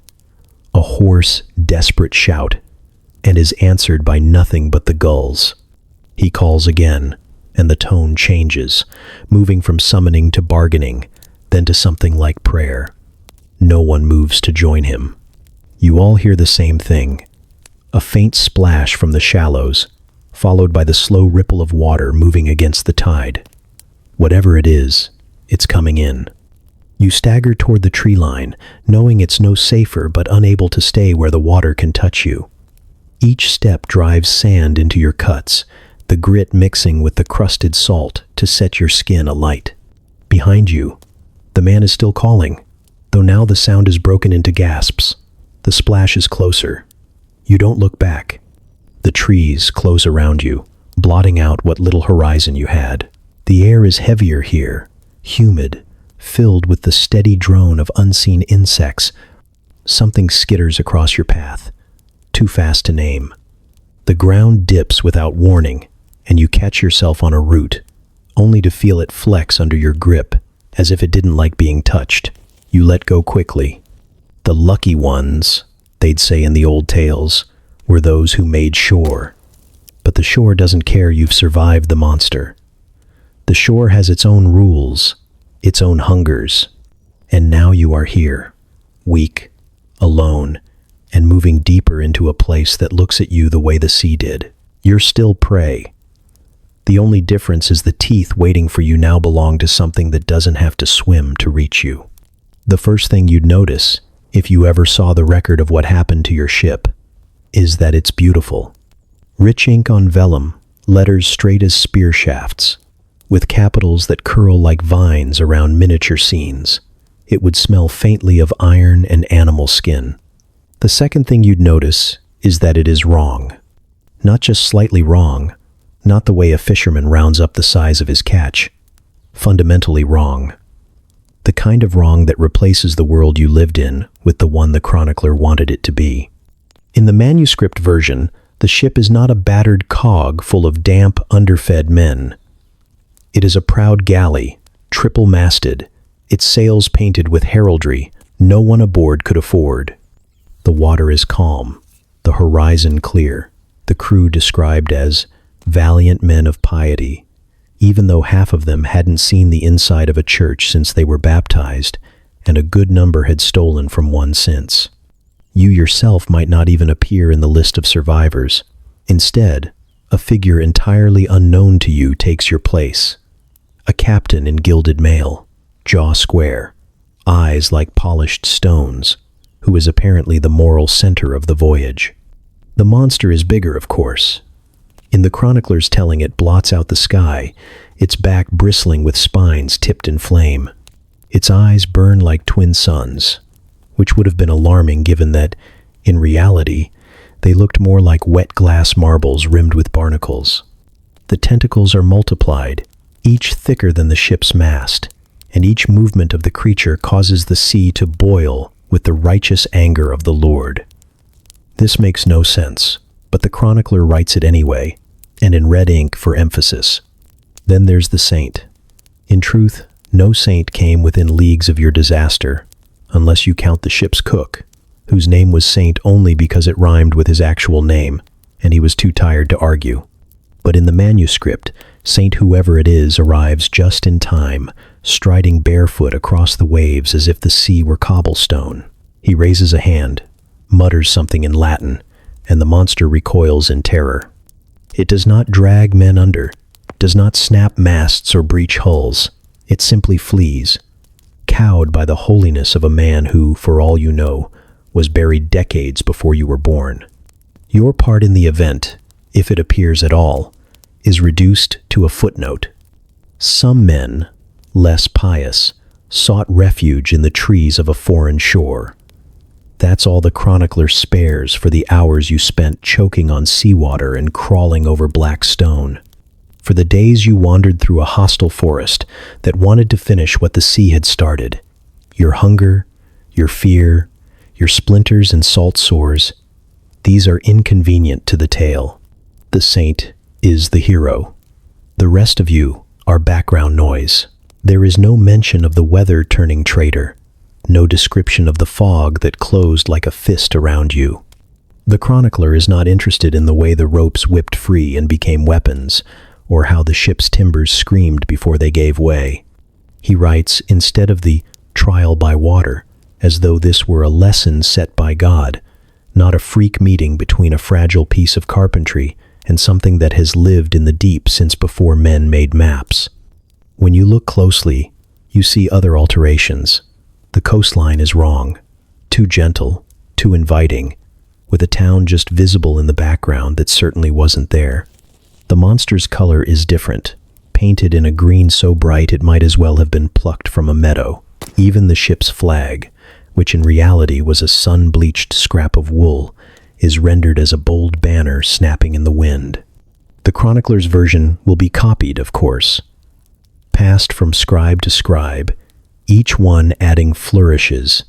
a hoarse, desperate shout, and is answered by nothing but the gulls. He calls again, and the tone changes, moving from summoning to bargaining, then to something like prayer. No one moves to join him. You all hear the same thing, a faint splash from the shallows, followed by the slow ripple of water moving against the tide. Whatever it is, it's coming in. You stagger toward the tree line, knowing it's no safer but unable to stay where the water can touch you. Each step drives sand into your cuts, the grit mixing with the crusted salt to set your skin alight. Behind you, the man is still calling, though now the sound is broken into gasps. The splash is closer. You don't look back. The trees close around you, blotting out what little horizon you had. The air is heavier here, humid, filled with the steady drone of unseen insects. Something skitters across your path, too fast to name. The ground dips without warning, and you catch yourself on a root, only to feel it flex under your grip, as if it didn't like being touched. You let go quickly. The lucky ones, they'd say in the old tales, were those who made shore. But the shore doesn't care you've survived the monster. The shore has its own rules, its own hungers. And now you are here, weak, alone, and moving deeper into a place that looks at you the way the sea did. You're still prey. The only difference is the teeth waiting for you now belong to something that doesn't have to swim to reach you. The first thing you'd notice, if you ever saw the record of what happened to your ship, is that it's beautiful. Rich ink on vellum, letters straight as spear shafts, with capitals that curl like vines around miniature scenes. It would smell faintly of iron and animal skin. The second thing you'd notice is that it is wrong. Not just slightly wrong, not the way a fisherman rounds up the size of his catch. Fundamentally wrong. The kind of wrong that replaces the world you lived in with the one the chronicler wanted it to be. In the manuscript version, the ship is not a battered cog full of damp, underfed men. It is a proud galley, triple-masted, its sails painted with heraldry no one aboard could afford. The water is calm, the horizon clear, the crew described as valiant men of piety, even though half of them hadn't seen the inside of a church since they were baptized, and a good number had stolen from one since. You yourself might not even appear in the list of survivors. Instead, a figure entirely unknown to you takes your place. A captain in gilded mail, jaw square, eyes like polished stones, who is apparently the moral center of the voyage. The monster is bigger, of course. In the chronicler's telling, it blots out the sky, its back bristling with spines tipped in flame. Its eyes burn like twin suns, which would have been alarming given that, in reality, they looked more like wet glass marbles rimmed with barnacles. The tentacles are multiplied, each thicker than the ship's mast, and each movement of the creature causes the sea to boil with the righteous anger of the Lord. This makes no sense, but the chronicler writes it anyway, and in red ink for emphasis. Then there's the saint. In truth, no saint came within leagues of your disaster, unless you count the ship's cook, whose name was Saint only because it rhymed with his actual name, and he was too tired to argue. But in the manuscript, Saint whoever it is arrives just in time, striding barefoot across the waves as if the sea were cobblestone. He raises a hand, mutters something in Latin, and the monster recoils in terror. It does not drag men under, does not snap masts or breach hulls. It simply flees, cowed by the holiness of a man who, for all you know, was buried decades before you were born. Your part in the event, if it appears at all, is reduced to a footnote. Some men, less pious, sought refuge in the trees of a foreign shore. That's all the chronicler spares for the hours you spent choking on seawater and crawling over black stone. For the days you wandered through a hostile forest that wanted to finish what the sea had started. Your hunger, your fear, your splinters and salt sores, these are inconvenient to the tale. The saint is the hero. The rest of you are background noise. There is no mention of the weather turning traitor, no description of the fog that closed like a fist around you. The chronicler is not interested in the way the ropes whipped free and became weapons, or how the ship's timbers screamed before they gave way. He writes, instead of the trial by water, as though this were a lesson set by God, not a freak meeting between a fragile piece of carpentry and something that has lived in the deep since before men made maps. When you look closely, you see other alterations. The coastline is wrong, too gentle, too inviting, with a town just visible in the background that certainly wasn't there. The monster's color is different, painted in a green so bright it might as well have been plucked from a meadow. Even the ship's flag, which in reality was a sun-bleached scrap of wool, is rendered as a bold banner snapping in the wind. The chronicler's version will be copied, of course, passed from scribe to scribe, each one adding flourishes,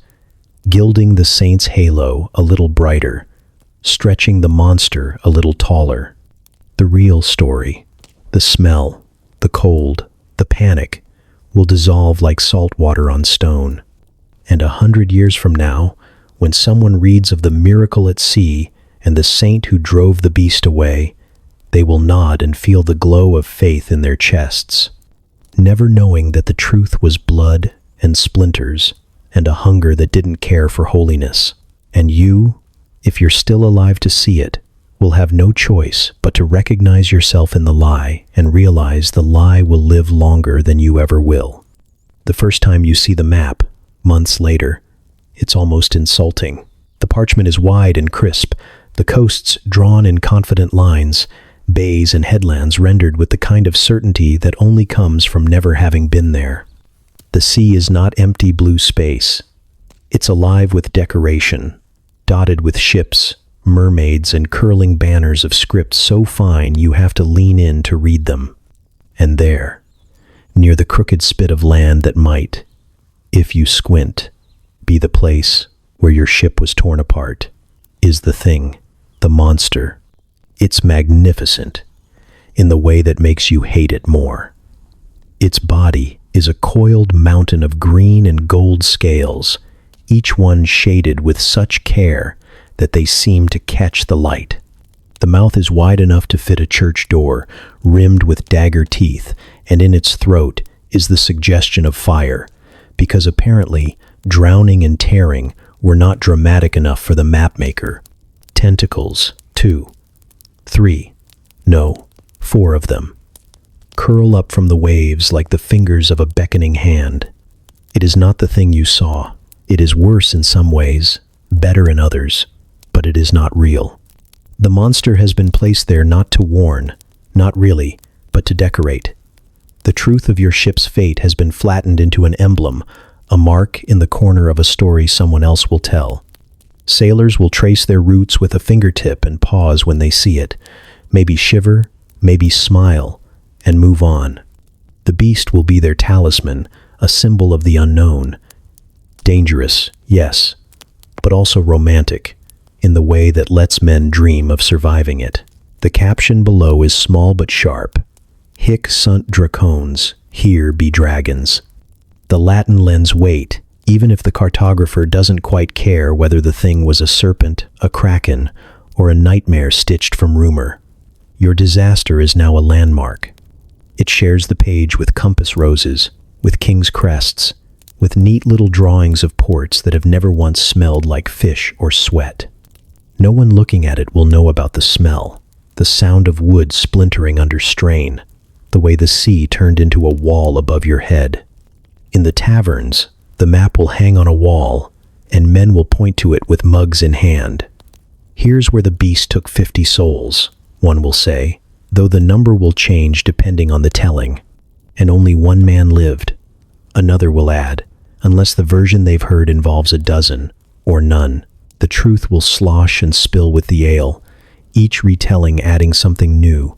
gilding the saint's halo a little brighter, stretching the monster a little taller. The real story, the smell, the cold, the panic, will dissolve like salt water on stone. And 100 years from now, when someone reads of the miracle at sea and the saint who drove the beast away, they will nod and feel the glow of faith in their chests, never knowing that the truth was blood and splinters and a hunger that didn't care for holiness. And you, if you're still alive to see it, will have no choice but to recognize yourself in the lie and realize the lie will live longer than you ever will. The first time you see the map, months later, it's almost insulting. The parchment is wide and crisp, the coasts drawn in confident lines, bays and headlands rendered with the kind of certainty that only comes from never having been there. The sea is not empty blue space. It's alive with decoration, dotted with ships, mermaids, and curling banners of script so fine you have to lean in to read them. And there, near the crooked spit of land that might, if you squint, be the place where your ship was torn apart, is the thing, the monster. It's magnificent in the way that makes you hate it more. Its body is a coiled mountain of green and gold scales, each one shaded with such care that they seem to catch the light. The mouth is wide enough to fit a church door, rimmed with dagger teeth, and in its throat is the suggestion of fire, because apparently drowning and tearing were not dramatic enough for the mapmaker. Tentacles, 2, 3, no, 4 of them, curl up from the waves like the fingers of a beckoning hand. It is not the thing you saw. It is worse in some ways, better in others, but it is not real. The monster has been placed there not to warn, not really, but to decorate. The truth of your ship's fate has been flattened into an emblem, a mark in the corner of a story someone else will tell. Sailors will trace their roots with a fingertip and pause when they see it, maybe shiver, maybe smile, and move on. The beast will be their talisman, a symbol of the unknown. Dangerous, yes, but also romantic, in the way that lets men dream of surviving it. The caption below is small but sharp. Hic sunt dracones, here be dragons. The Latin lends weight, even if the cartographer doesn't quite care whether the thing was a serpent, a kraken, or a nightmare stitched from rumor. Your disaster is now a landmark. It shares the page with compass roses, with king's crests, with neat little drawings of ports that have never once smelled like fish or sweat. No one looking at it will know about the smell, the sound of wood splintering under strain, the way the sea turned into a wall above your head. In the taverns, the map will hang on a wall, and men will point to it with mugs in hand. Here's where the beast took 50 souls, one will say, though the number will change depending on the telling. And only one man lived. Another will add, unless the version they've heard involves a dozen, or none. The truth will slosh and spill with the ale, each retelling adding something new,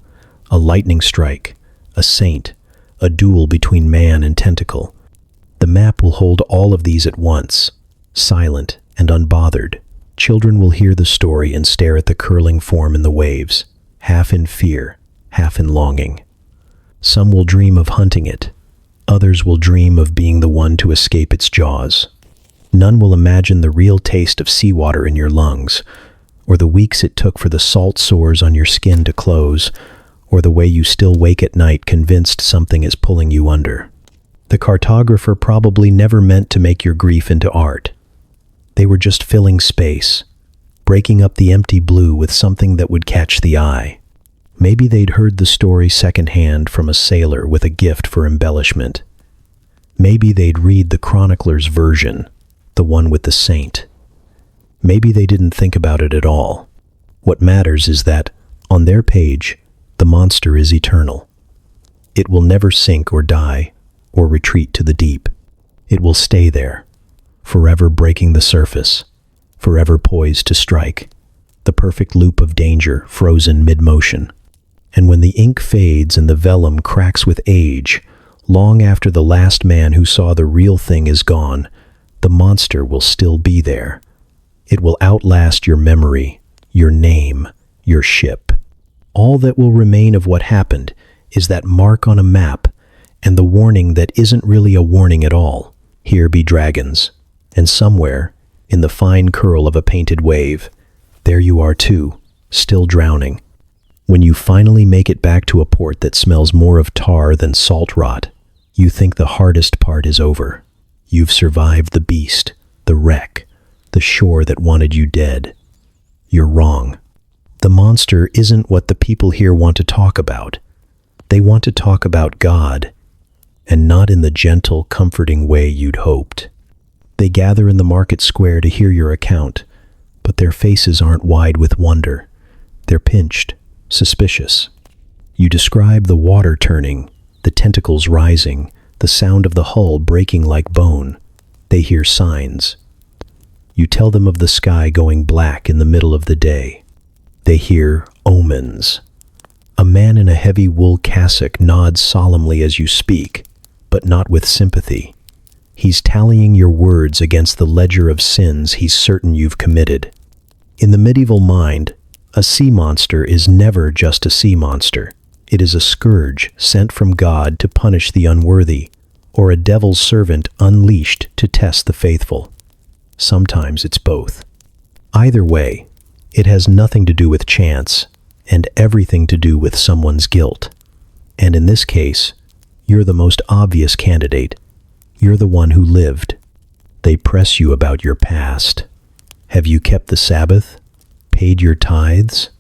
a lightning strike, a saint, a duel between man and tentacle. The map will hold all of these at once, silent and unbothered. Children will hear the story and stare at the curling form in the waves, half in fear, half in longing. Some will dream of hunting it. Others will dream of being the one to escape its jaws. None will imagine the real taste of seawater in your lungs, or the weeks it took for the salt sores on your skin to close, or the way you still wake at night convinced something is pulling you under. The cartographer probably never meant to make your grief into art. They were just filling space, breaking up the empty blue with something that would catch the eye. Maybe they'd heard the story secondhand from a sailor with a gift for embellishment. Maybe they'd read the chronicler's version, the one with the saint. Maybe they didn't think about it at all. What matters is that, on their page, the monster is eternal. It will never sink or die or retreat to the deep. It will stay there, forever breaking the surface, forever poised to strike, the perfect loop of danger frozen mid-motion. And when the ink fades and the vellum cracks with age, long after the last man who saw the real thing is gone, the monster will still be there. It will outlast your memory, your name, your ship. All that will remain of what happened is that mark on a map and the warning that isn't really a warning at all. Here be dragons. And somewhere, in the fine curl of a painted wave, there you are too, still drowning. When you finally make it back to a port that smells more of tar than salt rot, you think the hardest part is over. You've survived the beast, the wreck, the shore that wanted you dead. You're wrong. The monster isn't what the people here want to talk about. They want to talk about God, and not in the gentle, comforting way you'd hoped. They gather in the market square to hear your account, but their faces aren't wide with wonder. They're pinched, suspicious. You describe the water turning, the tentacles rising, the sound of the hull breaking like bone. They hear signs. You tell them of the sky going black in the middle of the day. They hear omens. A man in a heavy wool cassock nods solemnly as you speak, but not with sympathy. He's tallying your words against the ledger of sins he's certain you've committed. In the medieval mind, a sea monster is never just a sea monster. It is a scourge sent from God to punish the unworthy, or a devil's servant unleashed to test the faithful. Sometimes it's both. Either way, it has nothing to do with chance and everything to do with someone's guilt. And in this case, you're the most obvious candidate. You're the one who lived. They press you about your past. Have you kept the Sabbath? Paid your tithes?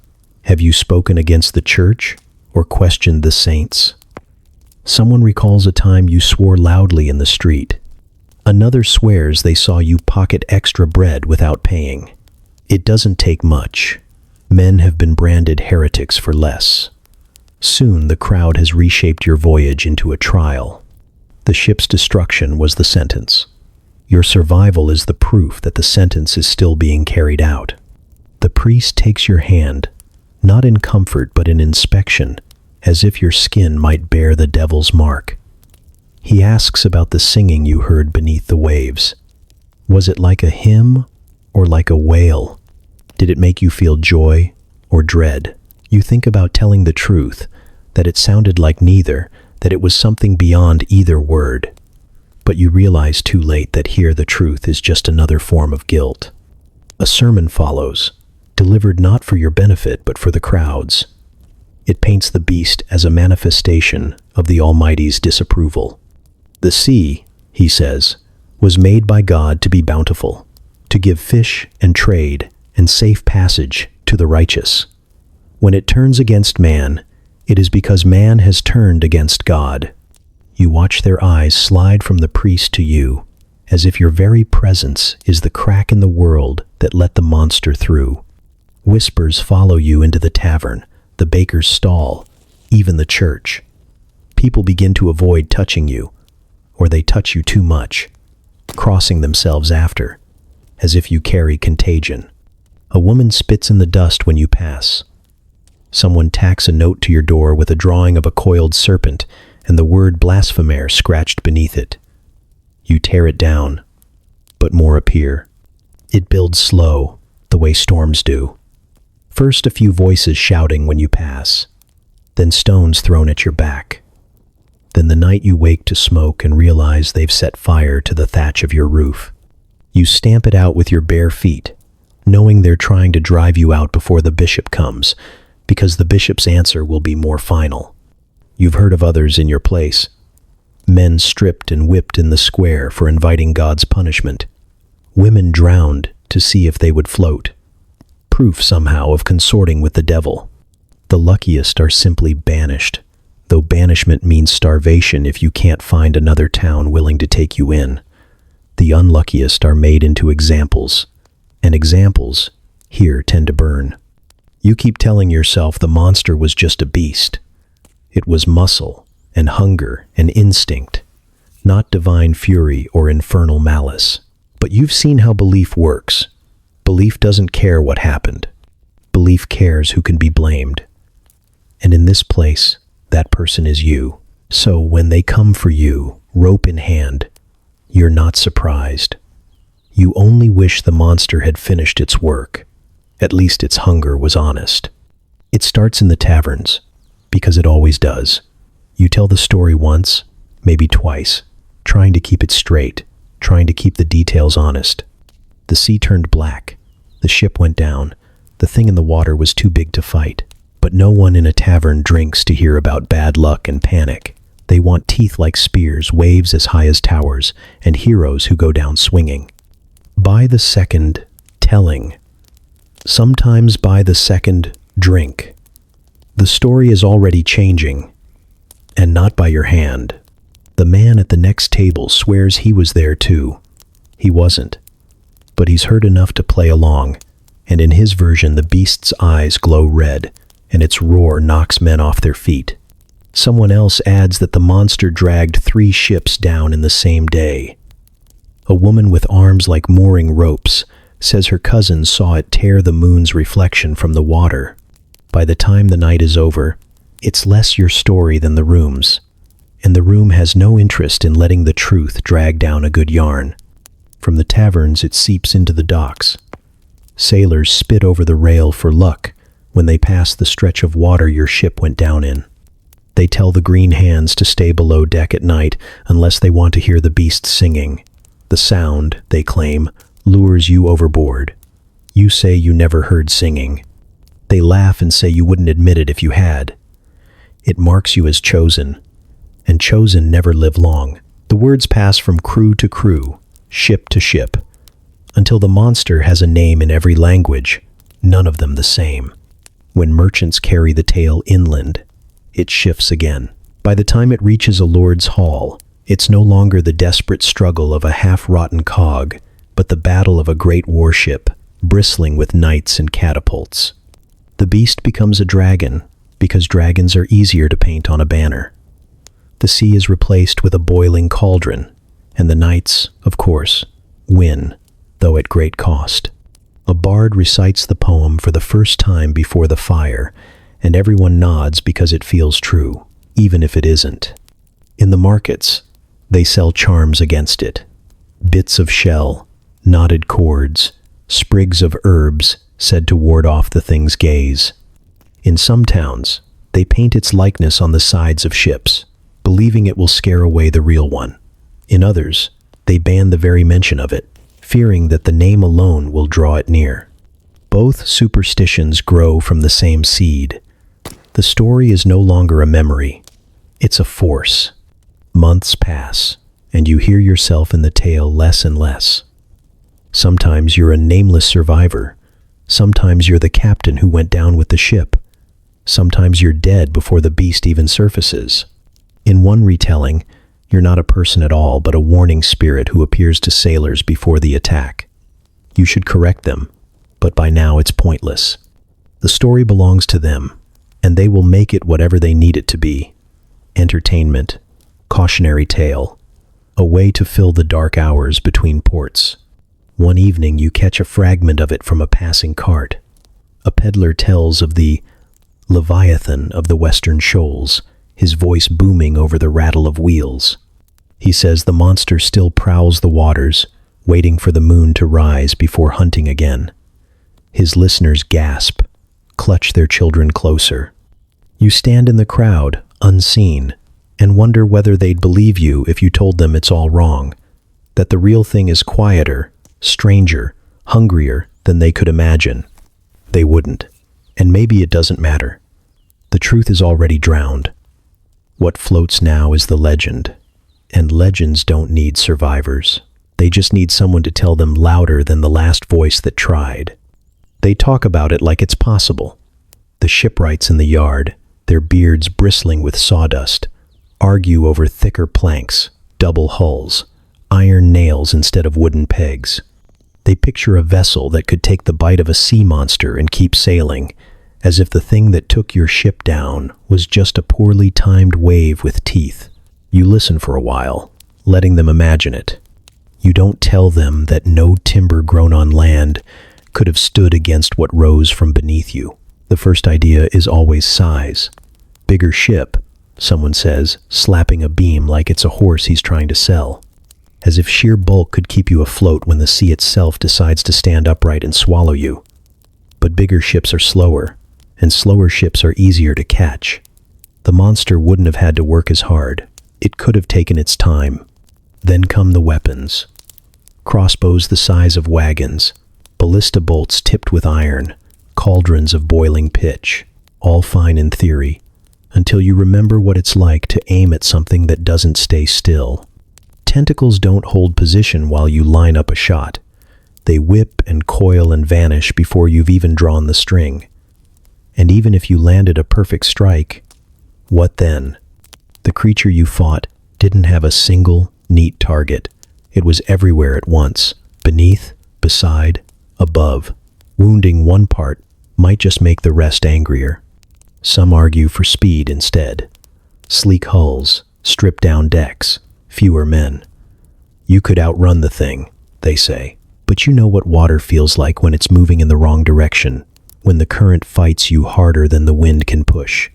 Have you spoken against the church or questioned the saints? Someone recalls a time you swore loudly in the street. Another swears they saw you pocket extra bread without paying. It doesn't take much. Men have been branded heretics for less. Soon the crowd has reshaped your voyage into a trial. The ship's destruction was the sentence. Your survival is the proof that the sentence is still being carried out. The priest takes your hand, not in comfort but in inspection, as if your skin might bear the devil's mark. He asks about the singing you heard beneath the waves. Was it like a hymn or like a wail? Did it make you feel joy or dread? You think about telling the truth, that it sounded like neither, that it was something beyond either word. But you realize too late that here the truth is just another form of guilt. A sermon follows, delivered not for your benefit but for the crowd's. It paints the beast as a manifestation of the Almighty's disapproval. The sea, he says, was made by God to be bountiful, to give fish and trade and safe passage to the righteous. When it turns against man, it is because man has turned against God. You watch their eyes slide from the priest to you, as if your very presence is the crack in the world that let the monster through. Whispers follow you into the tavern, the baker's stall, even the church. People begin to avoid touching you, or they touch you too much, crossing themselves after, as if you carry contagion. A woman spits in the dust when you pass. Someone tacks a note to your door with a drawing of a coiled serpent and the word blasphemer scratched beneath it. You tear it down, but more appear. It builds slow, the way storms do. First a few voices shouting when you pass, then stones thrown at your back. Then the night you wake to smoke and realize they've set fire to the thatch of your roof. You stamp it out with your bare feet, knowing they're trying to drive you out before the bishop comes, because the bishop's answer will be more final. You've heard of others in your place. Men stripped and whipped in the square for inviting God's punishment. Women drowned to see if they would float. Proof somehow of consorting with the devil. The luckiest are simply banished, though banishment means starvation if you can't find another town willing to take you in. The unluckiest are made into examples, and examples here tend to burn. You keep telling yourself the monster was just a beast. It was muscle and hunger and instinct, not divine fury or infernal malice. But you've seen how belief works. Belief doesn't care what happened. Belief cares who can be blamed. And in this place, that person is you. So when they come for you, rope in hand, you're not surprised. You only wish the monster had finished its work. At least its hunger was honest. It starts in the taverns, because it always does. You tell the story once, maybe twice, trying to keep it straight, trying to keep the details honest. The sea turned black. The ship went down. The thing in the water was too big to fight. But no one in a tavern drinks to hear about bad luck and panic. They want teeth like spears, waves as high as towers, and heroes who go down swinging. By the second, telling. Sometimes by the second, drink. The story is already changing, and not by your hand. The man at the next table swears he was there too. He wasn't. But he's heard enough to play along, and in his version the beast's eyes glow red, and its roar knocks men off their feet. Someone else adds that the monster dragged 3 ships down in the same day. A woman with arms like mooring ropes says her cousin saw it tear the moon's reflection from the water. By the time the night is over, it's less your story than the room's, and the room has no interest in letting the truth drag down a good yarn. From the taverns it seeps into the docks. Sailors spit over the rail for luck when they pass the stretch of water your ship went down in. They tell the green hands to stay below deck at night unless they want to hear the beast singing. The sound, they claim, lures you overboard. You say you never heard singing. They laugh and say you wouldn't admit it if you had. It marks you as chosen, and chosen never live long. The words pass from crew to crew, ship to ship, until the monster has a name in every language, none of them the same. When merchants carry the tale inland, it shifts again. By the time it reaches a lord's hall, it's no longer the desperate struggle of a half-rotten cog, but the battle of a great warship, bristling with knights and catapults. The beast becomes a dragon, because dragons are easier to paint on a banner. The sea is replaced with a boiling cauldron, and the knights, of course, win, though at great cost. A bard recites the poem for the first time before the fire, and everyone nods because it feels true, even if it isn't. In the markets, they sell charms against it. Bits of shell, knotted cords, sprigs of herbs said to ward off the thing's gaze. In some towns, they paint its likeness on the sides of ships, believing it will scare away the real one. In others, they ban the very mention of it, fearing that the name alone will draw it near. Both superstitions grow from the same seed. The story is no longer a memory. It's a force. Months pass, and you hear yourself in the tale less and less. Sometimes you're a nameless survivor. Sometimes you're the captain who went down with the ship. Sometimes you're dead before the beast even surfaces. In one retelling, you're not a person at all, but a warning spirit who appears to sailors before the attack. You should correct them, but by now it's pointless. The story belongs to them, and they will make it whatever they need it to be. Entertainment, cautionary tale, a way to fill the dark hours between ports. One evening you catch a fragment of it from a passing cart. A peddler tells of the Leviathan of the Western Shoals, his voice booming over the rattle of wheels. He says the monster still prowls the waters, waiting for the moon to rise before hunting again. His listeners gasp, clutch their children closer. You stand in the crowd, unseen, and wonder whether they'd believe you if you told them it's all wrong, that the real thing is quieter, stranger, hungrier than they could imagine. They wouldn't, and maybe it doesn't matter. The truth is already drowned. What floats now is the legend, and legends don't need survivors. They just need someone to tell them louder than the last voice that tried. They talk about it like it's possible. The shipwrights in the yard, their beards bristling with sawdust, argue over thicker planks, double hulls, iron nails instead of wooden pegs. They picture a vessel that could take the bite of a sea monster and keep sailing, as if the thing that took your ship down was just a poorly timed wave with teeth. You listen for a while, letting them imagine it. You don't tell them that no timber grown on land could have stood against what rose from beneath you. The first idea is always size. Bigger ship, someone says, slapping a beam like it's a horse he's trying to sell. As if sheer bulk could keep you afloat when the sea itself decides to stand upright and swallow you. But bigger ships are slower, and slower ships are easier to catch. The monster wouldn't have had to work as hard. It could have taken its time. Then come the weapons. Crossbows the size of wagons, ballista bolts tipped with iron, cauldrons of boiling pitch, all fine in theory, until you remember what it's like to aim at something that doesn't stay still. Tentacles don't hold position while you line up a shot. They whip and coil and vanish before you've even drawn the string. And even if you landed a perfect strike, what then? The creature you fought didn't have a single, neat target. It was everywhere at once, beneath, beside, above. Wounding one part might just make the rest angrier. Some argue for speed instead. Sleek hulls, stripped-down decks, fewer men. You could outrun the thing, they say, but you know what water feels like when it's moving in the wrong direction, when the current fights you harder than the wind can push.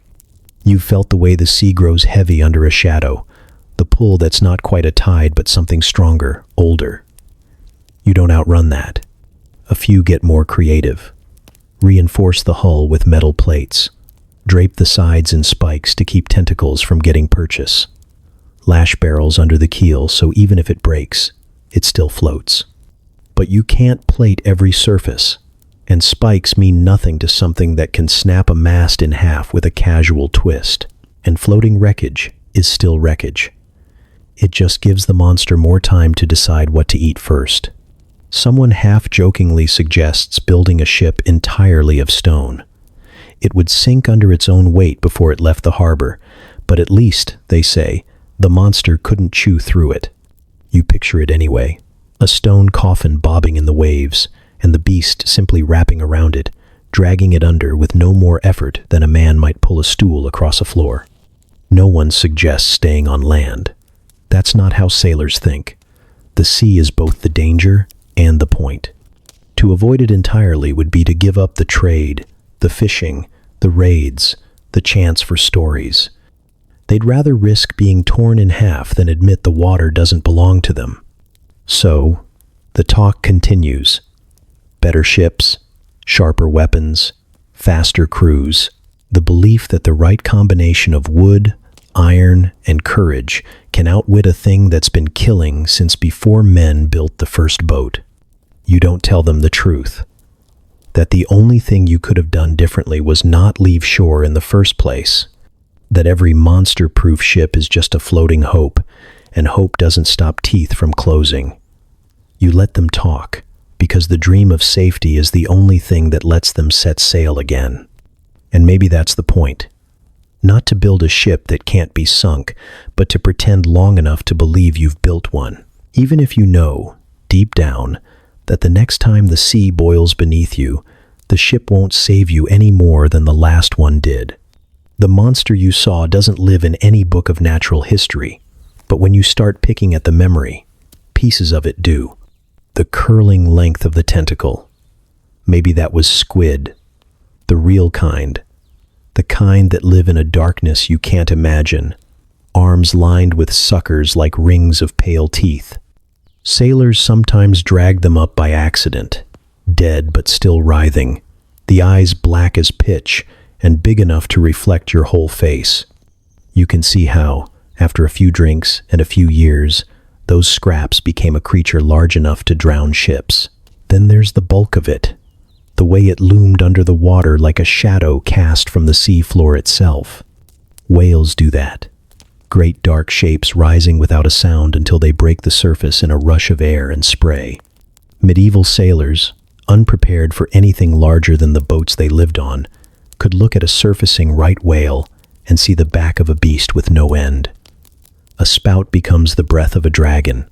You've felt the way the sea grows heavy under a shadow, the pull that's not quite a tide but something stronger, older. You don't outrun that. A few get more creative. Reinforce the hull with metal plates. Drape the sides in spikes to keep tentacles from getting purchase. Lash barrels under the keel so even if it breaks, it still floats. But you can't plate every surface, and spikes mean nothing to something that can snap a mast in half with a casual twist, and floating wreckage is still wreckage. It just gives the monster more time to decide what to eat first. Someone half-jokingly suggests building a ship entirely of stone. It would sink under its own weight before it left the harbor, but at least, they say, the monster couldn't chew through it. You picture it anyway. A stone coffin bobbing in the waves, and the beast simply wrapping around it, dragging it under with no more effort than a man might pull a stool across a floor. No one suggests staying on land. That's not how sailors think. The sea is both the danger and the point. To avoid it entirely would be to give up the trade, the fishing, the raids, the chance for stories. They'd rather risk being torn in half than admit the water doesn't belong to them. So, the talk continues. Better ships, sharper weapons, faster crews. The belief that the right combination of wood, iron, and courage can outwit a thing that's been killing since before men built the first boat. You don't tell them the truth. That the only thing you could have done differently was not leave shore in the first place. That every monster-proof ship is just a floating hope, and hope doesn't stop teeth from closing. You let them talk, because the dream of safety is the only thing that lets them set sail again. And maybe that's the point. Not to build a ship that can't be sunk, but to pretend long enough to believe you've built one. Even if you know, deep down, that the next time the sea boils beneath you, the ship won't save you any more than the last one did. The monster you saw doesn't live in any book of natural history, but when you start picking at the memory, pieces of it do. The curling length of the tentacle. Maybe that was squid, the real kind. The kind that live in a darkness you can't imagine. Arms lined with suckers like rings of pale teeth. Sailors sometimes drag them up by accident, dead but still writhing, the eyes black as pitch and big enough to reflect your whole face. You can see how, after a few drinks and a few years, those scraps became a creature large enough to drown ships. Then there's the bulk of it. the way it loomed under the water like a shadow cast from the sea floor itself. Whales do that. Great dark shapes rising without a sound until they break the surface in a rush of air and spray. Medieval sailors, unprepared for anything larger than the boats they lived on, could look at a surfacing right whale and see the back of a beast with no end. A spout becomes the breath of a dragon.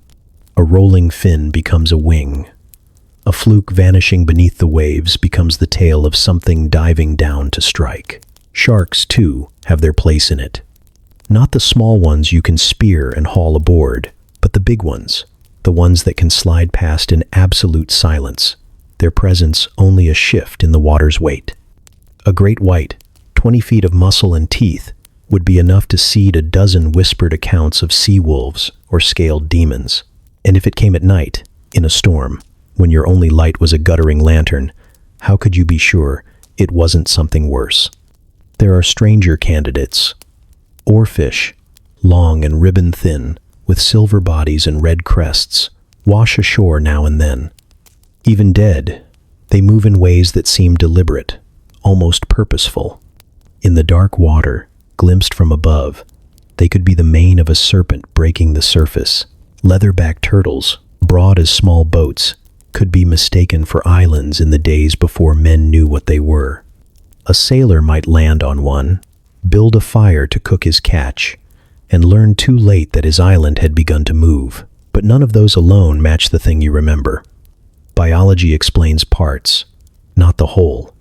A rolling fin becomes a wing. A fluke vanishing beneath the waves becomes the tail of something diving down to strike. Sharks, too, have their place in it. Not the small ones you can spear and haul aboard, but the big ones, the ones that can slide past in absolute silence, their presence only a shift in the water's weight. A great white, 20 feet of muscle and teeth, would be enough to seed a dozen whispered accounts of sea wolves or scaled demons. And if it came at night, in a storm, when your only light was a guttering lantern, how could you be sure it wasn't something worse? There are stranger candidates. Oarfish, long and ribbon-thin, with silver bodies and red crests, wash ashore now and then. Even dead, they move in ways that seem deliberate, almost purposeful. In the dark water, glimpsed from above, they could be the mane of a serpent breaking the surface. Leatherback turtles, broad as small boats, could be mistaken for islands in the days before men knew what they were. A sailor might land on one, build a fire to cook his catch, and learn too late that his island had begun to move. But none of those alone match the thing you remember. Biology explains parts, not the whole.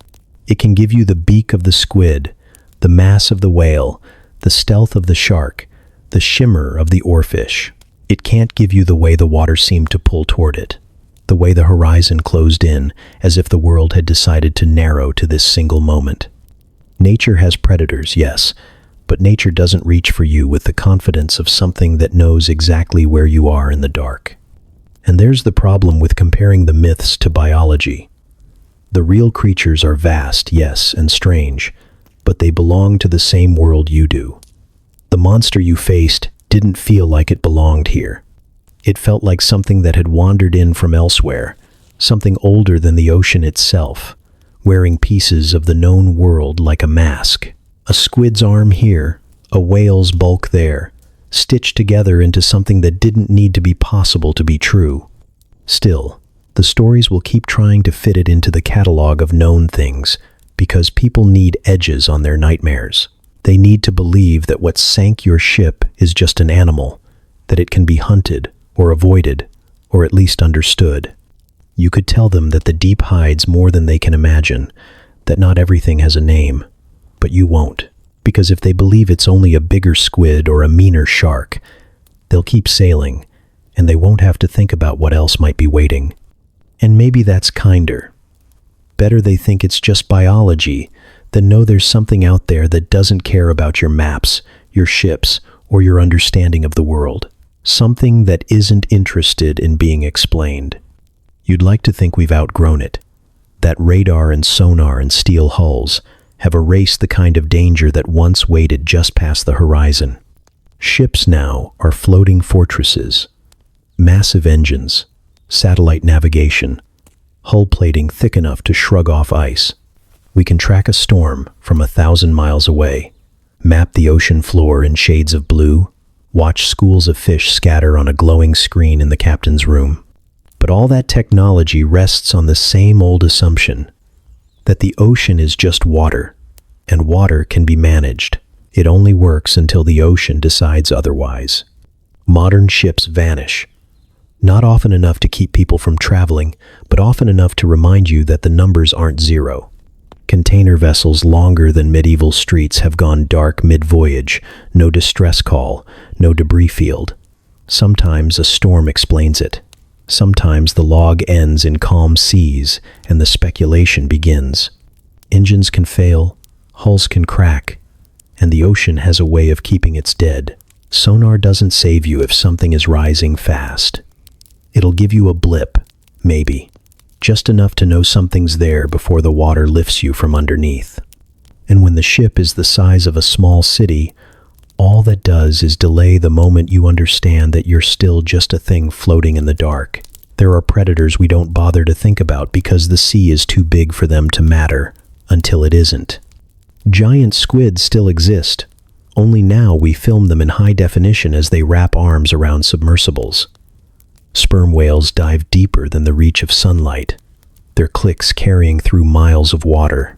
It can give you the beak of the squid, the mass of the whale, the stealth of the shark, the shimmer of the oarfish. It can't give you the way the water seemed to pull toward it, the way the horizon closed in, as if the world had decided to narrow to this single moment. Nature has predators, yes, but nature doesn't reach for you with the confidence of something that knows exactly where you are in the dark. And there's the problem with comparing the myths to biology. The real creatures are vast, yes, and strange, but they belong to the same world you do. The monster you faced didn't feel like it belonged here. It felt like something that had wandered in from elsewhere, something older than the ocean itself, wearing pieces of the known world like a mask. A squid's arm here, a whale's bulk there, stitched together into something that didn't need to be possible to be true. Still, the stories will keep trying to fit it into the catalog of known things, because people need edges on their nightmares. They need to believe that what sank your ship is just an animal, that it can be hunted or avoided, or at least understood. You could tell them that the deep hides more than they can imagine, that not everything has a name, but you won't, because if they believe it's only a bigger squid or a meaner shark, they'll keep sailing, and they won't have to think about what else might be waiting. And maybe that's kinder. Better they think it's just biology than know there's something out there that doesn't care about your maps, your ships, or your understanding of the world. Something that isn't interested in being explained. You'd like to think we've outgrown it. That radar and sonar and steel hulls have erased the kind of danger that once waited just past the horizon. Ships now are floating fortresses, massive engines, satellite navigation, hull plating thick enough to shrug off ice. We can track a storm from 1,000 miles away, map the ocean floor in shades of blue, watch schools of fish scatter on a glowing screen in the captain's room. But all that technology rests on the same old assumption, that the ocean is just water, and water can be managed. It only works until the ocean decides otherwise. Modern ships vanish, not often enough to keep people from traveling, but often enough to remind you that the numbers aren't zero. Container vessels longer than medieval streets have gone dark mid-voyage, no distress call, no debris field. Sometimes a storm explains it. Sometimes the log ends in calm seas and the speculation begins. Engines can fail, hulls can crack, and the ocean has a way of keeping its dead. Sonar doesn't save you if something is rising fast. It'll give you a blip, maybe, just enough to know something's there before the water lifts you from underneath. And when the ship is the size of a small city, all that does is delay the moment you understand that you're still just a thing floating in the dark. There are predators we don't bother to think about because the sea is too big for them to matter, until it isn't. Giant squids still exist, only now we film them in high definition as they wrap arms around submersibles. Sperm whales dive deeper than the reach of sunlight, their clicks carrying through miles of water.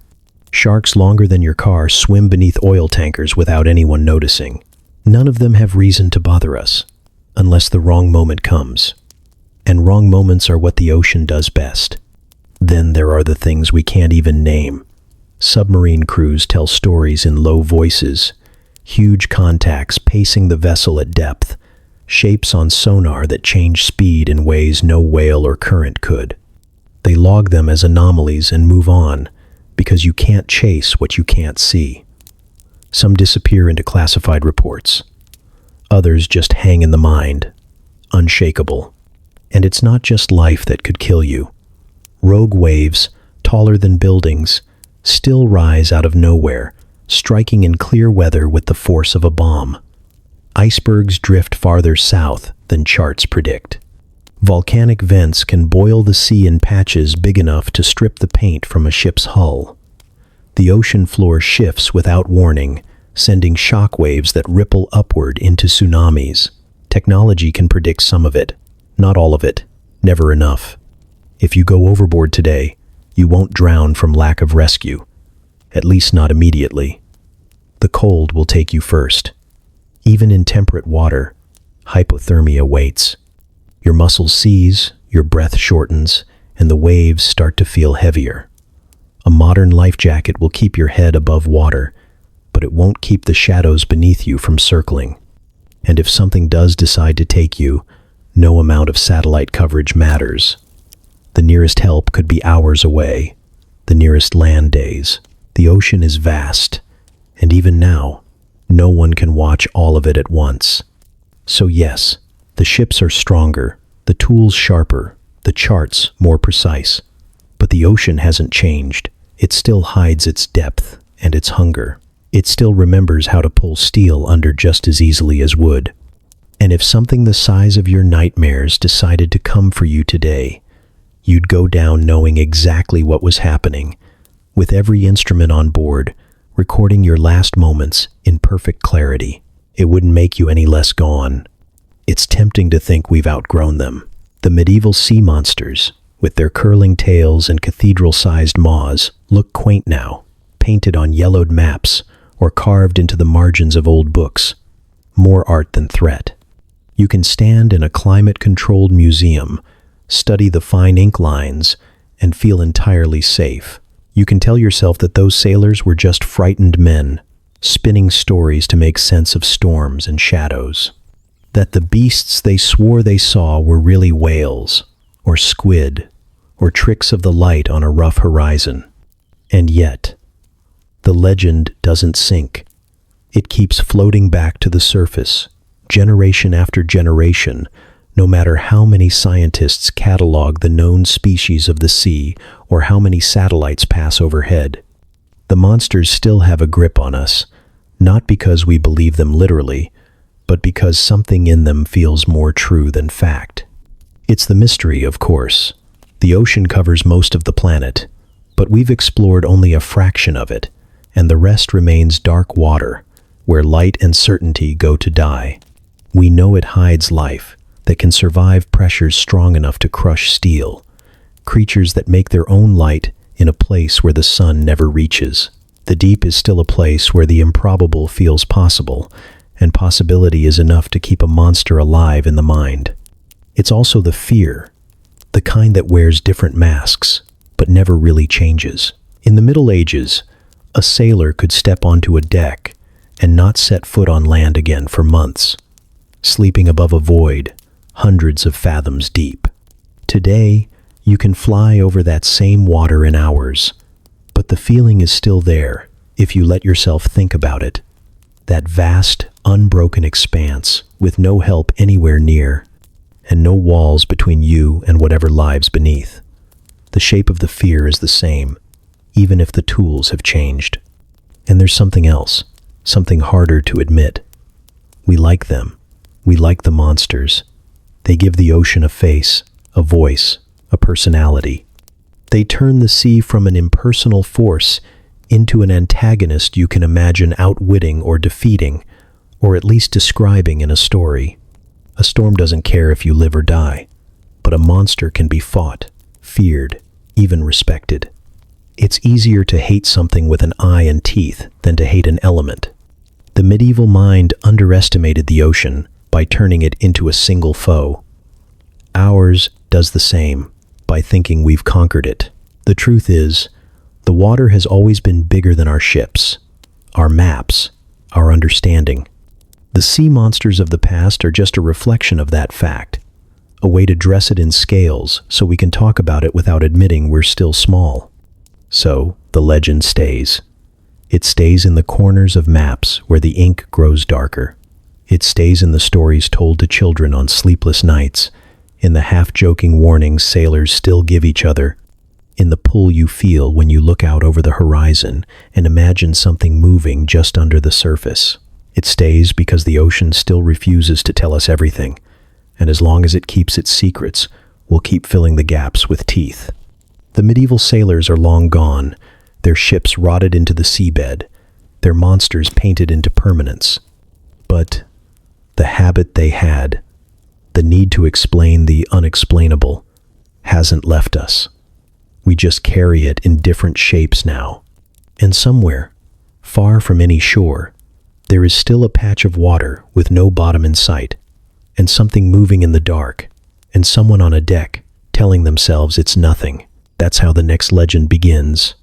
Sharks longer than your car swim beneath oil tankers without anyone noticing. None of them have reason to bother us, unless the wrong moment comes. And wrong moments are what the ocean does best. Then there are the things we can't even name. Submarine crews tell stories in low voices, huge contacts pacing the vessel at depth, shapes on sonar that change speed in ways no whale or current could. They log them as anomalies and move on, because you can't chase what you can't see. Some disappear into classified reports. Others just hang in the mind, unshakable. And it's not just life that could kill you. Rogue waves, taller than buildings, still rise out of nowhere, striking in clear weather with the force of a bomb. Icebergs drift farther south than charts predict. Volcanic vents can boil the sea in patches big enough to strip the paint from a ship's hull. The ocean floor shifts without warning, sending shock waves that ripple upward into tsunamis. Technology can predict some of it, not all of it, never enough. If you go overboard today, you won't drown from lack of rescue, at least not immediately. The cold will take you first. Even in temperate water, hypothermia waits. Your muscles seize, your breath shortens, and the waves start to feel heavier. A modern life jacket will keep your head above water, but it won't keep the shadows beneath you from circling. And if something does decide to take you, no amount of satellite coverage matters. The nearest help could be hours away, the nearest land days. The ocean is vast, and even now, no one can watch all of it at once. So yes, the ships are stronger, the tools sharper, the charts more precise. But the ocean hasn't changed. It still hides its depth and its hunger. It still remembers how to pull steel under just as easily as wood. And if something the size of your nightmares decided to come for you today, you'd go down knowing exactly what was happening, with every instrument on board, recording your last moments in perfect clarity. It wouldn't make you any less gone. It's tempting to think we've outgrown them. The medieval sea monsters, with their curling tails and cathedral-sized maws, look quaint now, painted on yellowed maps or carved into the margins of old books. More art than threat. You can stand in a climate-controlled museum, study the fine ink lines, and feel entirely safe. You can tell yourself that those sailors were just frightened men, spinning stories to make sense of storms and shadows. That the beasts they swore they saw were really whales, or squid, or tricks of the light on a rough horizon. And yet, the legend doesn't sink. It keeps floating back to the surface, generation after generation, no matter how many scientists catalog the known species of the sea or how many satellites pass overhead. The monsters still have a grip on us, not because we believe them literally, but because something in them feels more true than fact. It's the mystery, of course. The ocean covers most of the planet, but we've explored only a fraction of it, and the rest remains dark water, where light and certainty go to die. We know it hides life that can survive pressures strong enough to crush steel, creatures that make their own light in a place where the sun never reaches. The deep is still a place where the improbable feels possible, and possibility is enough to keep a monster alive in the mind. It's also the fear, the kind that wears different masks, but never really changes. In the Middle Ages, a sailor could step onto a deck and not set foot on land again for months, sleeping above a void hundreds of fathoms deep. Today, you can fly over that same water in hours, but the feeling is still there if you let yourself think about it. That vast, unbroken expanse with no help anywhere near, and no walls between you and whatever lives beneath. The shape of the fear is the same, even if the tools have changed. And there's something else, something harder to admit. We like them. We like the monsters. They give the ocean a face, a voice, a personality. They turn the sea from an impersonal force into an antagonist you can imagine outwitting or defeating, or at least describing in a story. A storm doesn't care if you live or die, but a monster can be fought, feared, even respected. It's easier to hate something with an eye and teeth than to hate an element. The medieval mind underestimated the ocean by turning it into a single foe. Ours does the same by thinking we've conquered it. The truth is, the water has always been bigger than our ships, our maps, our understanding. The sea monsters of the past are just a reflection of that fact, a way to dress it in scales so we can talk about it without admitting we're still small. So, the legend stays. It stays in the corners of maps where the ink grows darker. It stays in the stories told to children on sleepless nights, in the half-joking warnings sailors still give each other, in the pull you feel when you look out over the horizon and imagine something moving just under the surface. It stays because the ocean still refuses to tell us everything, and as long as it keeps its secrets, we'll keep filling the gaps with teeth. The medieval sailors are long gone, their ships rotted into the seabed, their monsters painted into permanence. But the habit they had, the need to explain the unexplainable, hasn't left us. We just carry it in different shapes now. And somewhere, far from any shore, there is still a patch of water with no bottom in sight, and something moving in the dark, and someone on a deck telling themselves it's nothing. That's how the next legend begins.